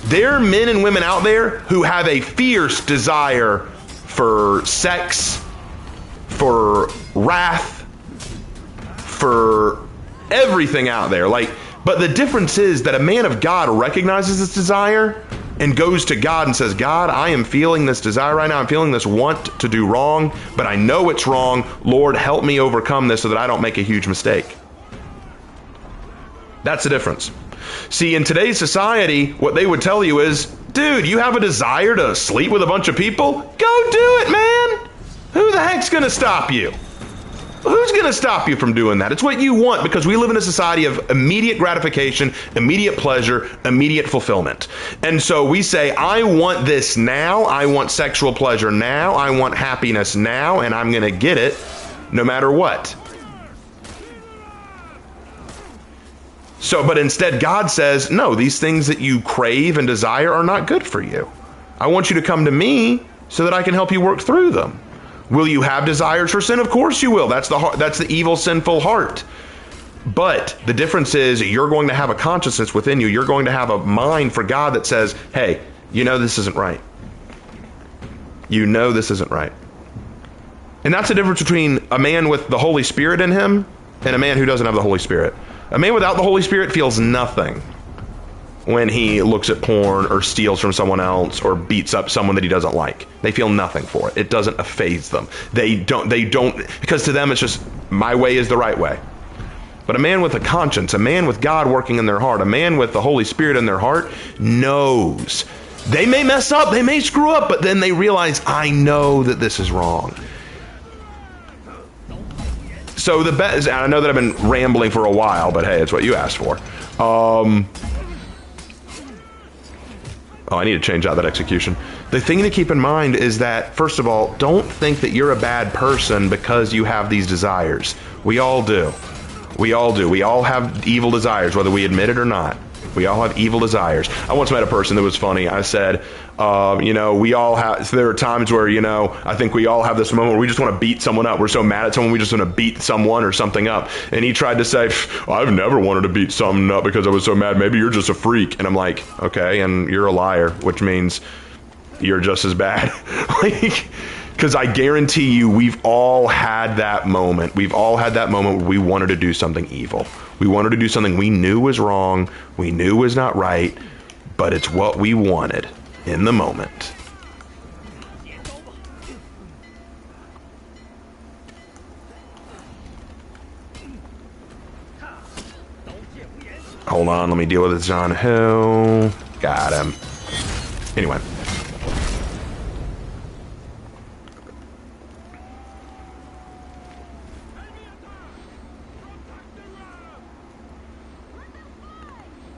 There are men and women out there who have a fierce desire for sex, for wrath, for everything out there. But the difference is that a man of God recognizes this desire and goes to God and says, God, I am feeling this desire right now. I'm feeling this want to do wrong, but I know it's wrong. Lord, help me overcome this so that I don't make a huge mistake. That's the difference. See, in today's society, what they would tell you is, dude, you have a desire to sleep with a bunch of people? Go do it, man. Who the heck's going to stop you? Who's going to stop you from doing that? It's what you want, because we live in a society of immediate gratification, immediate pleasure, immediate fulfillment. And so we say, I want this now. I want sexual pleasure now. I want happiness now, and I'm going to get it no matter what. So, but instead God says, no, these things that you crave and desire are not good for you. I want you to come to me so that I can help you work through them. Will you have desires for sin? Of course you will. That's the evil, sinful heart. But the difference is you're going to have a consciousness within you. You're going to have a mind for God that says, hey, you know this isn't right. You know this isn't right. And that's the difference between a man with the Holy Spirit in him and a man who doesn't have the Holy Spirit. A man without the Holy Spirit feels nothing when he looks at porn or steals from someone else or beats up someone that he doesn't like. They feel nothing for it. It doesn't faze them. They don't, because to them it's just, my way is the right way. But a man with a conscience, a man with God working in their heart, a man with the Holy Spirit in their heart knows. They may mess up, they may screw up, but then they realize, I know that this is wrong. So the best, and I know that I've been rambling for a while, but hey, it's what you asked for. Oh, I need to change out that execution. The thing to keep in mind is that, first of all, don't think that you're a bad person because you have these desires. We all do. We all do. We all have evil desires, whether we admit it or not. We all have evil desires. I once met a person that was funny. I said, we all have, so there are times where, I think we all have this moment where we just want to beat someone up. We're so mad at someone, we just want to beat someone or something up. And he tried to say, I've never wanted to beat someone up because I was so mad. Maybe you're just a freak. And I'm like, okay, and you're a liar, which means you're just as bad. Because I guarantee you, we've all had that moment. We've all had that moment where we wanted to do something evil. We wanted to do something we knew was wrong, we knew was not right, but it's what we wanted in the moment. Hold on, let me deal with this on who. Got him. Anyway.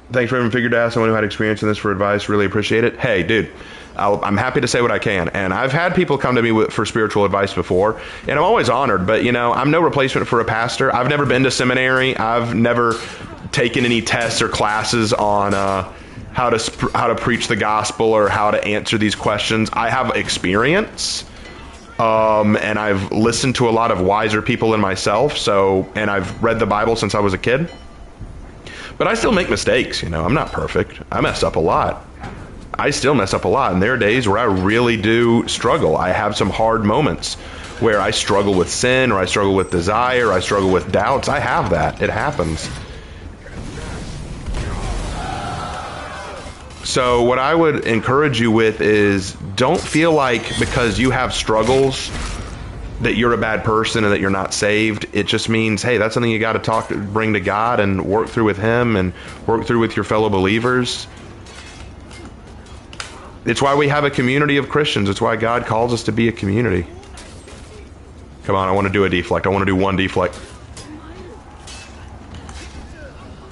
Thanks for having figured to ask someone who had experience in this for advice. Really appreciate it. Hey, dude, I'm happy to say what I can. And I've had people come to me for spiritual advice before, and I'm always honored. But, I'm no replacement for a pastor. I've never been to seminary. I've never taken any tests or classes on how to preach the gospel or how to answer these questions. I have experience, And I've listened to a lot of wiser people than myself. And I've read the Bible since I was a kid. But I still make mistakes, you know. I'm not perfect. I mess up a lot. I still mess up a lot. And there are days where I really do struggle. I have some hard moments where I struggle with sin, or I struggle with desire, or I struggle with doubts. I have that. It happens. So what I would encourage you with is, don't feel like because you have struggles that you're a bad person and that you're not saved. It just means, hey, that's something you got to bring to God and work through with Him and work through with your fellow believers. It's why we have a community of Christians. It's why God calls us to be a community. Come on, I want to do a deflect. I want to do one deflect.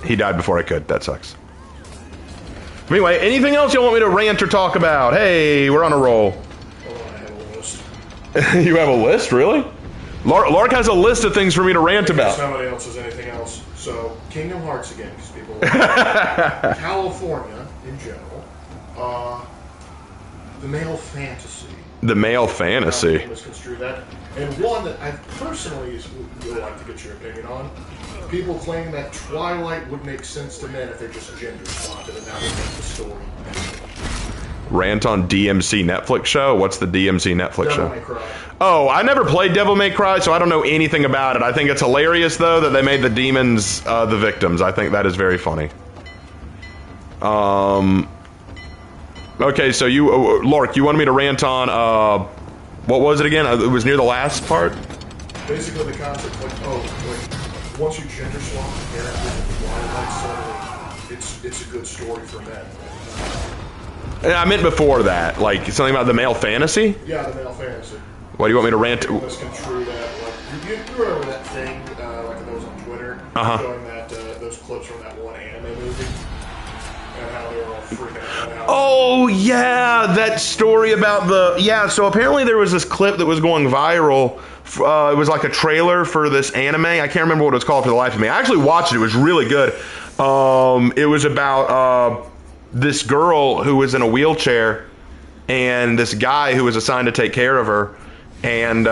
He died before I could. That sucks. Anyway, anything else you want me to rant or talk about? Hey, we're on a roll. Hold on, I have a list. You have a list, really? Lark has a list of things for me to rant about. Somebody else has anything else. So, Kingdom Hearts again, because people California in general. The male fantasy. The male fantasy. Misconstrue that. And one that I personally would like to get your opinion on. People claim that Twilight would make sense to men if they're just gender swapped, and that would make the story. Rant on DMC Netflix show? What's the DMC Netflix show? Devil May Cry. Oh, I never played Devil May Cry, so I don't know anything about it. I think it's hilarious, though, that they made the demons the victims. I think that is very funny. Okay, so you, Lark, you wanted me to rant on, what was it again? It was near the last part? Basically the concept, like, once you gender swap the characters in Twilight, suddenly it's a good story for men. I meant before that, like something about the male fantasy? Yeah, the male fantasy. Why do you want me to rant? People misconstrue that. Like, you remember that thing, like that was on Twitter, showing that those clips from that one anime movie, and how they were all freaking out. Oh yeah, that story about so apparently there was this clip that was going viral. It was like a trailer for this anime. I can't remember what it was called for the life of me. I actually watched it. It was really good. It was about this girl who was in a wheelchair and this guy who was assigned to take care of her, and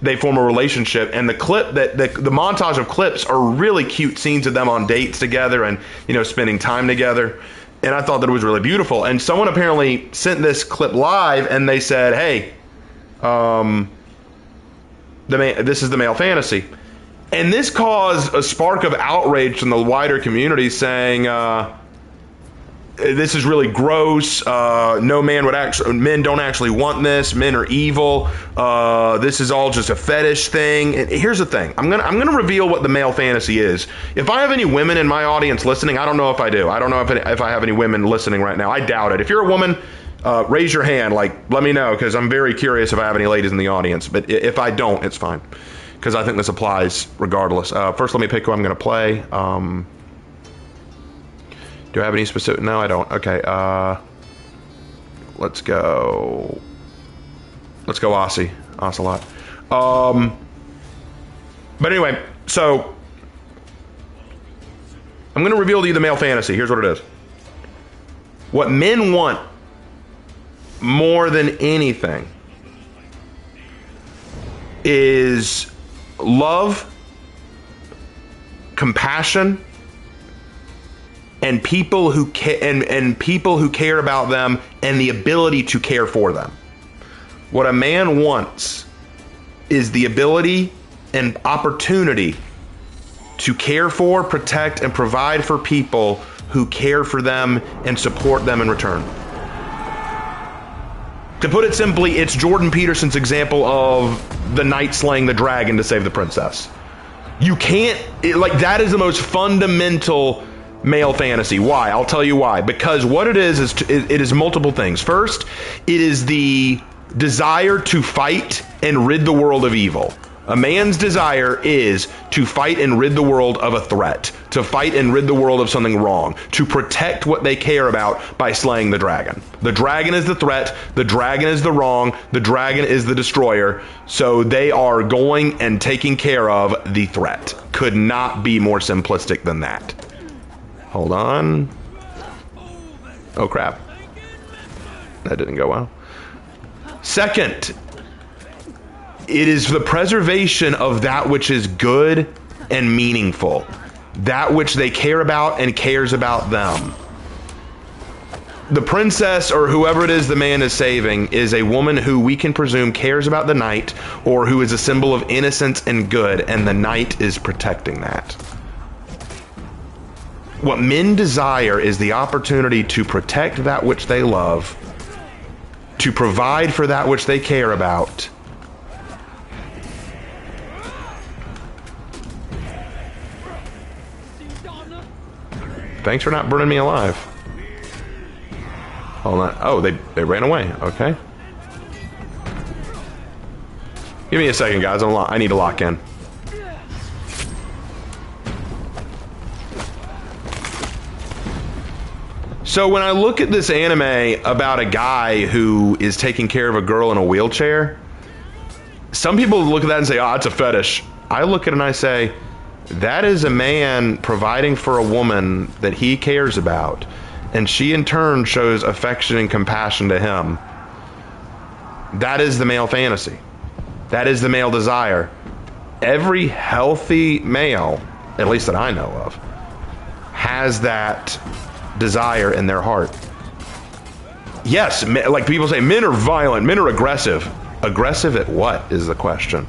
they form a relationship. And the clip that the montage of clips are really cute scenes of them on dates together and, you know, spending time together. And I thought that it was really beautiful. And someone apparently sent this clip live, and they said, hey, this is the male fantasy. And this caused a spark of outrage from the wider community, saying, this is really gross. No man would men don't actually want this. Men are evil. This is all just a fetish thing. And here's the thing. I'm gonna reveal what the male fantasy is. If I have any women in my audience listening, I don't know if I do. I don't know if I have any women listening right now. I doubt it. If you're a woman, raise your hand. Like, let me know, because I'm very curious if I have any ladies in the audience. But if I don't, it's fine, because I think this applies regardless. First, let me pick who I'm gonna play. Do I have any specific? No, I don't. Okay. Let's go. Let's go Aussie. Ocelot. But anyway, so I'm going to reveal to you the male fantasy. Here's what it is. What men want more than anything is love, compassion, and people who and people who care about them, and the ability to care for them. What a man wants is the ability and opportunity to care for, protect, and provide for people who care for them and support them in return. To put it simply, it's Jordan Peterson's example of the knight slaying the dragon to save the princess. You can't, that is the most fundamental male fantasy. Why? I'll tell you why. Because what it is it is multiple things. First, it is the desire to fight and rid the world of evil. A man's desire is to fight and rid the world of a threat, to fight and rid the world of something wrong, to protect what they care about by slaying the dragon. The dragon is the threat, the dragon is the wrong, the dragon is the destroyer, so they are going and taking care of the threat. Could not be more simplistic than that. Hold on. Oh crap. That didn't go well. Second, It is the preservation of that which is good and meaningful, that which they care about and cares about them. The princess, or whoever it is the man is saving, is a woman who we can presume cares about the knight, or who is a symbol of innocence and good, and the knight is protecting that. What men desire is the opportunity to protect that which they love, to provide for that which they care about. Thanks for not burning me alive. Hold on. Oh, they ran away. Okay. Give me a second, guys. I need to lock in. So when I look at this anime about a guy who is taking care of a girl in a wheelchair, some people look at that and say, oh, it's a fetish. I look at it and I say, that is a man providing for a woman that he cares about, and she in turn shows affection and compassion to him. That is the male fantasy. That is the male desire. Every healthy male, at least that I know of, has that desire in their heart. Yes, like people say, men are violent, men are aggressive. Aggressive at what is the question?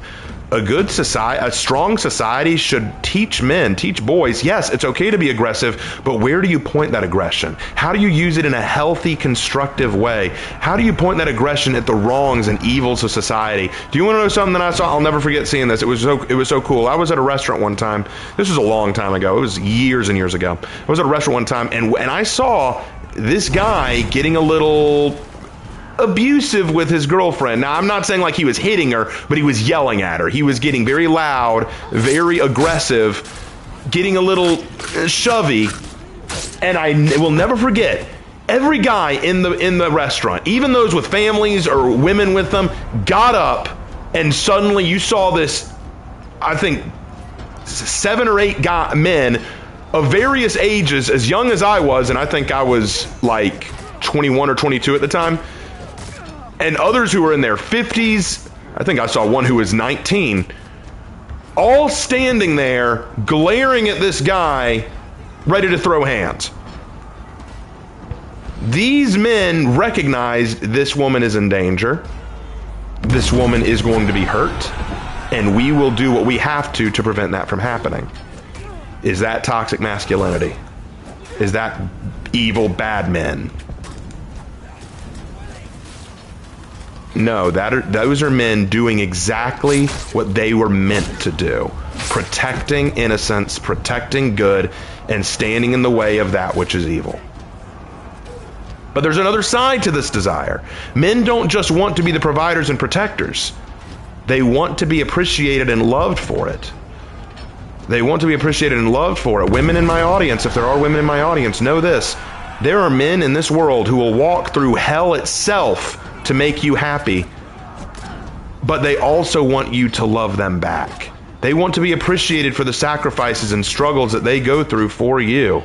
A good society, a strong society should teach men, teach boys, yes, it's okay to be aggressive, but where do you point that aggression? How do you use it in a healthy, constructive way? How do you point that aggression at the wrongs and evils of society? Do you want to know something that I saw? I'll never forget seeing this. It was so cool. I was at a restaurant one time. This was a long time ago. It was years and years ago. I was at a restaurant one time, and I saw this guy getting a little abusive with his girlfriend. Now, I'm not saying like he was hitting her, but he was yelling at her. He was getting very loud, very aggressive, getting a little shovey. And I will never forget, every guy in the restaurant, even those with families or women with them, got up, and suddenly you saw this, I think, 7 or 8 men of various ages, as young as I was, and I think I was like 21 or 22 at the time, and others who were in their 50s. I think I saw one who was 19, all standing there glaring at this guy, ready to throw hands. These men recognized this woman is in danger. This woman is going to be hurt, and we will do what we have to prevent that from happening. Is that toxic masculinity? Is that evil, bad men? No, those are men doing exactly what they were meant to do. Protecting innocence, protecting good, and standing in the way of that which is evil. But there's another side to this desire. Men don't just want to be the providers and protectors. They want to be appreciated and loved for it. They want to be appreciated and loved for it. Women in my audience, if there are women in my audience, know this. There are men in this world who will walk through hell itself to make you happy, but they also want you to love them back. They want to be appreciated for the sacrifices and struggles that they go through for you.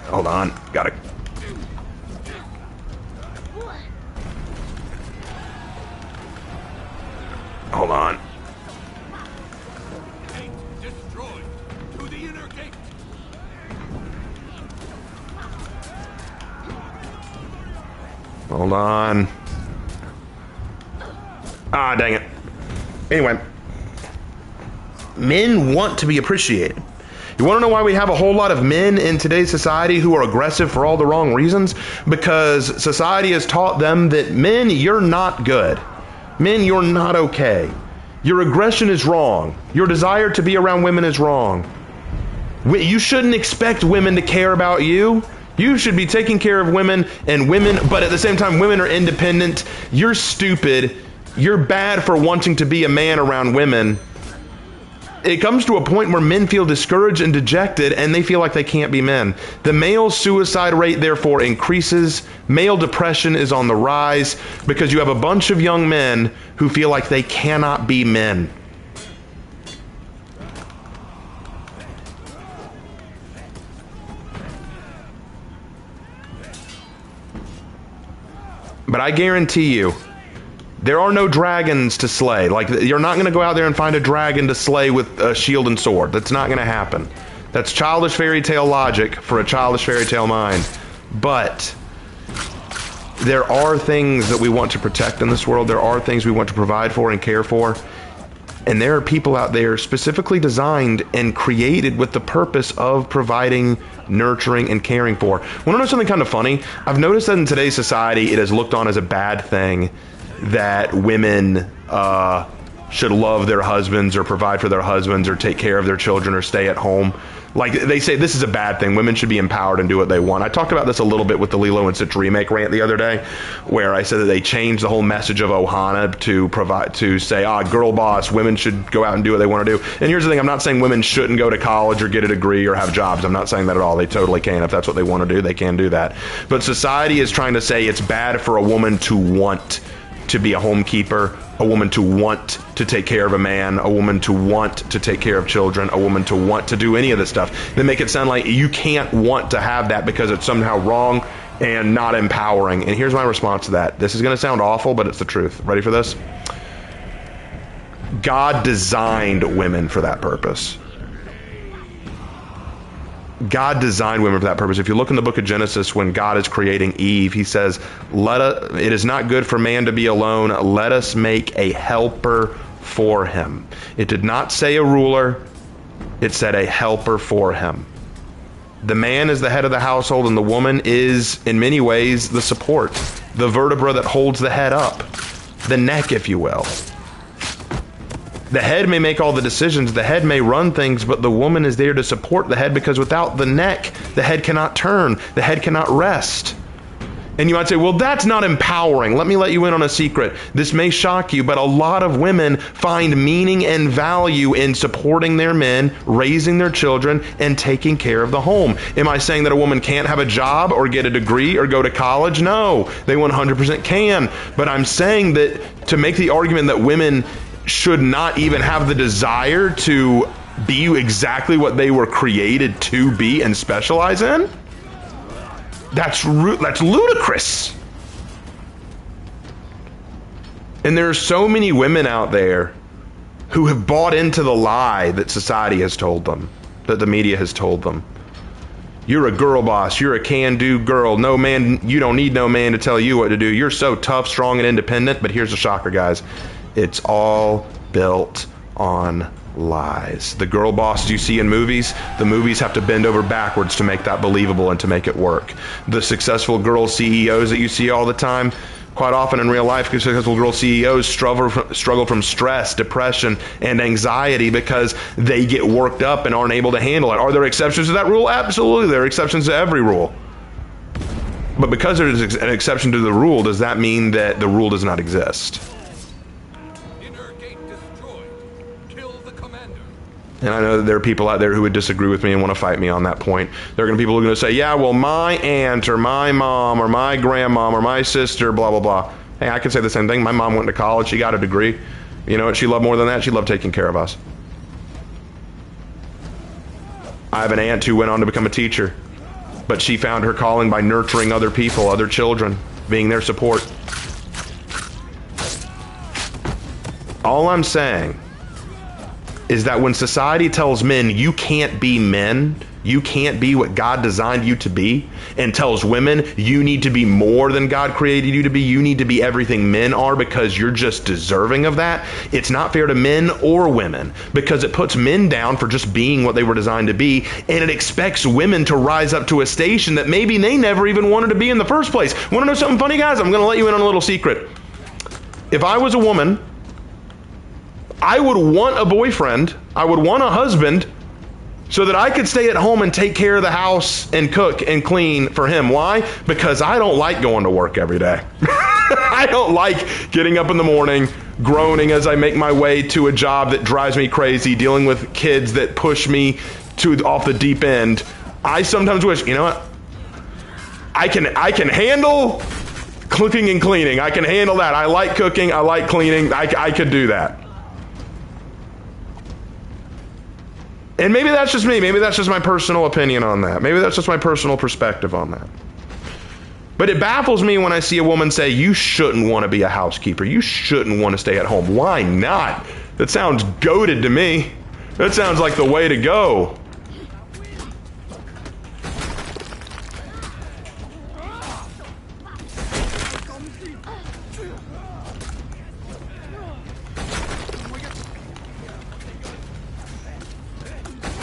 Hold on, gotta... Hold on. Hold on. Ah, dang it. Anyway, men want to be appreciated. You want to know why we have a whole lot of men in today's society who are aggressive for all the wrong reasons? Because society has taught them that men, you're not good. Men, you're not okay. Your aggression is wrong. Your desire to be around women is wrong. You shouldn't expect women to care about you. You should be taking care of women, but at the same time, women are independent. You're stupid. You're bad for wanting to be a man around women. It comes to a point where men feel discouraged and dejected, and they feel like they can't be men. The male suicide rate, therefore, increases. Male depression is on the rise because you have a bunch of young men who feel like they cannot be men. But I guarantee you, there are no dragons to slay. Like, you're not going to go out there and find a dragon to slay with a shield and sword. That's not going to happen. That's childish fairy tale logic for a childish fairy tale mind. But there are things that we want to protect in this world. There are things we want to provide for and care for. And there are people out there specifically designed and created with the purpose of providing, nurturing, and caring for. Want to know something kind of funny? I've noticed that in today's society, it is looked on as a bad thing that women should love their husbands or provide for their husbands or take care of their children or stay at home. Like, they say this is a bad thing. Women should be empowered and do what they want. I talked about this a little bit with the Lilo and Stitch remake rant the other day, where I said that they changed the whole message of Ohana to say, girl boss, women should go out and do what they want to do. And here's the thing, I'm not saying women shouldn't go to college or get a degree or have jobs. I'm not saying that at all. They totally can. If that's what they want to do, they can do that. But society is trying to say it's bad for a woman to want to be a homekeeper, a woman to want to take care of a man, a woman to want to take care of children, a woman to want to do any of this stuff. They make it sound like you can't want to have that because it's somehow wrong and not empowering. And here's my response to that. This is going to sound awful, but it's the truth. Ready for this? God designed women for that purpose. God designed women for that purpose. If you look in the book of Genesis, when God is creating Eve, he says, it is not good for man to be alone. Let us make a helper for him. It did not say a ruler. It said a helper for him. The man is the head of the household, and the woman is, in many ways, the support, the vertebra that holds the head up, the neck, if you will. The head may make all the decisions, the head may run things, but the woman is there to support the head, because without the neck, the head cannot turn, the head cannot rest. And you might say, well, that's not empowering. Let me let you in on a secret. This may shock you, but a lot of women find meaning and value in supporting their men, raising their children, and taking care of the home. Am I saying that a woman can't have a job or get a degree or go to college? No, they 100% can. But I'm saying that to make the argument that women should not even have the desire to be exactly what they were created to be and specialize in, that's ludicrous. And there are so many women out there who have bought into the lie that society has told them, that the media has told them. You're a girl boss. You're a can-do girl. No man, you don't need no man to tell you what to do. You're so tough, strong, and independent. But here's the shocker, guys. It's all built on lies. The girl bosses you see in movies, the movies have to bend over backwards to make that believable and to make it work. The successful girl CEOs that you see all the time, quite often in real life, successful girl CEOs struggle from stress, depression, and anxiety because they get worked up and aren't able to handle it. Are there exceptions to that rule? Absolutely. There are exceptions to every rule. But because there's an exception to the rule, does that mean that the rule does not exist? And I know that there are people out there who would disagree with me and want to fight me on that point. There are going to be people who are going to say, yeah, well, my aunt or my mom or my grandmom or my sister, blah, blah, blah. Hey, I could say the same thing. My mom went to college. She got a degree. You know what she loved more than that? She loved taking care of us. I have an aunt who went on to become a teacher, but she found her calling by nurturing other people, other children, being their support. All I'm saying is that when society tells men you can't be men, you can't be what God designed you to be, and tells women you need to be more than God created you to be, you need to be everything men are because you're just deserving of that, it's not fair to men or women, because it puts men down for just being what they were designed to be, and it expects women to rise up to a station that maybe they never even wanted to be in the first place. Want to know something funny, guys? I'm going to let you in on a little secret. If I was a woman, I would want a boyfriend, I would want a husband, so that I could stay at home and take care of the house and cook and clean for him. Why? Because I don't like going to work every day. I don't like getting up in the morning, groaning as I make my way to a job that drives me crazy, dealing with kids that push me off the deep end. I sometimes wish, you know what? I can handle cooking and cleaning. I can handle that. I like cooking. I like cleaning. I could do that. And maybe that's just me. Maybe that's just my personal opinion on that. Maybe that's just my personal perspective on that. But it baffles me when I see a woman say, you shouldn't want to be a housekeeper. You shouldn't want to stay at home. Why not? That sounds goated to me. That sounds like the way to go.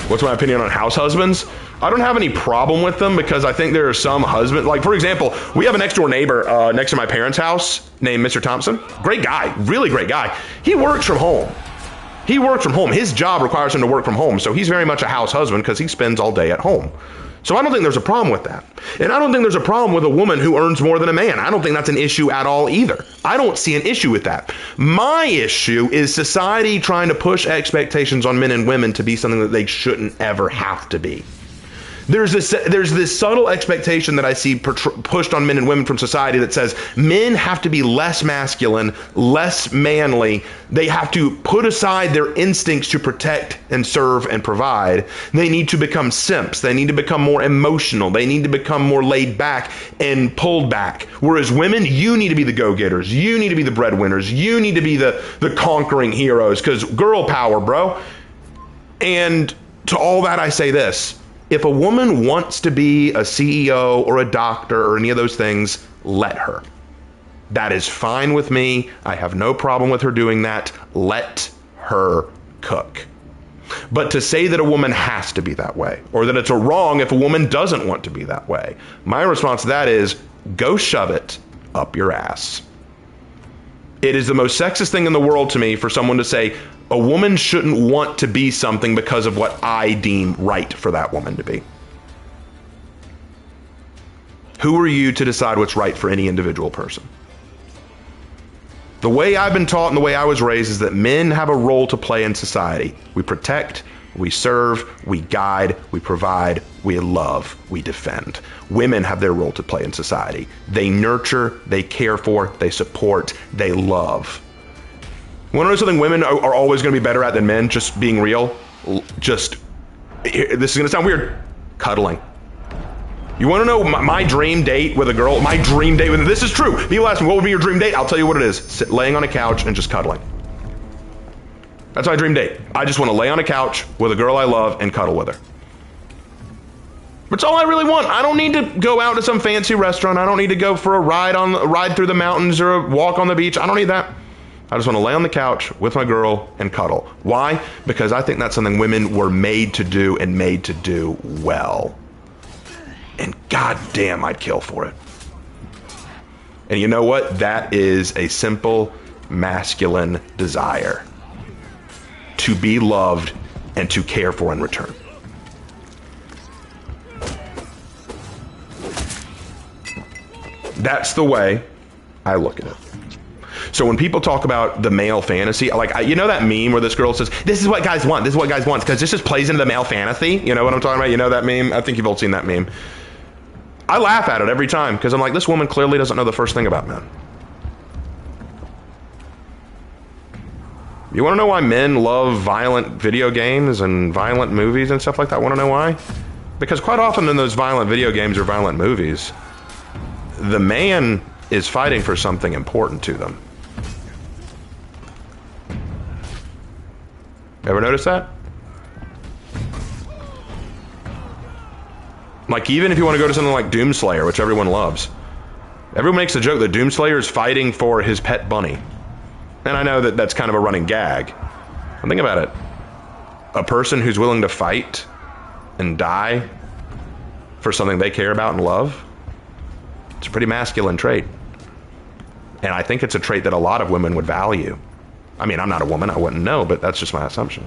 What's my opinion on house husbands? I don't have any problem with them because I think there are some husbands, like for example, we have a next door neighbor next to my parents' house named Mr. Thompson. Great guy, really great guy. He works from home. He works from home. His job requires him to work from home, so he's very much a house husband because he spends all day at home. So I don't think there's a problem with that. And I don't think there's a problem with a woman who earns more than a man. I don't think that's an issue at all either. I don't see an issue with that. My issue is society trying to push expectations on men and women to be something that they shouldn't ever have to be. There's this subtle expectation that I see pushed on men and women from society that says men have to be less masculine, less manly. They have to put aside their instincts to protect and serve and provide. They need to become simps. They need to become more emotional. They need to become more laid back and pulled back. Whereas women, you need to be the go-getters. You need to be the breadwinners. You need to be the conquering heroes, because girl power, bro. And to all that I say this. If a woman wants to be a CEO or a doctor or any of those things, let her. That is fine with me. I have no problem with her doing that. Let her cook. But to say that a woman has to be that way, or that it's a wrong if a woman doesn't want to be that way, my response to that is, go shove it up your ass. It is the most sexist thing in the world to me for someone to say, a woman shouldn't want to be something because of what I deem right for that woman to be. Who are you to decide what's right for any individual person? The way I've been taught and the way I was raised is that men have a role to play in society. We protect, we serve, we guide, we provide, we love, we defend. Women have their role to play in society. They nurture, they care for, they support, they love. You want to know something women are always going to be better at than men? Just being real. This is going to sound weird. Cuddling. You want to know my dream date with a girl? My dream date with, this is true. People ask me, what would be your dream date? I'll tell you what it is. Laying on a couch and just cuddling. That's my dream date. I just want to lay on a couch with a girl I love and cuddle with her. That's all I really want. I don't need to go out to some fancy restaurant. I don't need to go for a ride through the mountains or a walk on the beach. I don't need that. I just want to lay on the couch with my girl and cuddle. Why? Because I think that's something women were made to do and made to do well. And goddamn, I'd kill for it. And you know what? That is a simple masculine desire. To be loved and to care for in return. That's the way I look at it. So when people talk about the male fantasy, you know that meme where this girl says, this is what guys want, this is what guys want, because this just plays into the male fantasy. You know what I'm talking about? You know that meme? I think you've all seen that meme. I laugh at it every time, because I'm like, this woman clearly doesn't know the first thing about men. You want to know why men love violent video games and violent movies and stuff like that? Want to know why? Because quite often in those violent video games or violent movies, the man is fighting for something important to them. Ever notice that? Like, even if you want to go to something like Doomslayer, which everyone loves, everyone makes the joke that Doomslayer is fighting for his pet bunny. And I know that that's kind of a running gag. But think about it. A person who's willing to fight and die for something they care about and love, it's a pretty masculine trait. And I think it's a trait that a lot of women would value. I mean, I'm not a woman, I wouldn't know, but that's just my assumption.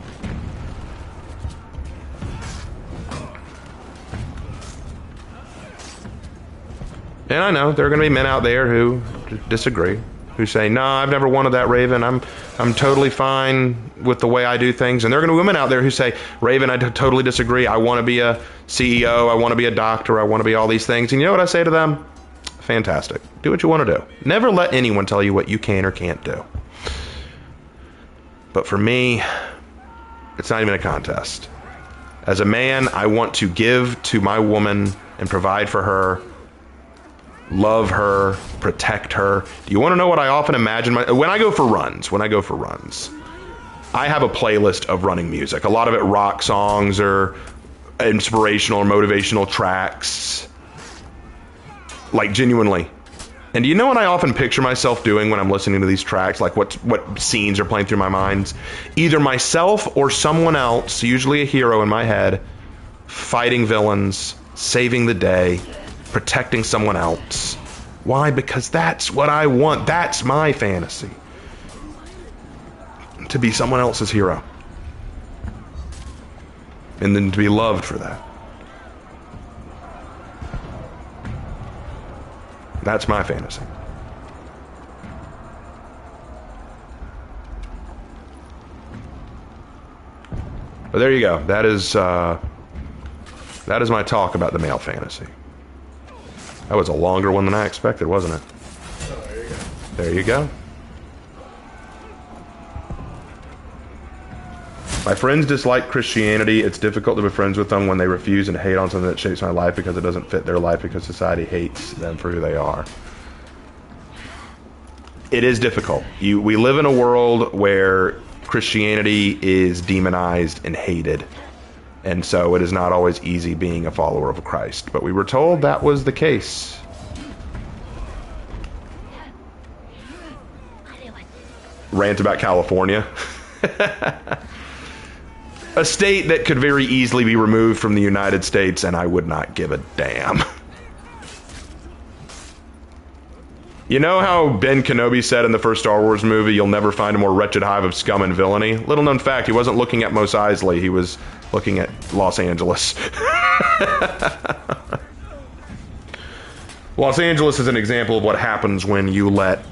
And I know there are going to be men out there who disagree, who say, no, I've never wanted that, Raven. I'm totally fine with the way I do things. And there are going to be women out there who say, Raven, I totally disagree. I want to be a CEO. I want to be a doctor. I want to be all these things. And you know what I say to them? Fantastic. Do what you want to do. Never let anyone tell you what you can or can't do. But for me, it's not even a contest. As a man, I want to give to my woman and provide for her love her, protect her. Do you want to know what I often imagine? When I go for runs, I have a playlist of running music. A lot of it rock songs or inspirational or motivational tracks. Like, genuinely. And do you know what I often picture myself doing when I'm listening to these tracks? Like, what scenes are playing through my mind? Either myself or someone else, usually a hero in my head, fighting villains, saving the day, protecting someone else. Why? Because that's what I want. That's my fantasy. To be someone else's hero. And then to be loved for that. That's my fantasy. But there you go. That is my talk about the male fantasy. That was a longer one than I expected, wasn't it? Oh, there you go. There you go. My friends dislike Christianity. It's difficult to be friends with them when they refuse and hate on something that shapes my life because it doesn't fit their life because society hates them for who they are. It is difficult. We live in a world where Christianity is demonized and hated. And so it is not always easy being a follower of Christ. But we were told that was the case. Rant about California. A state that could very easily be removed from the United States, and I would not give a damn. You know how Ben Kenobi said in the first Star Wars movie, you'll never find a more wretched hive of scum and villainy? Little known fact, he wasn't looking at Mos Eisley, he was looking at Los Angeles. Los Angeles is an example of what happens when you let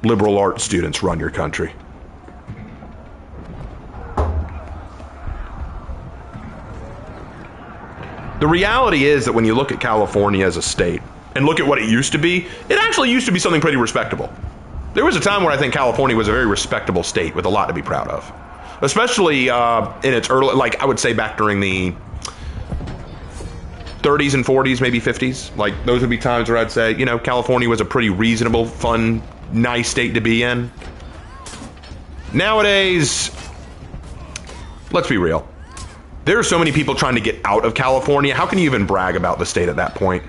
liberal arts students run your country. The reality is that when you look at California as a state, and look at what it used to be, it actually used to be something pretty respectable. There was a time where I think California was a very respectable state with a lot to be proud of. Especially in its early, like I would say back during the 30s and 40s, maybe 50s. Like those would be times where I'd say, you know, California was a pretty reasonable, fun, nice state to be in. Nowadays, let's be real. There are so many people trying to get out of California. How can you even brag about the state at that point?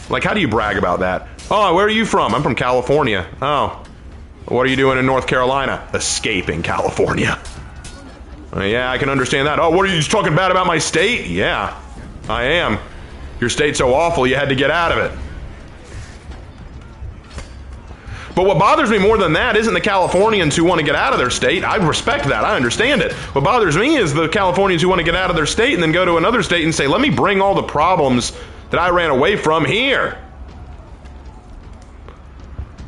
Like, how do you brag about that? Oh, where are you from? I'm from California. Oh, what are you doing in North Carolina? Escaping California. Yeah, I can understand that. Oh, what are you just talking bad about my state? Yeah, I am. Your state's so awful, you had to get out of it. But what bothers me more than that isn't the Californians who want to get out of their state. I respect that. I understand it. What bothers me is the Californians who want to get out of their state and then go to another state and say, let me bring all the problems that I ran away from here.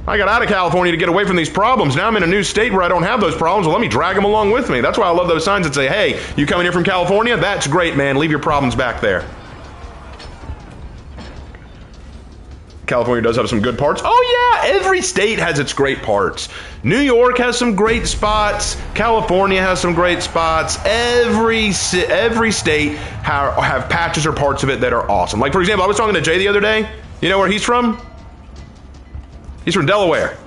I got out of California to get away from these problems. Now I'm in a new state where I don't have those problems. Well, let me drag them along with me. That's why I love those signs that say, hey, you coming here from California? That's great, man. Leave your problems back there. California does have some good parts. Oh yeah, every state has its great parts. New York has some great spots. California has some great spots. Every state have patches or parts of it that are awesome. Like for example, I was talking to Jay the other day. You know where he's from? He's from Delaware.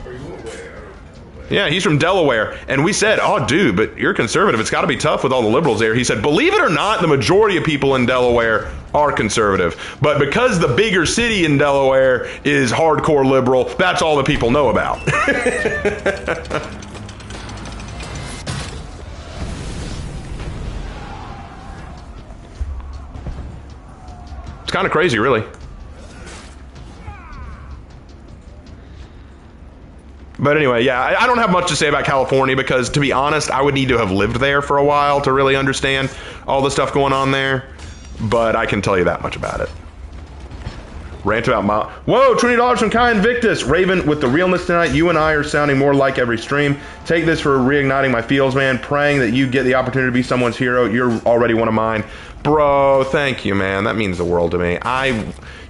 Yeah, he's from Delaware. And we said, oh, dude, but you're conservative. It's got to be tough with all the liberals there. He said, believe it or not, the majority of people in Delaware are conservative. But because the bigger city in Delaware is hardcore liberal, that's all the people know about. It's kind of crazy, really. But anyway, yeah, I don't have much to say about California because, to be honest, I would need to have lived there for a while to really understand all the stuff going on there. But I can tell you that much about it. Rant about Miles. Whoa, $20 from Kai Invictus. Raven, with the realness tonight, you and I are sounding more like every stream. Take this for reigniting my feels, man. Praying that you get the opportunity to be someone's hero. You're already one of mine. Bro, thank you, man. That means the world to me.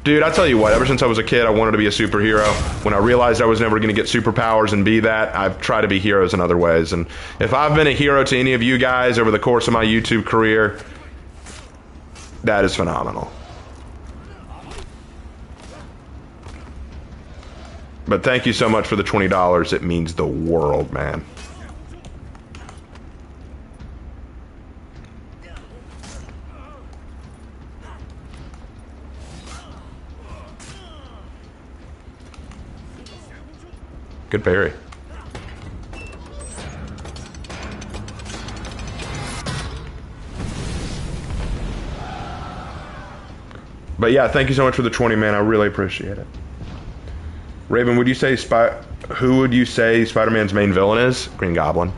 Dude, I tell you what, ever since I was a kid, I wanted to be a superhero. When I realized I was never going to get superpowers and be that, I've tried to be heroes in other ways. And if I've been a hero to any of you guys over the course of my YouTube career, that is phenomenal. But thank you so much for the $20. It means the world, man. Good parry. But yeah, thank you so much for the 20, man. I really appreciate it. Raven, would you say who would you say Spider-Man's main villain is? Green Goblin.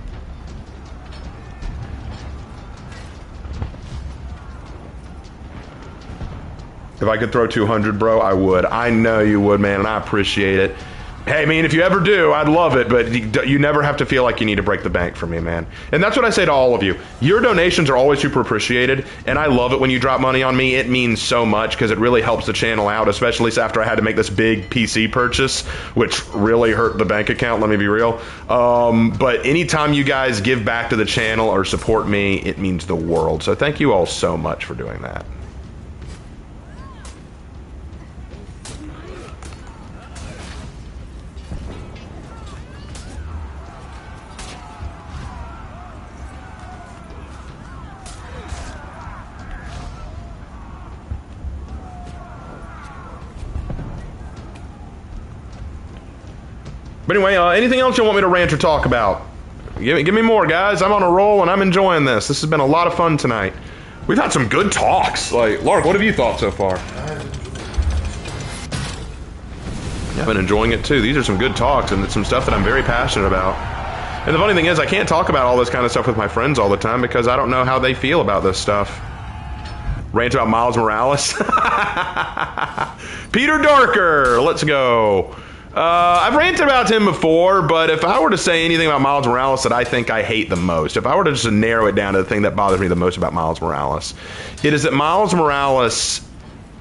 If I could throw 200, bro, I would. I know you would, man, and I appreciate it. Hey, I mean, if you ever do, I'd love it, but you never have to feel like you need to break the bank for me, man. And that's what I say to all of you. Your donations are always super appreciated, and I love it when you drop money on me. It means so much because it really helps the channel out, especially after I had to make this big PC purchase, which really hurt the bank account, let me be real. But anytime you guys give back to the channel or support me, it means the world. So thank you all so much for doing that. But anyway, anything else you want me to rant or talk about? Give me more, guys. I'm on a roll and I'm enjoying this. This has been a lot of fun tonight. We've had some good talks. Like, Lark, what have you thought so far? I've been enjoying it too. These are some good talks and it's some stuff that I'm very passionate about. And the funny thing is, I can't talk about all this kind of stuff with my friends all the time because I don't know how they feel about this stuff. Rant about Miles Morales. Peter Darker, let's go. I've ranted about him before, but if I were to say anything about Miles Morales that I think I hate the most, if I were to just narrow it down to the thing that bothers me the most about Miles Morales, it is that Miles Morales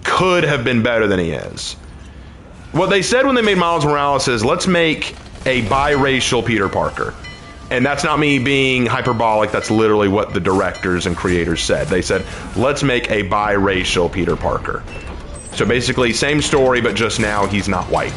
could have been better than he is. What they said when they made Miles Morales is, let's make a biracial Peter Parker. And that's not me being hyperbolic, that's literally what the directors and creators said. They said, let's make a biracial Peter Parker. So basically, same story, but just now he's not white.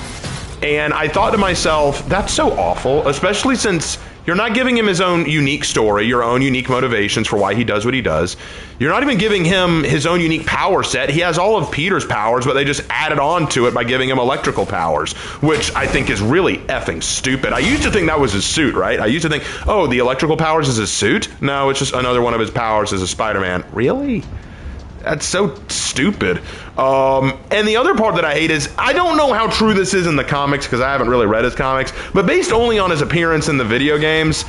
And I thought to myself, that's so awful, especially since you're not giving him his own unique story, your own unique motivations for why he does what he does. You're not even giving him his own unique power set. He has all of Peter's powers, but they just added on to it by giving him electrical powers, which I think is really effing stupid. I used to think that was his suit, right? I used to think, oh, the electrical powers is his suit? No, it's just another one of his powers as a Spider-Man. Really? That's so stupid. And the other part that I hate is, I don't know how true this is in the comics because I haven't really read his comics, but based only on his appearance in the video games,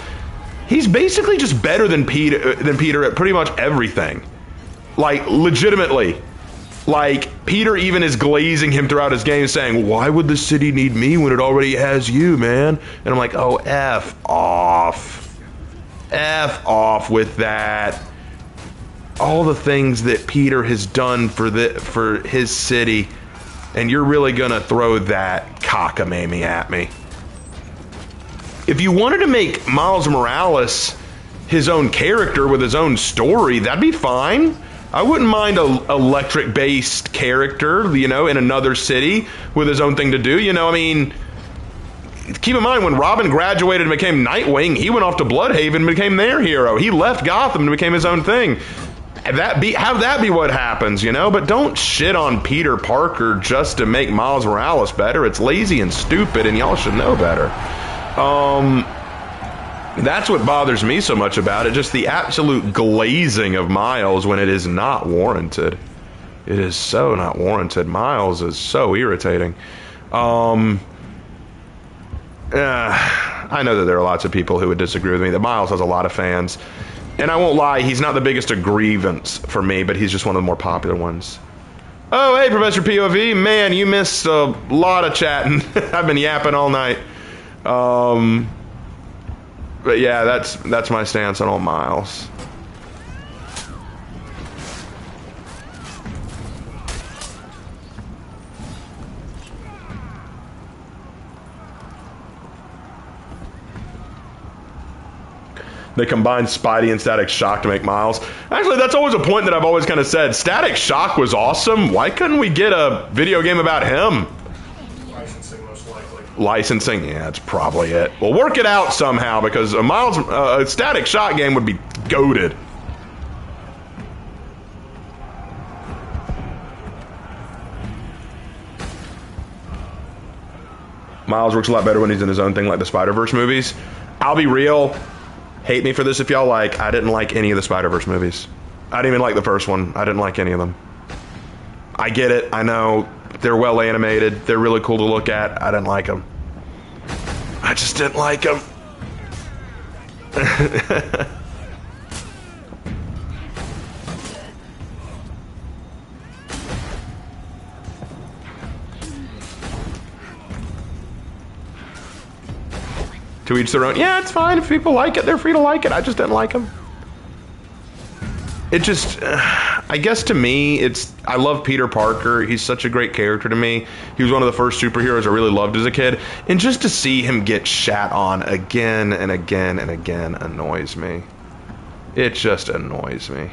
he's basically just better than Peter at pretty much everything. Like, legitimately. Like, Peter even is glazing him throughout his game saying, why would the city need me when it already has you, man? And I'm like, oh, F off. F off with that. All the things that Peter has done for his city, and you're really gonna throw that cockamamie at me. If you wanted to make Miles Morales his own character with his own story, that'd be fine. I wouldn't mind a electric-based character, you know, in another city with his own thing to do. You know, I mean, keep in mind, when Robin graduated and became Nightwing, he went off to Bloodhaven and became their hero. He left Gotham and became his own thing. Have that be what happens, you know? But don't shit on Peter Parker just to make Miles Morales better. It's lazy and stupid, and y'all should know better. That's what bothers me so much about it, just the absolute glazing of Miles when it is not warranted. It is so not warranted. Miles is so irritating. I know that there are lots of people who would disagree with me, that Miles has a lot of fans. And I won't lie, he's not the biggest of grievance for me, but he's just one of the more popular ones. Oh, hey, Professor POV. Man, you missed a lot of chatting. I've been yapping all night. But yeah, that's my stance on all Miles. They combined Spidey and Static Shock to make Miles. Actually, that's always a point that I've always kind of said. Static Shock was awesome. Why couldn't we get a video game about him? Licensing, most likely. Licensing? Yeah, that's probably it. Well, work it out somehow, because a static shot game would be goated. Miles works a lot better when he's in his own thing, like the Spider-Verse movies. I'll be real. Hate me for this if y'all like. I didn't like any of the Spider-Verse movies. I didn't even like the first one. I didn't like any of them. I get it. I know. They're well animated. They're really cool to look at. I didn't like them. I just didn't like them. To each their own. Yeah, it's fine. If people like it, they're free to like it. I just didn't like them. It just, I guess to me, I love Peter Parker. He's such a great character to me. He was one of the first superheroes I really loved as a kid. And just to see him get shat on again and again and again annoys me. It just annoys me.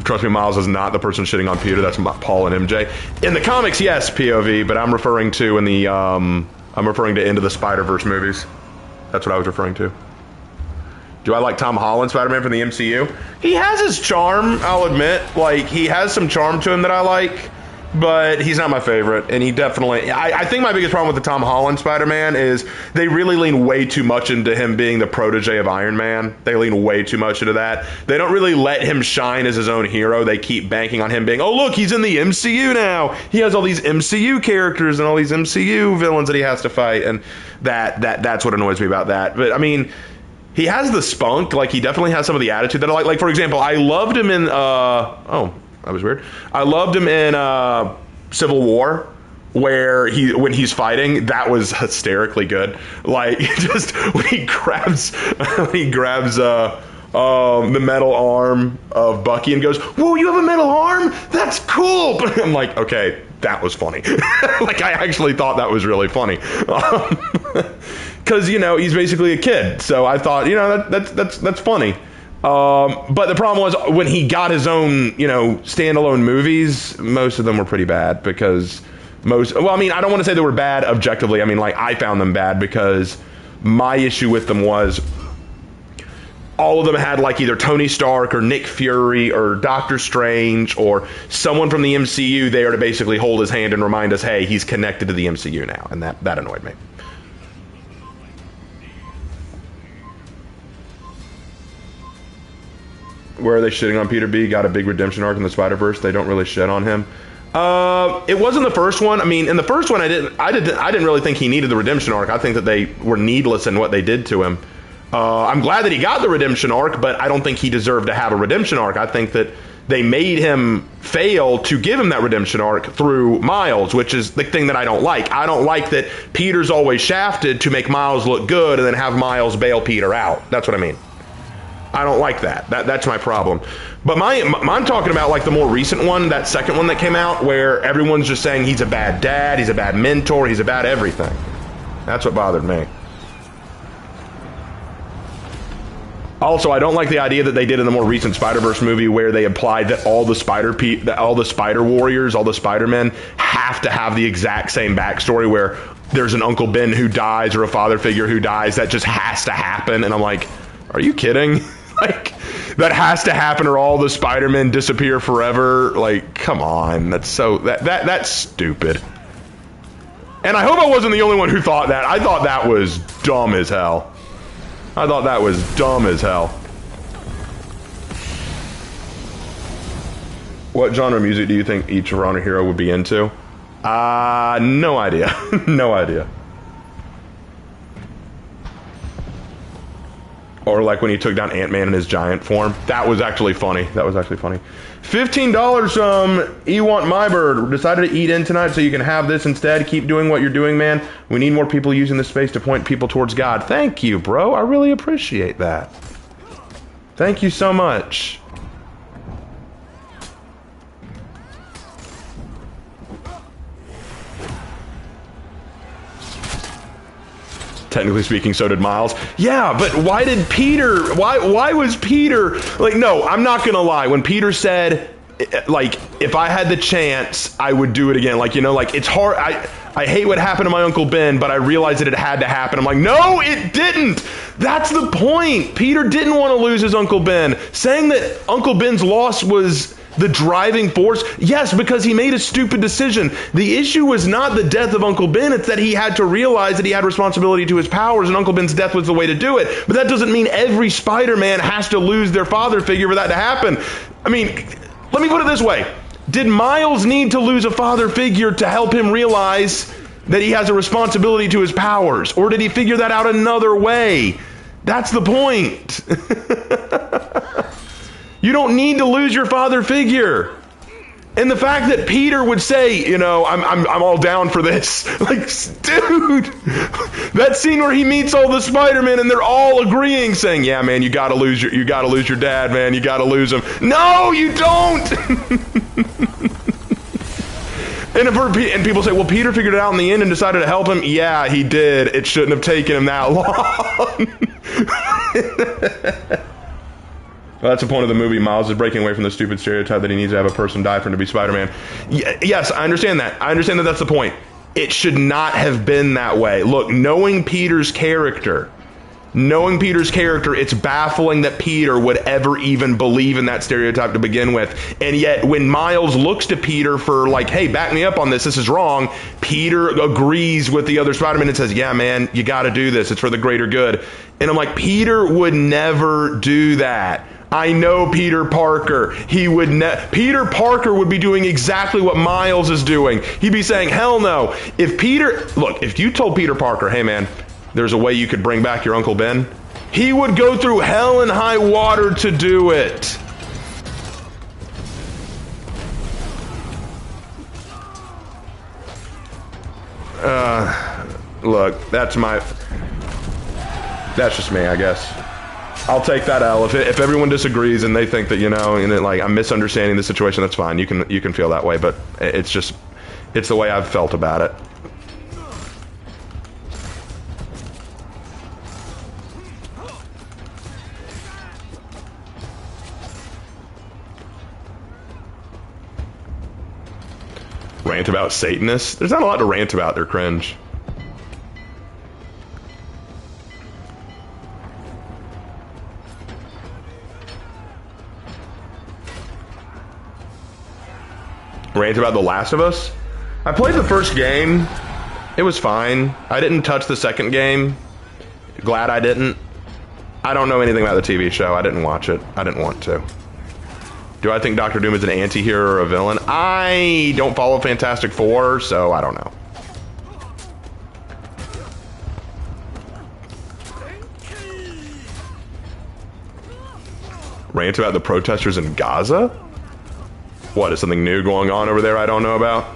Trust me, Miles is not the person shitting on Peter. That's Paul and MJ. In the comics, yes, POV, but I'm referring to Into the Spider-Verse movies. That's what I was referring to. Do I like Tom Holland Spider-Man from the MCU? He has his charm, I'll admit. Like, he has some charm to him that I like, but he's not my favorite. And he definitely, I think my biggest problem with the Tom Holland Spider-Man is they really lean way too much into him being the protege of Iron Man. They lean way too much into that. They don't really let him shine as his own hero. They keep banking on him being, oh look, he's in the MCU now. He has all these MCU characters and all these MCU villains that he has to fight. And that's what annoys me about that. But I mean, he has the spunk. Like, he definitely has some of the attitude that I like. Like, for example, I loved him in, that was weird. I loved him in Civil War, where when he's fighting, that was hysterically good. Like, just when he grabs the metal arm of Bucky and goes, "Whoa, you have a metal arm? That's cool!" But I'm like, okay, that was funny. Like, I actually thought that was really funny. Because he's basically a kid, so I thought, that's funny. But the problem was when he got his own, standalone movies, most of them were pretty bad because I don't want to say they were bad objectively. I mean, like, I found them bad because my issue with them was all of them had like either Tony Stark or Nick Fury or Doctor Strange or someone from the MCU there to basically hold his hand and remind us, hey, he's connected to the MCU now. And that annoyed me. Where are they shitting on Peter B? Got a big redemption arc in the Spider-Verse. They don't really shit on him. It wasn't the first one. I mean, in the first one, I didn't really think he needed the redemption arc. I think that they were needless in what they did to him. I'm glad that he got the redemption arc, but I don't think he deserved to have a redemption arc. I think that they made him fail to give him that redemption arc through Miles, which is the thing that I don't like. I don't like that Peter's always shafted to make Miles look good and then have Miles bail Peter out. That's what I mean. I don't like that. That's my problem. But I'm talking about like the more recent one, that second one that came out, where everyone's just saying he's a bad dad, he's a bad mentor, he's a bad everything. That's what bothered me. Also, I don't like the idea that they did in the more recent Spider-Verse movie where they implied that all the Spider Warriors, all the Spider-Men have to have the exact same backstory where there's an Uncle Ben who dies or a father figure who dies. That just has to happen. And I'm like, are you kidding? Like, that has to happen or all the Spider-Men disappear forever. Like, come on. That's stupid. And I hope I wasn't the only one who thought that. I thought that was dumb as hell. What genre of music do you think each genre hero would be into? No idea. No idea. Or like when he took down Ant-Man in his giant form. That was actually funny. $15 Ewant My Bird. Decided to eat in tonight so you can have this instead. Keep doing what you're doing, man. We need more people using this space to point people towards God. Thank you, bro. I really appreciate that. Thank you so much. technically speaking, so did Miles. Yeah, but why did Peter, why was Peter, like, no, I'm not gonna lie. When Peter said, like, if I had the chance, I would do it again. Like, you know, like, it's hard, I hate what happened to my Uncle Ben, but I realized that it had to happen. I'm like, no, it didn't. That's the point. Peter didn't want to lose his Uncle Ben. Saying that Uncle Ben's loss was the driving force, yes, because he made a stupid decision. The issue was not the death of Uncle Ben, it's that he had to realize that he had responsibility to his powers, and Uncle Ben's death was the way to do it. But that doesn't mean every Spider-Man has to lose their father figure for that to happen. I mean, let me put it this way. Did Miles need to lose a father figure to help him realize that he has a responsibility to his powers? Or did he figure that out another way? That's the point. You don't need to lose your father figure. And the fact that Peter would say, you know, I'm all down for this. Like, dude, that scene where he meets all the Spider-Men and they're all agreeing, saying, yeah, man, you gotta lose your dad, man. You gotta lose him. No, you don't. And people say, well, Peter figured it out in the end and decided to help him. Yeah, he did. It shouldn't have taken him that long. Well, that's the point of the movie. Miles is breaking away from the stupid stereotype that he needs to have a person die for him to be Spider-Man. Yes, I understand that. I understand that that's the point. It should not have been that way. Look, knowing Peter's character, it's baffling that Peter would ever even believe in that stereotype to begin with. And yet, when Miles looks to Peter for, like, hey, back me up on this is wrong, Peter agrees with the other Spider-Man and says, yeah, man, you got to do this. It's for the greater good. And I'm like, Peter would never do that. I know Peter Parker. Peter Parker would be doing exactly what Miles is doing. He'd be saying, hell no. If you told Peter Parker, hey man, there's a way you could bring back your Uncle Ben, he would go through hell and high water to do it. Look, that's just me, I guess. I'll take that L. If everyone disagrees and they think that, you know, and like I'm misunderstanding the situation, that's fine. You can feel that way, but it's the way I've felt about it. Rant about Satanists? There's not a lot to rant about. They're cringe. Rant about The Last of Us? I played the first game. It was fine. I didn't touch the second game. Glad I didn't. I don't know anything about the TV show. I didn't watch it. I didn't want to. Do I think Doctor Doom is an anti-hero or a villain? I don't follow Fantastic Four, so I don't know. Rant about the protesters in Gaza? What, is something new going on over there I don't know about?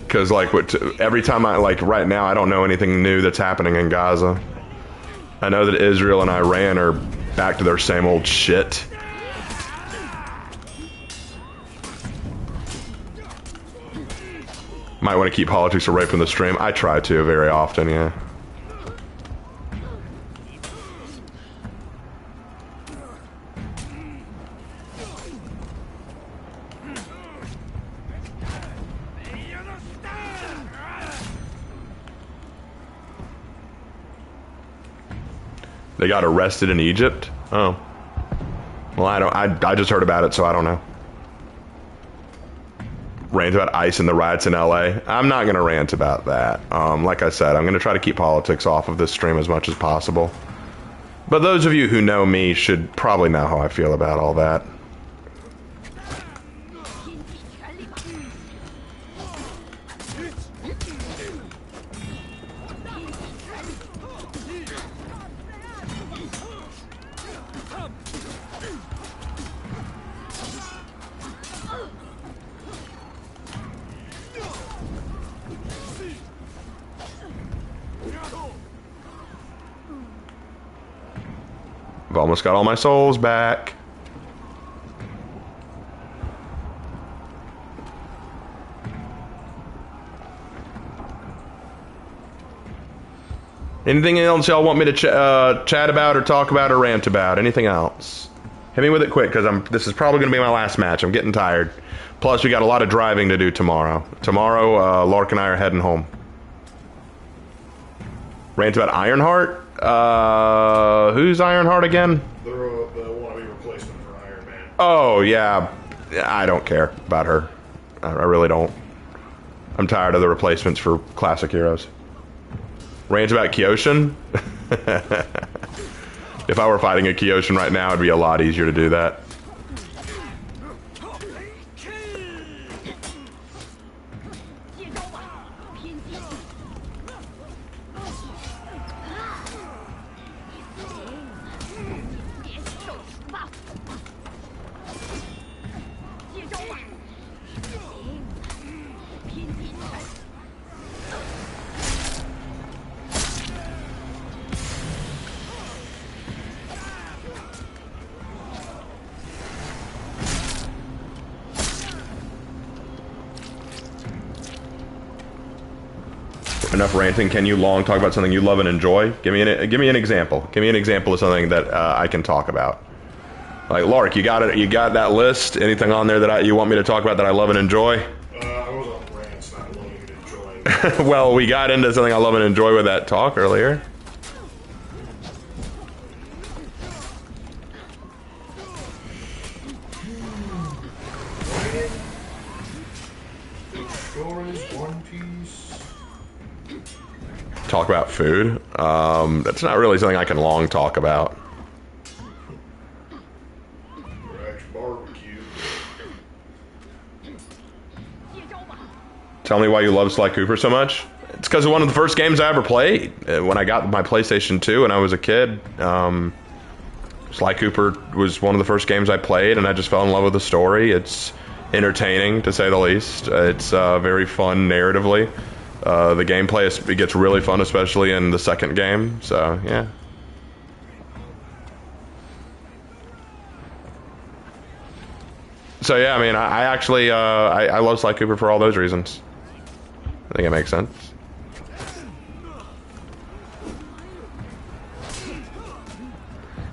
Because, like, every time right now, I don't know anything new that's happening in Gaza. I know that Israel and Iran are back to their same old shit. Might want to keep politics away from the stream. I try to very often, yeah. They got arrested in Egypt? Oh. Well, I just heard about it, so I don't know. Rant about ICE and the riots in LA. I'm not going to rant about that. Like I said, I'm going to try to keep politics off of this stream as much as possible. But those of you who know me should probably know how I feel about all that. almost got all my souls back. Anything else y'all want me to chat about or talk about or rant about? Anything else? Hit me with it quick, because this is probably going to be my last match. I'm getting tired. Plus, we got a lot of driving to do tomorrow. Tomorrow, Lark and I are heading home. Rant about Ironheart? Who's Ironheart again? They're the wannabe replacement for Iron Man. Oh, yeah. I don't care about her. I really don't. I'm tired of the replacements for classic heroes. Rant about Kyoshin? If I were fighting a Kyoshin right now, it'd be a lot easier to do that. Enough ranting. Can you long talk about something you love and enjoy? Give me an example. Give me an example of something that I can talk about. Like, Lark, you got it. You got that list? Anything on there that you want me to talk about that I love and enjoy? I was on rants, not loving and enjoying. Well, we got into something I love and enjoy with that talk earlier. Talk about food. That's not really something I can long talk about. Barbecue. Tell me why you love Sly Cooper so much. It's because of one of the first games I ever played. When I got my PlayStation 2 and I was a kid, Sly Cooper was one of the first games I played, and I just fell in love with the story. It's entertaining, to say the least. It's very fun narratively. The gameplay, it gets really fun, especially in the second game, so yeah. So yeah, I mean, I actually, I love Sly Cooper for all those reasons. I think it makes sense.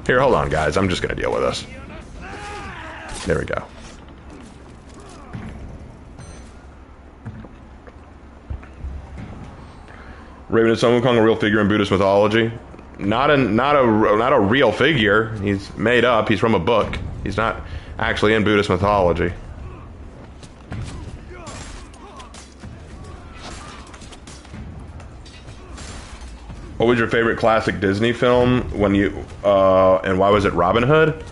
Here, hold on, guys. I'm just gonna deal with this. There we go. Raven, is Sun Wukong a real figure in Buddhist mythology? Not a real figure. He's made up. He's from a book. He's not actually in Buddhist mythology. What was your favorite classic Disney film when you and why was it Robin Hood?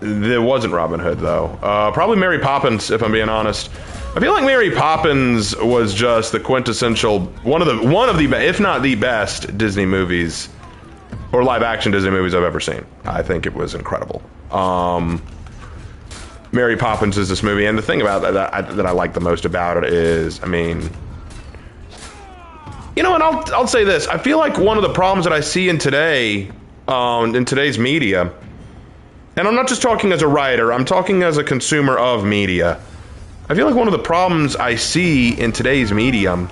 It wasn't Robin Hood though. Probably Mary Poppins, if I'm being honest. I feel like Mary Poppins was just the quintessential one of the if not the best Disney movies or live action Disney movies I've ever seen. I think it was incredible. Mary Poppins is this movie, and the thing about that I like the most about it is, I mean, you know, and I'll say this: I feel like one of the problems that I see in today's media, and I'm not just talking as a writer, I'm talking as a consumer of media. I feel like one of the problems I see in today's medium.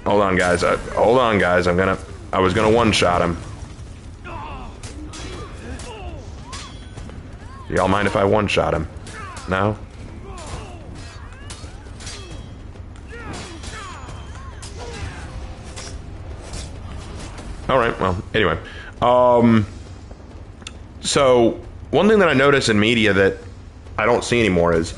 Hold on, guys. Hold on, guys. I was gonna one-shot him. Do y'all mind if I one-shot him? No? All right. Well, anyway. So one thing that I notice in media that I don't see anymore is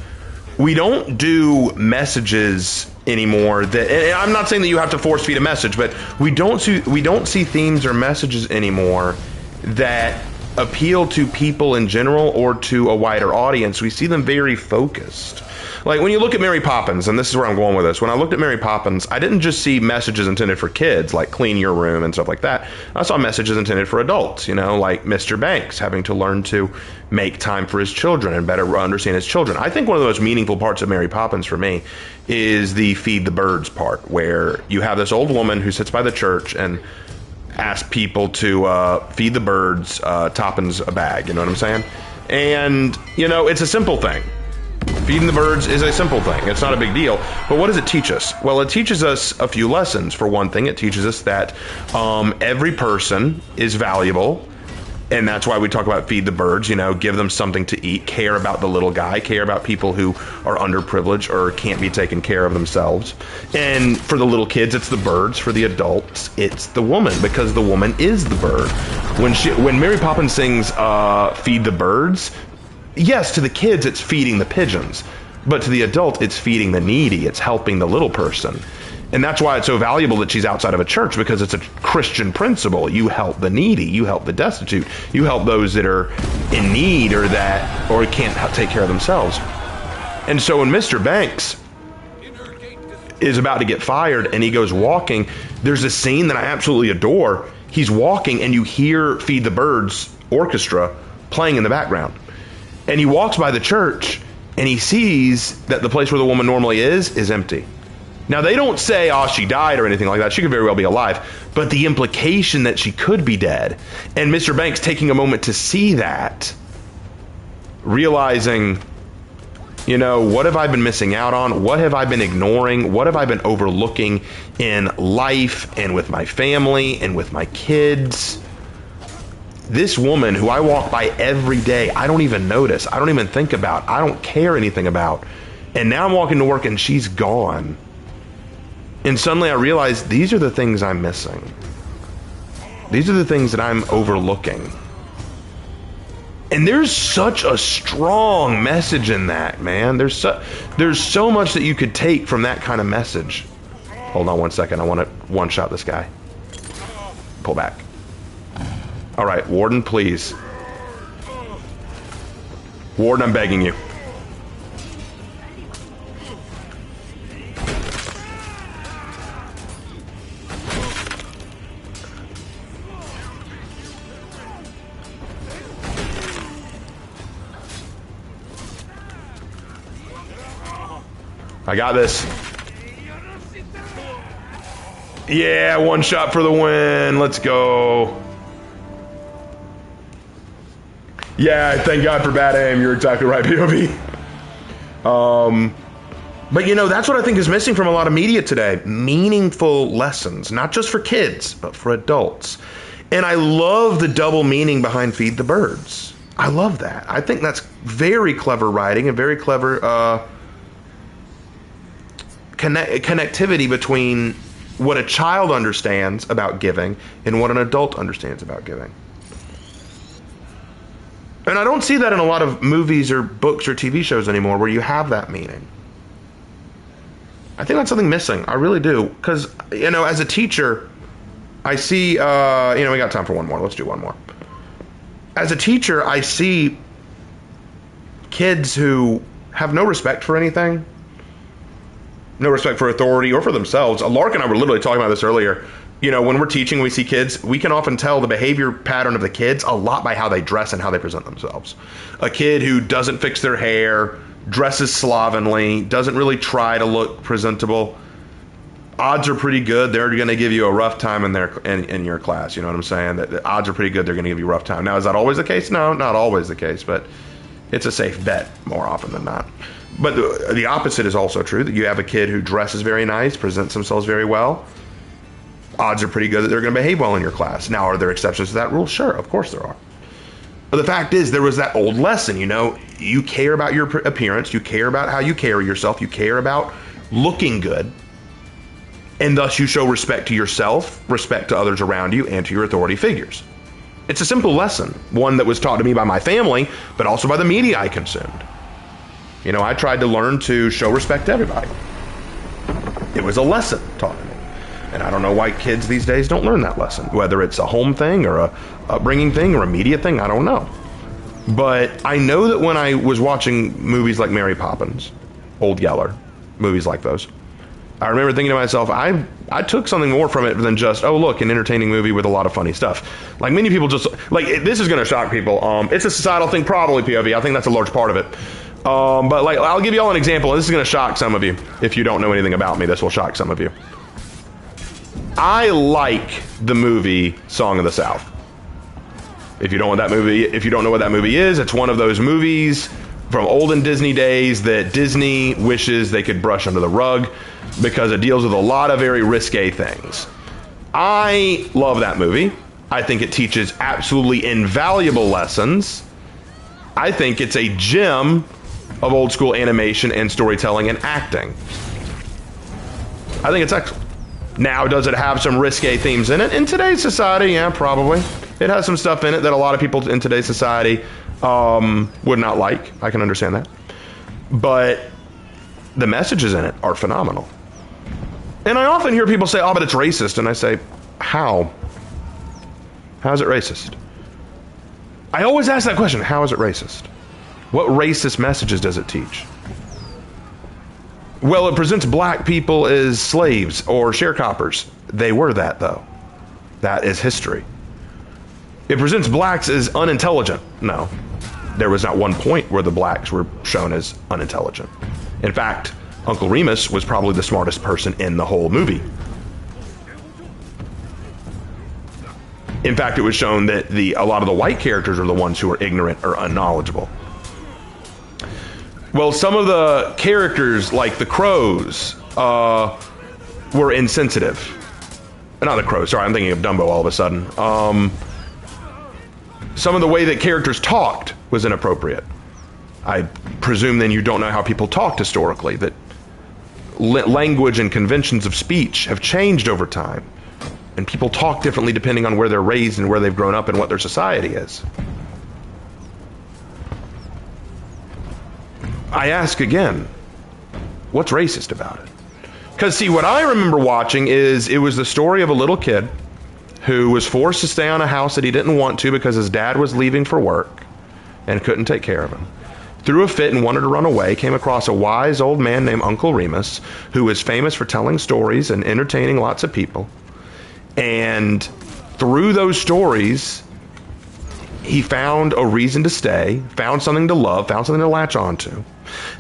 we don't do messages anymore that, and I'm not saying that you have to force feed a message, but we don't see themes or messages anymore that appeal to people in general or to a wider audience. We see them very focused. Like when you look at Mary Poppins, and this is where I'm going with this, when I looked at Mary Poppins, I didn't just see messages intended for kids, like clean your room and stuff like that. I saw messages intended for adults, you know, like Mr. Banks having to learn to make time for his children and better understand his children. I think one of the most meaningful parts of Mary Poppins for me is the feed the birds part, where you have this old woman who sits by the church and ask people to feed the birds Toppin's a bag. You know what I'm saying? And, you know, it's a simple thing. Feeding the birds is a simple thing. It's not a big deal. But what does it teach us? Well, it teaches us a few lessons. For one thing, it teaches us that every person is valuable. And that's why we talk about feed the birds, you know, give them something to eat, care about the little guy, care about people who are underprivileged or can't be taken care of themselves. And for the little kids, it's the birds. For the adults, it's the woman, because the woman is the bird. When Mary Poppins sings Feed the Birds, yes, to the kids, it's feeding the pigeons. But to the adult, it's feeding the needy. It's helping the little person. And that's why it's so valuable that she's outside of a church, because it's a Christian principle. You help the needy, you help the destitute, you help those that are in need or can't take care of themselves. And so when Mr. Banks is about to get fired and he goes walking, there's a scene that I absolutely adore. He's walking and you hear Feed the Birds orchestra playing in the background. And he walks by the church and he sees that the place where the woman normally is empty. Now, they don't say, oh, she died or anything like that. She could very well be alive. But the implication that she could be dead, and Mr. Banks taking a moment to see that, realizing, you know, what have I been missing out on? What have I been ignoring? What have I been overlooking in life and with my family and with my kids? This woman who I walk by every day, I don't even notice. I don't even think about. I don't care anything about. And now I'm walking to work and she's gone. And suddenly I realize these are the things I'm missing. These are the things that I'm overlooking. And there's such a strong message in that, man. There's so much that you could take from that kind of message. Hold on one second. I want to one-shot this guy. Pull back. All right, Warden, please. Warden, I'm begging you. I got this. Yeah, one shot for the win. Let's go. Yeah, thank God for bad aim. You're exactly right, POV. But you know, that's what I think is missing from a lot of media today. Meaningful lessons, not just for kids, but for adults. And I love the double meaning behind Feed the Birds. I love that. I think that's very clever writing and very clever connectivity between what a child understands about giving and what an adult understands about giving. And I don't see that in a lot of movies or books or TV shows anymore where you have that meaning. I think that's something missing. I really do. Because, you know, as a teacher, I see, we got time for one more. Let's do one more. As a teacher, I see kids who have no respect for anything, no respect for authority or for themselves. Lark and I were literally talking about this earlier. You know, when we're teaching, we see kids, we can often tell the behavior pattern of the kids a lot by how they dress and how they present themselves. A kid who doesn't fix their hair, dresses slovenly, doesn't really try to look presentable, odds are pretty good they're going to give you a rough time in your class. You know what I'm saying? The odds are pretty good they're going to give you a rough time. Now, is that always the case? No, not always the case, but it's a safe bet more often than not. But the opposite is also true, that you have a kid who dresses very nice, presents themselves very well. Odds are pretty good that they're going to behave well in your class. Now, are there exceptions to that rule? Sure, of course there are. But the fact is, there was that old lesson, you know, you care about your appearance, you care about how you carry yourself, you care about looking good, and thus you show respect to yourself, respect to others around you, and to your authority figures. It's a simple lesson, one that was taught to me by my family, but also by the media I consumed. You know, I tried to learn to show respect to everybody. It was a lesson taught to me. And I don't know why kids these days don't learn that lesson, whether it's a home thing or a upbringing thing or a media thing, I don't know. But I know that when I was watching movies like Mary Poppins, Old Yeller, movies like those, I remember thinking to myself, I took something more from it than just, oh, look, an entertaining movie with a lot of funny stuff. Like, many people just, like, this is going to shock people. It's a societal thing, probably, POV. I think that's a large part of it. But, like, I'll give you all an example. This is going to shock some of you. If you don't know anything about me, this will shock some of you. I like the movie Song of the South. If you don't know what that movie is, it's one of those movies from olden Disney days that Disney wishes they could brush under the rug because it deals with a lot of very risque things. I love that movie. I think it teaches absolutely invaluable lessons. I think it's a gem of old school animation and storytelling and acting. I think it's excellent. Now, does it have some risque themes in it? In today's society, yeah, probably. It has some stuff in it that a lot of people in today's society would not like. I can understand that. But the messages in it are phenomenal. And I often hear people say, oh, but it's racist. And I say, how? How is it racist? I always ask that question, how is it racist? What racist messages does it teach? Well, it presents black people as slaves or sharecroppers. They were that, though. That is history. It presents blacks as unintelligent. No. There was not one point where the blacks were shown as unintelligent. In fact, Uncle Remus was probably the smartest person in the whole movie. In fact, it was shown that a lot of the white characters are the ones who are ignorant or unknowledgeable. Well, some of the characters, like the crows, were insensitive. Not the crows, sorry, I'm thinking of Dumbo all of a sudden. Some of the way that characters talked was inappropriate. I presume then you don't know how people talked historically, that language and conventions of speech have changed over time. And people talk differently depending on where they're raised and where they've grown up and what their society is. I ask again, what's racist about it? Because see, what I remember watching is it was the story of a little kid who was forced to stay on a house that he didn't want to because his dad was leaving for work and couldn't take care of him. Threw a fit and wanted to run away, came across a wise old man named Uncle Remus, who was famous for telling stories and entertaining lots of people. And through those stories, he found a reason to stay, found something to love, found something to latch onto.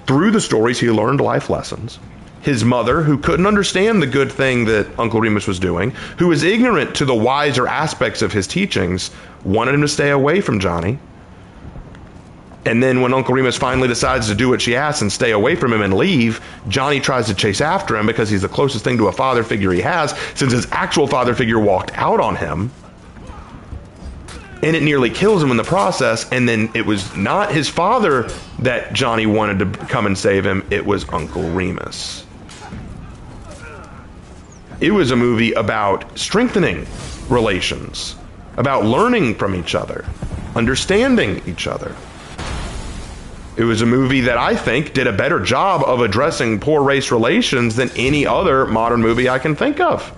Through the stories, he learned life lessons. His mother, who couldn't understand the good thing that Uncle Remus was doing, who was ignorant to the wiser aspects of his teachings, wanted him to stay away from Johnny. And then when Uncle Remus finally decides to do what she asks and stay away from him and leave, Johnny tries to chase after him because he's the closest thing to a father figure he has, since his actual father figure walked out on him. And it nearly kills him in the process. And then it was not his father that Johnny wanted to come and save him. It was Uncle Remus. It was a movie about strengthening relations, about learning from each other, understanding each other. It was a movie that I think did a better job of addressing poor race relations than any other modern movie I can think of.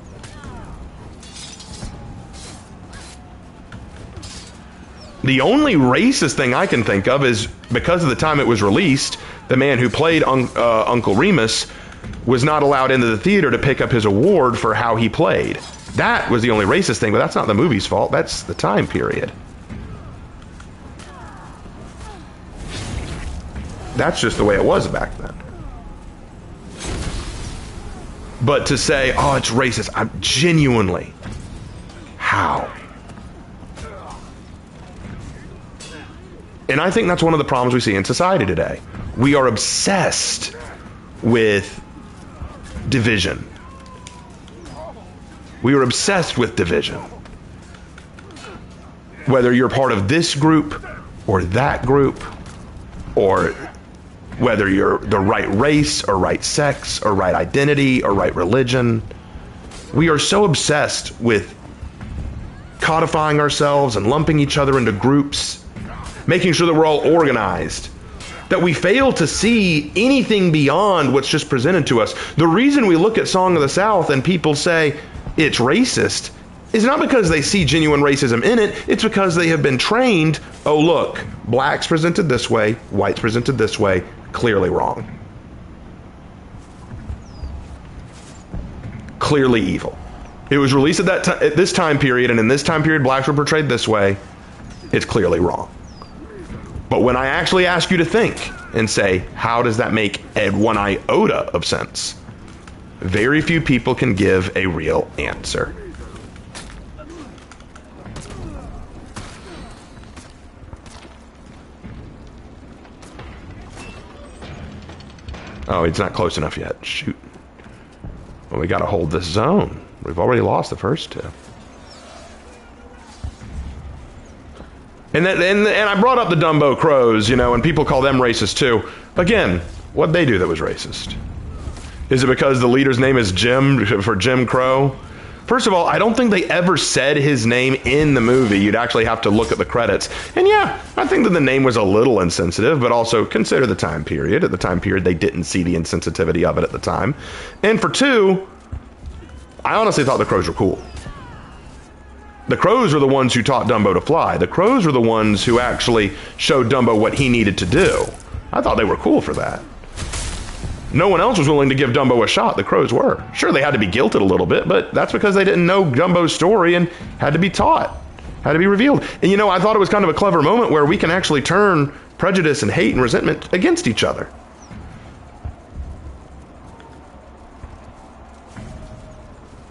The only racist thing I can think of is because of the time it was released, the man who played Uncle Remus was not allowed into the theater to pick up his award for how he played. That was the only racist thing, but that's not the movie's fault. That's the time period. That's just the way it was back then. But to say, oh, it's racist, I'm genuinely, how? And I think that's one of the problems we see in society today. We are obsessed with division. We are obsessed with division. Whether you're part of this group or that group, or whether you're the right race or right sex or right identity or right religion, we are so obsessed with codifying ourselves and lumping each other into groups, making sure that we're all organized, that we fail to see anything beyond what's just presented to us. The reason we look at Song of the South and people say it's racist is not because they see genuine racism in it, it's because they have been trained, oh look, blacks presented this way, whites presented this way, clearly wrong. Clearly evil. It was released at this time period, and in this time period blacks were portrayed this way, it's clearly wrong. But when I actually ask you to think and say, how does that make one iota of sense? Very few people can give a real answer. Oh, he's not close enough yet. Shoot. Well, we got to hold this zone. We've already lost the first two. And I brought up the Dumbo Crows, and people call them racist too. Again, what'd they do that was racist? Is it because the leader's name is Jim for Jim Crow? First of all, I don't think they ever said his name in the movie. You'd actually have to look at the credits. And yeah, I think that the name was a little insensitive, but also consider the time period. At the time period, they didn't see the insensitivity of it at the time. And for two, I honestly thought the Crows were cool. The Crows were the ones who taught Dumbo to fly. The Crows were the ones who actually showed Dumbo what he needed to do. I thought they were cool for that. No one else was willing to give Dumbo a shot. The Crows were. Sure, they had to be guilted a little bit, but that's because they didn't know Dumbo's story and had to be taught, had to be revealed. And I thought it was kind of a clever moment where we can actually turn prejudice and hate and resentment against each other.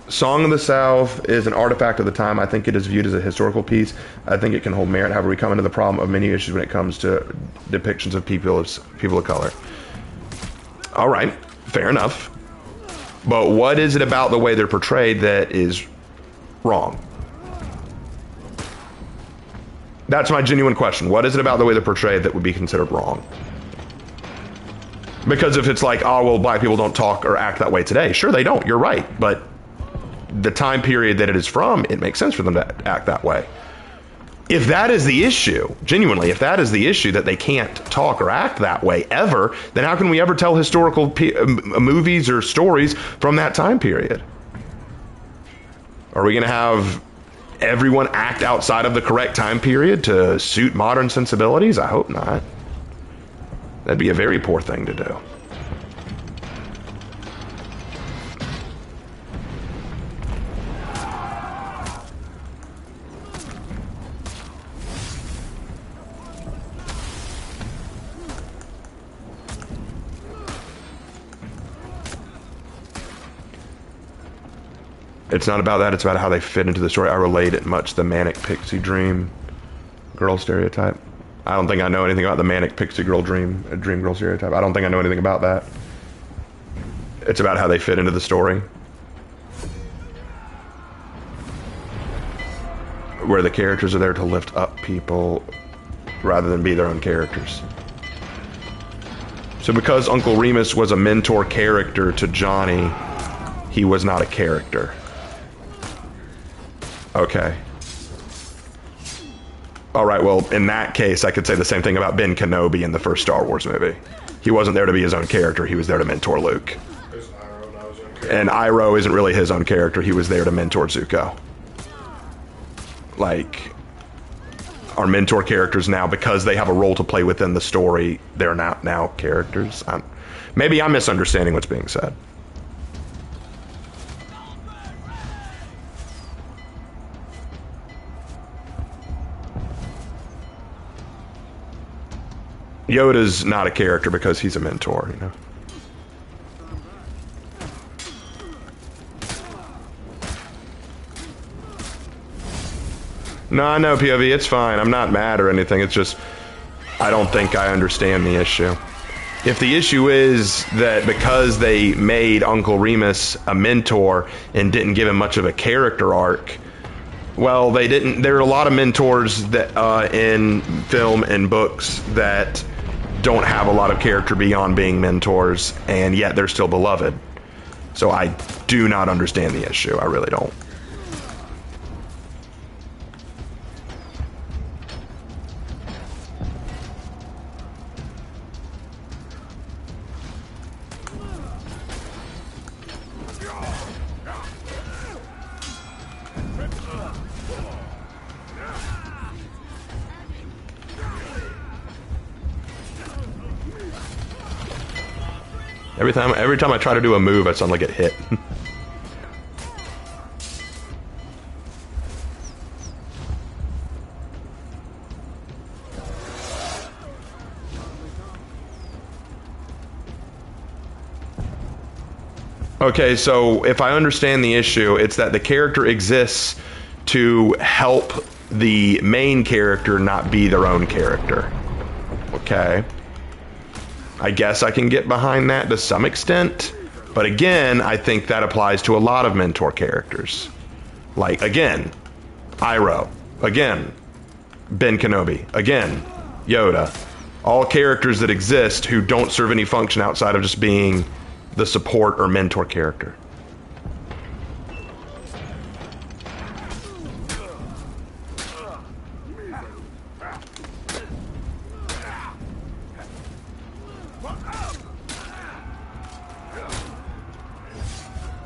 Song of the South is an artifact of the time. I think it is viewed as a historical piece. I think it can hold merit. However, we come into the problem of many issues when it comes to depictions of people of color. All right, fair enough. But what is it about the way they're portrayed that is wrong? That's my genuine question. What is it about the way they're portrayed that would be considered wrong? Because if it's like, oh, well, black people don't talk or act that way today. Sure, they don't. You're right. But the time period that it is from, it makes sense for them to act that way. If that is the issue, genuinely, if that is the issue that they can't talk or act that way ever, then how can we ever tell historical movies or stories from that time period? Are we going to have everyone act outside of the correct time period to suit modern sensibilities? I hope not. That'd be a very poor thing to do. It's not about that, it's about how they fit into the story. I relate it much to the manic pixie dream girl stereotype. I don't think I know anything about the manic pixie girl dream girl stereotype. I don't think I know anything about that. It's about how they fit into the story. Where the characters are there to lift up people rather than be their own characters. So because Uncle Remus was a mentor character to Johnny, he was not a character. Okay. All right, well, in that case, I could say the same thing about Ben Kenobi in the first Star Wars movie. He wasn't there to be his own character. He was there to mentor Luke. And Iroh isn't really his own character. He was there to mentor Zuko. Like, our mentor characters now, because they have a role to play within the story, they're not now characters. Maybe I'm misunderstanding what's being said. Yoda's not a character because he's a mentor, No, I know, POV, it's fine. I'm not mad or anything. It's just, I don't think I understand the issue. If the issue is that because they made Uncle Remus a mentor and didn't give him much of a character arc, well, they didn't. There are a lot of mentors that in film and books that don't have a lot of character beyond being mentors, and yet they're still beloved. So I do not understand the issue. I really don't. Every time I try to do a move, I suddenly get hit. Okay, so if I understand the issue, it's that the character exists to help the main character not be their own character. Okay. I guess I can get behind that to some extent. But again, I think that applies to a lot of mentor characters. Like, again, Iroh. Again, Ben Kenobi. Again, Yoda. All characters that exist who don't serve any function outside of just being the support or mentor character.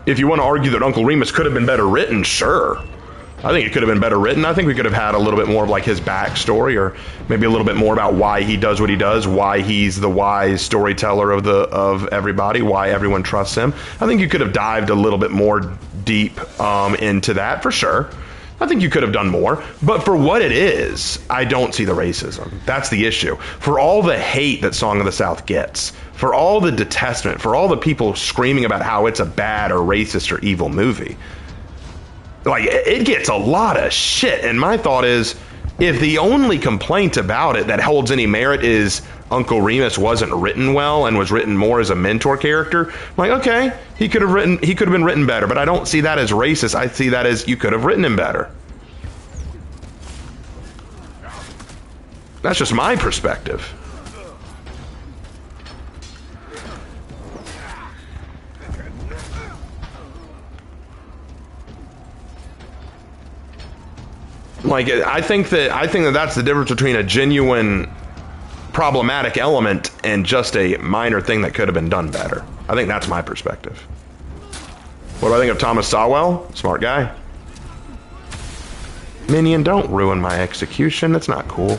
If you want to argue that Uncle Remus could have been better written, sure. I think it could have been better written. I think we could have had a little bit more of like his backstory, or maybe a little bit more about why he does what he does, why he's the wise storyteller of everybody, why everyone trusts him. I think you could have dived a little bit more deep into that for sure. I think you could have done more, but for what it is, I don't see the racism. That's the issue. For all the hate that Song of the South gets, for all the detestment, for all the people screaming about how it's a bad or racist or evil movie, like, it gets a lot of shit. And my thought is, if the only complaint about it that holds any merit is Uncle Remus wasn't written well and was written more as a mentor character, I'm like, okay, he could have been written better, but I don't see that as racist. I see that as you could have written him better. That's just my perspective. Like, I think that that's the difference between a genuine problematic element and just a minor thing that could have been done better. I think that's my perspective. What do I think of Thomas Sowell? Smart guy. Minion, don't ruin my execution. That's not cool.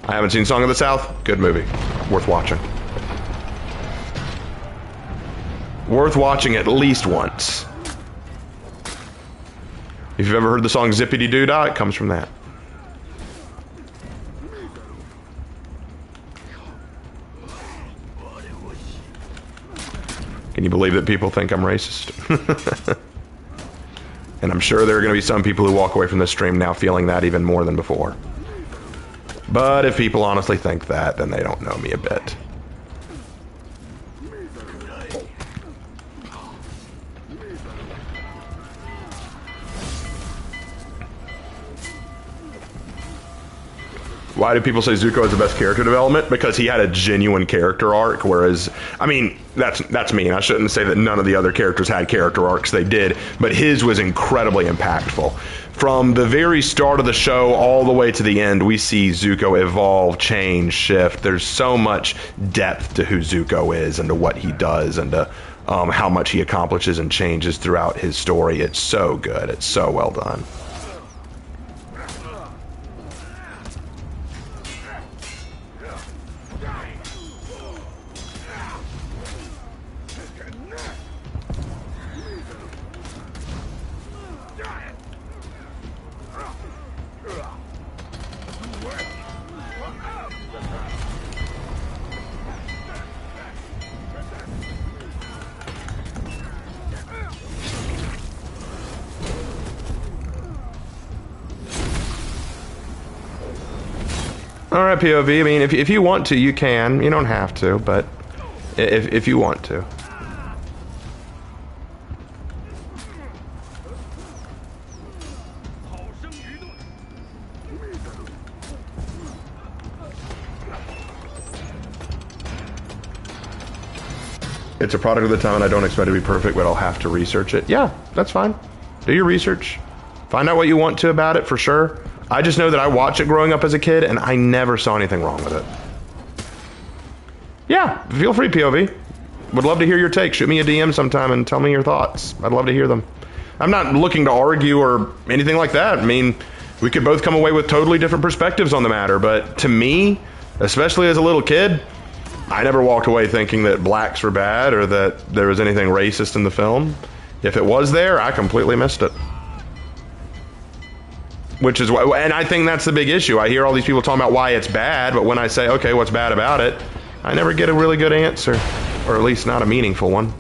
I haven't seen Song of the South. Good movie. Worth watching. Worth watching at least once. If you've ever heard the song Zippity Doo Dah, it comes from that. Can you believe that people think I'm racist? And I'm sure there are going to be some people who walk away from this stream now feeling that even more than before. But if people honestly think that, then they don't know me a bit. Why do people say Zuko is the best character development? Because he had a genuine character arc, whereas, I mean, that's me, and I shouldn't say that none of the other characters had character arcs. They did, but his was incredibly impactful. From the very start of the show all the way to the end, we see Zuko evolve, change, shift. There's so much depth to who Zuko is and to what he does and to how much he accomplishes and changes throughout his story. It's so good. It's so well done. All right, POV. I mean, if you want to, you can. You don't have to, but if you want to. It's a product of the time, and I don't expect it to be perfect, but I'll have to research it. Yeah, that's fine. Do your research. Find out what you want to about it, for sure. I just know that I watched it growing up as a kid, and I never saw anything wrong with it. Yeah, feel free, POV. Would love to hear your take. Shoot me a DM sometime and tell me your thoughts. I'd love to hear them. I'm not looking to argue or anything like that. I mean, we could both come away with totally different perspectives on the matter, but to me, especially as a little kid, I never walked away thinking that blacks were bad or that there was anything racist in the film. If it was there, I completely missed it. Which is why, and I think that's the big issue. I hear all these people talking about why it's bad, but when I say, okay, what's bad about it? I never get a really good answer, or at least not a meaningful one.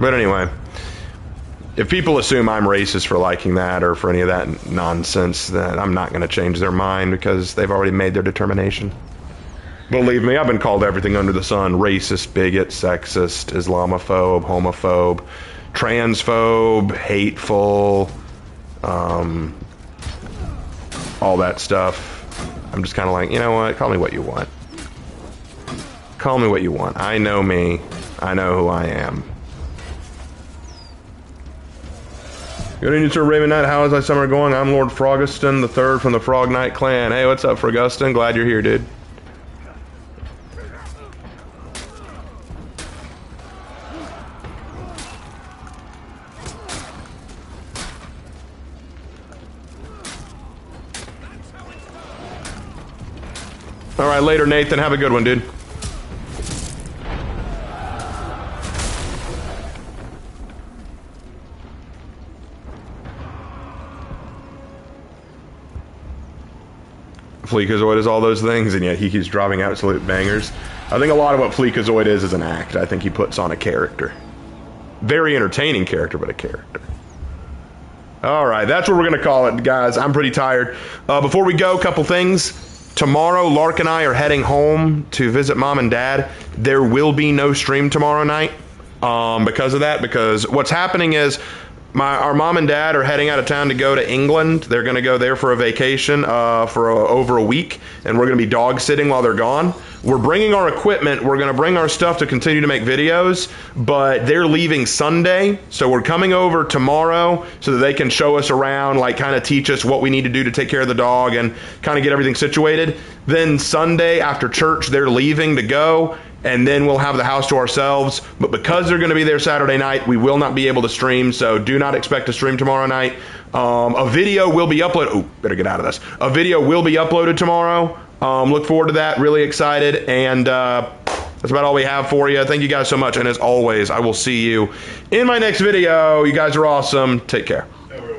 But anyway, if people assume I'm racist for liking that or for any of that nonsense, then I'm not going to change their mind because they've already made their determination. Believe me, I've been called everything under the sun: racist, bigot, sexist, Islamophobe, homophobe, transphobe, hateful, all that stuff. I'm just kind of like, you know what? Call me what you want. Call me what you want. I know me. I know who I am. Good evening, Sir Raven Knight. How is thy summer going? I'm Lord Froguston, the third from the Frog Knight clan. Hey, what's up, Froguston? Glad you're here, dude. All right, later, Nathan. Have a good one, dude. Fleekazoid is all those things, and yet he keeps dropping absolute bangers. I think a lot of what Fleekazoid is an act. I think he puts on a character. Very entertaining character, but a character. All right, that's what we're going to call it, guys. I'm pretty tired. Before we go, a couple things. Tomorrow, Lark and I are heading home to visit Mom and Dad. There will be no stream tomorrow night because of that, because what's happening is our mom and dad are heading out of town to go to England. They're going to go there for a vacation for over a week, and we're going to be dog sitting while they're gone. We're bringing our equipment. We're going to bring our stuff to continue to make videos, but they're leaving Sunday, so we're coming over tomorrow so that they can show us around, like kind of teach us what we need to do to take care of the dog and kind of get everything situated. Then Sunday after church, they're leaving to go, and then we'll have the house to ourselves. But because they're going to be there Saturday night, we will not be able to stream, so do not expect to stream tomorrow night. A video will be uploaded. Oh, better get out of this. A video will be uploaded tomorrow. Look forward to that. Really excited. And that's about all we have for you. Thank you guys so much. And as always, I will see you in my next video. You guys are awesome. Take care.